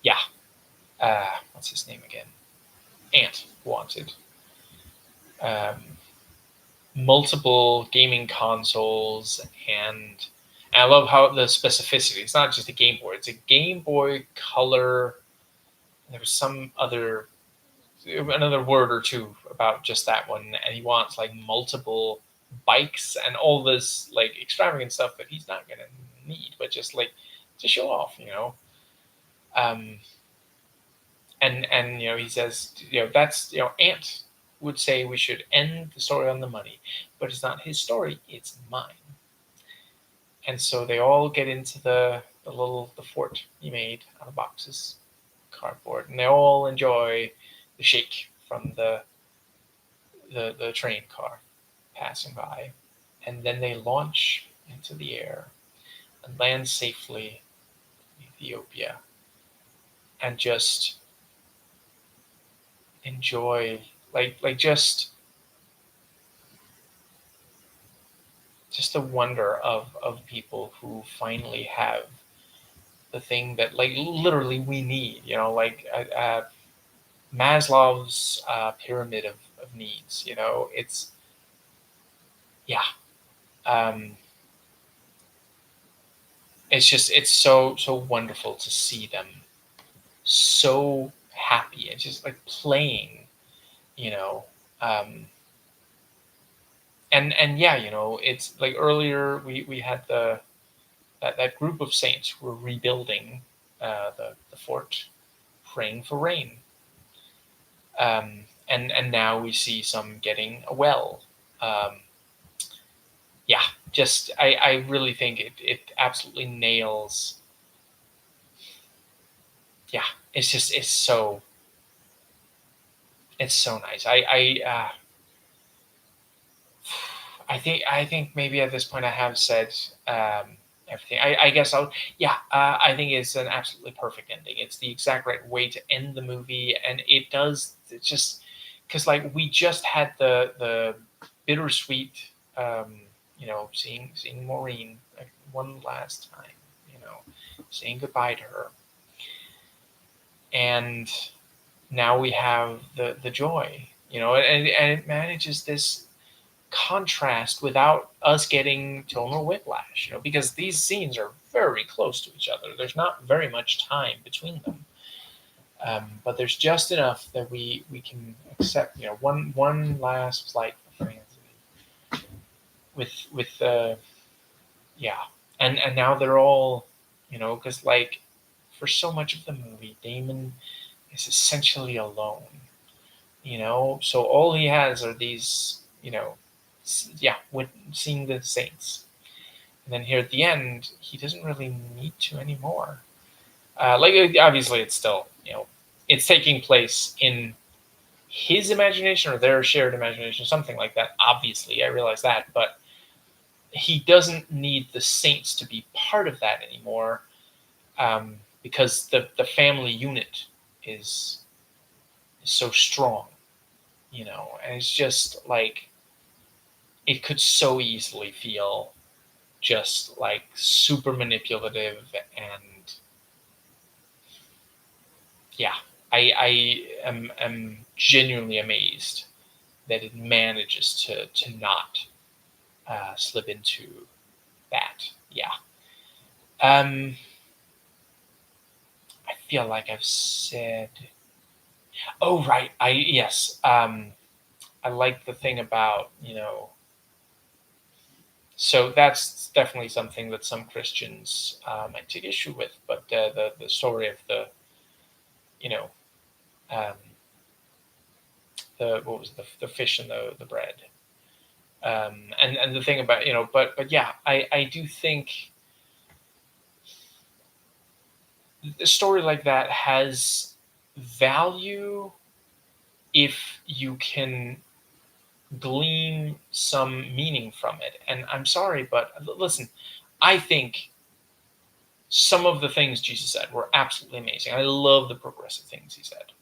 yeah what's his name again? Ant wanted. Um, Multiple gaming consoles, and I love how the specificity. It's not just a Game Boy; it's a Game Boy Color. There was some another word or two about just that one, and he wants like multiple bikes and all this like extravagant stuff that he's not gonna need, but just like to show off. Um, and he says that's Ant would say we should end the story on the money, but it's not his story, it's mine. And so they all get into the fort he made out of boxes, cardboard, and they all enjoy the shake from the train car passing by, and then they launch into the air and land safely in Ethiopia and just enjoy like just the wonder of people who finally have the thing that like literally we need, like Maslow's pyramid of needs. It's yeah, um, it's so wonderful to see them so happy and just like playing, you know, um, and yeah, it's like earlier we had that group of saints who were rebuilding the fort, praying for rain. And now we see some getting a well. Um, yeah, just I really think it absolutely nails yeah, it's so nice. I think maybe at this point I have said everything. I guess I'll yeah. I think it's an absolutely perfect ending. It's the exact right way to end the movie, and it does it's just because like we just had the bittersweet, um, seeing Maureen like one last time, saying goodbye to her, and now we have the joy, and it manages this contrast without us getting tonal whiplash, because these scenes are very close to each other. There's not very much time between them, but there's just enough that we can accept. One last flight for Anthony with yeah, and now they're all, because like for so much of the movie, Damon is essentially alone. So all he has are these, yeah, with seeing the saints, and then here at the end he doesn't really need to anymore. Obviously it's still, it's taking place in his imagination or their shared imagination, something like that. Obviously I realize that, but he doesn't need the saints to be part of that anymore, because the family unit is so strong, and it's just like it could so easily feel just like super manipulative. And yeah, I am genuinely amazed that it manages to not slip into that. Yeah. um I feel like I've said, oh right, I yes, I like the thing about, so that's definitely something that some Christians might take issue with. But the story of the, you know um, the what was the fish and the bread, and the thing about, but yeah, I do think a story like that has value if you can glean some meaning from it. And I'm sorry, but listen, I think some of the things Jesus said were absolutely amazing. I love the progressive things he said.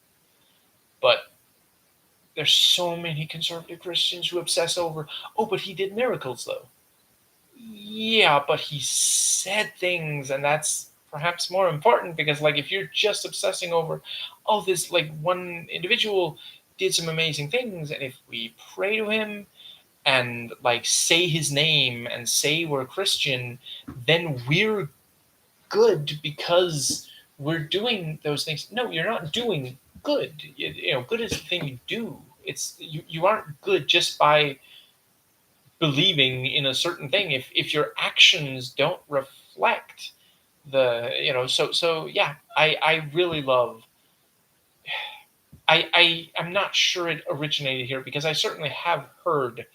But there's so many conservative Christians who obsess over, oh, but he did miracles though. Yeah, but he said things, and that's perhaps more important, because like if you're just obsessing over, oh, this like one individual did some amazing things, and if we pray to him and like say his name and say we're Christian, then we're good because we're doing those things. No, you're not doing good. Good is the thing you do. It's you aren't good just by believing in a certain thing if your actions don't reflect the, so yeah, I really love. I'm not sure it originated here, because I certainly have heard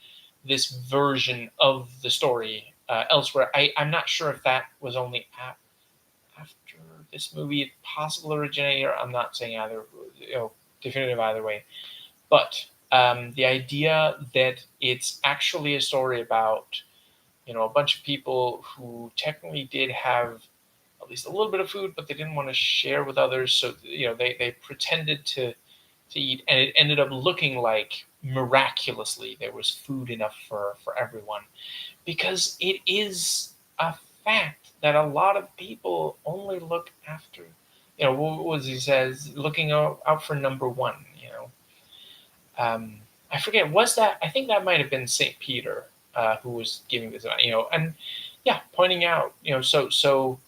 this version of the story elsewhere. I'm not sure if that was only after this movie. It possible originated here. I'm not saying either, definitive either way. But the idea that it's actually a story about, a bunch of people who technically did have at least a little bit of food, but they didn't want to share with others. So, they pretended to eat, and it ended up looking like miraculously there was food enough for everyone, because it is a fact that a lot of people only look after, what was he says, looking out for number one. I forget, was that, I think that might have been St. Peter, who was giving this, and yeah, pointing out, so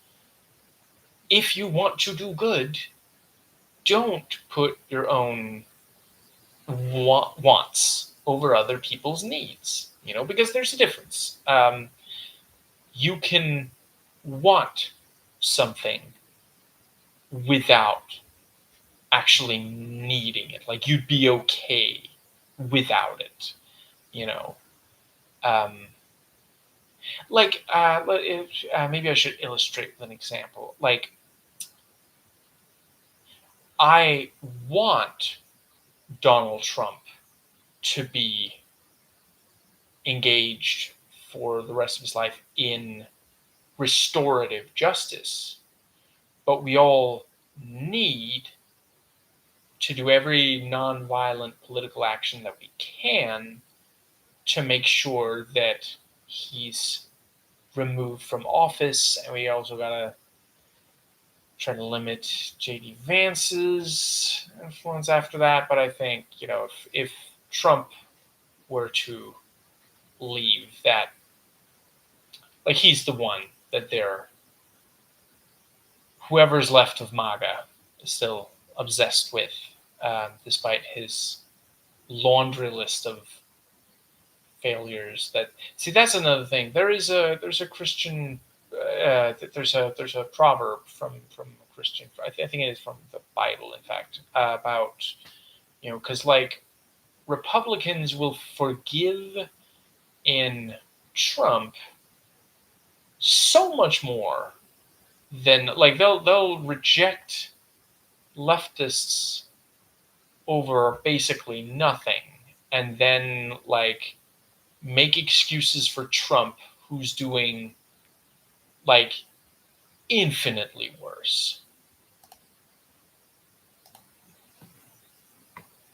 if you want to do good, don't put your own wants over other people's needs, because there's a difference. You can want something without actually needing it. Like you'd be okay without it, you know. Um, maybe I should illustrate with an example. Like I want Donald Trump to be engaged for the rest of his life in restorative justice. But we all need to do every nonviolent political action that we can to make sure that he's removed from office. And we also got to try to limit J.D. Vance's influence after that. But I think, if Trump were to leave, that, like, he's the one that whoever's left of MAGA is still obsessed with, despite his laundry list of failures. That's another thing. There's a Christian, there's a proverb from a Christian. I think it is from the Bible, in fact, about, because like Republicans will forgive in Trump so much more than, like, they'll reject leftists over basically nothing, and then like make excuses for Trump, who's doing like infinitely worse.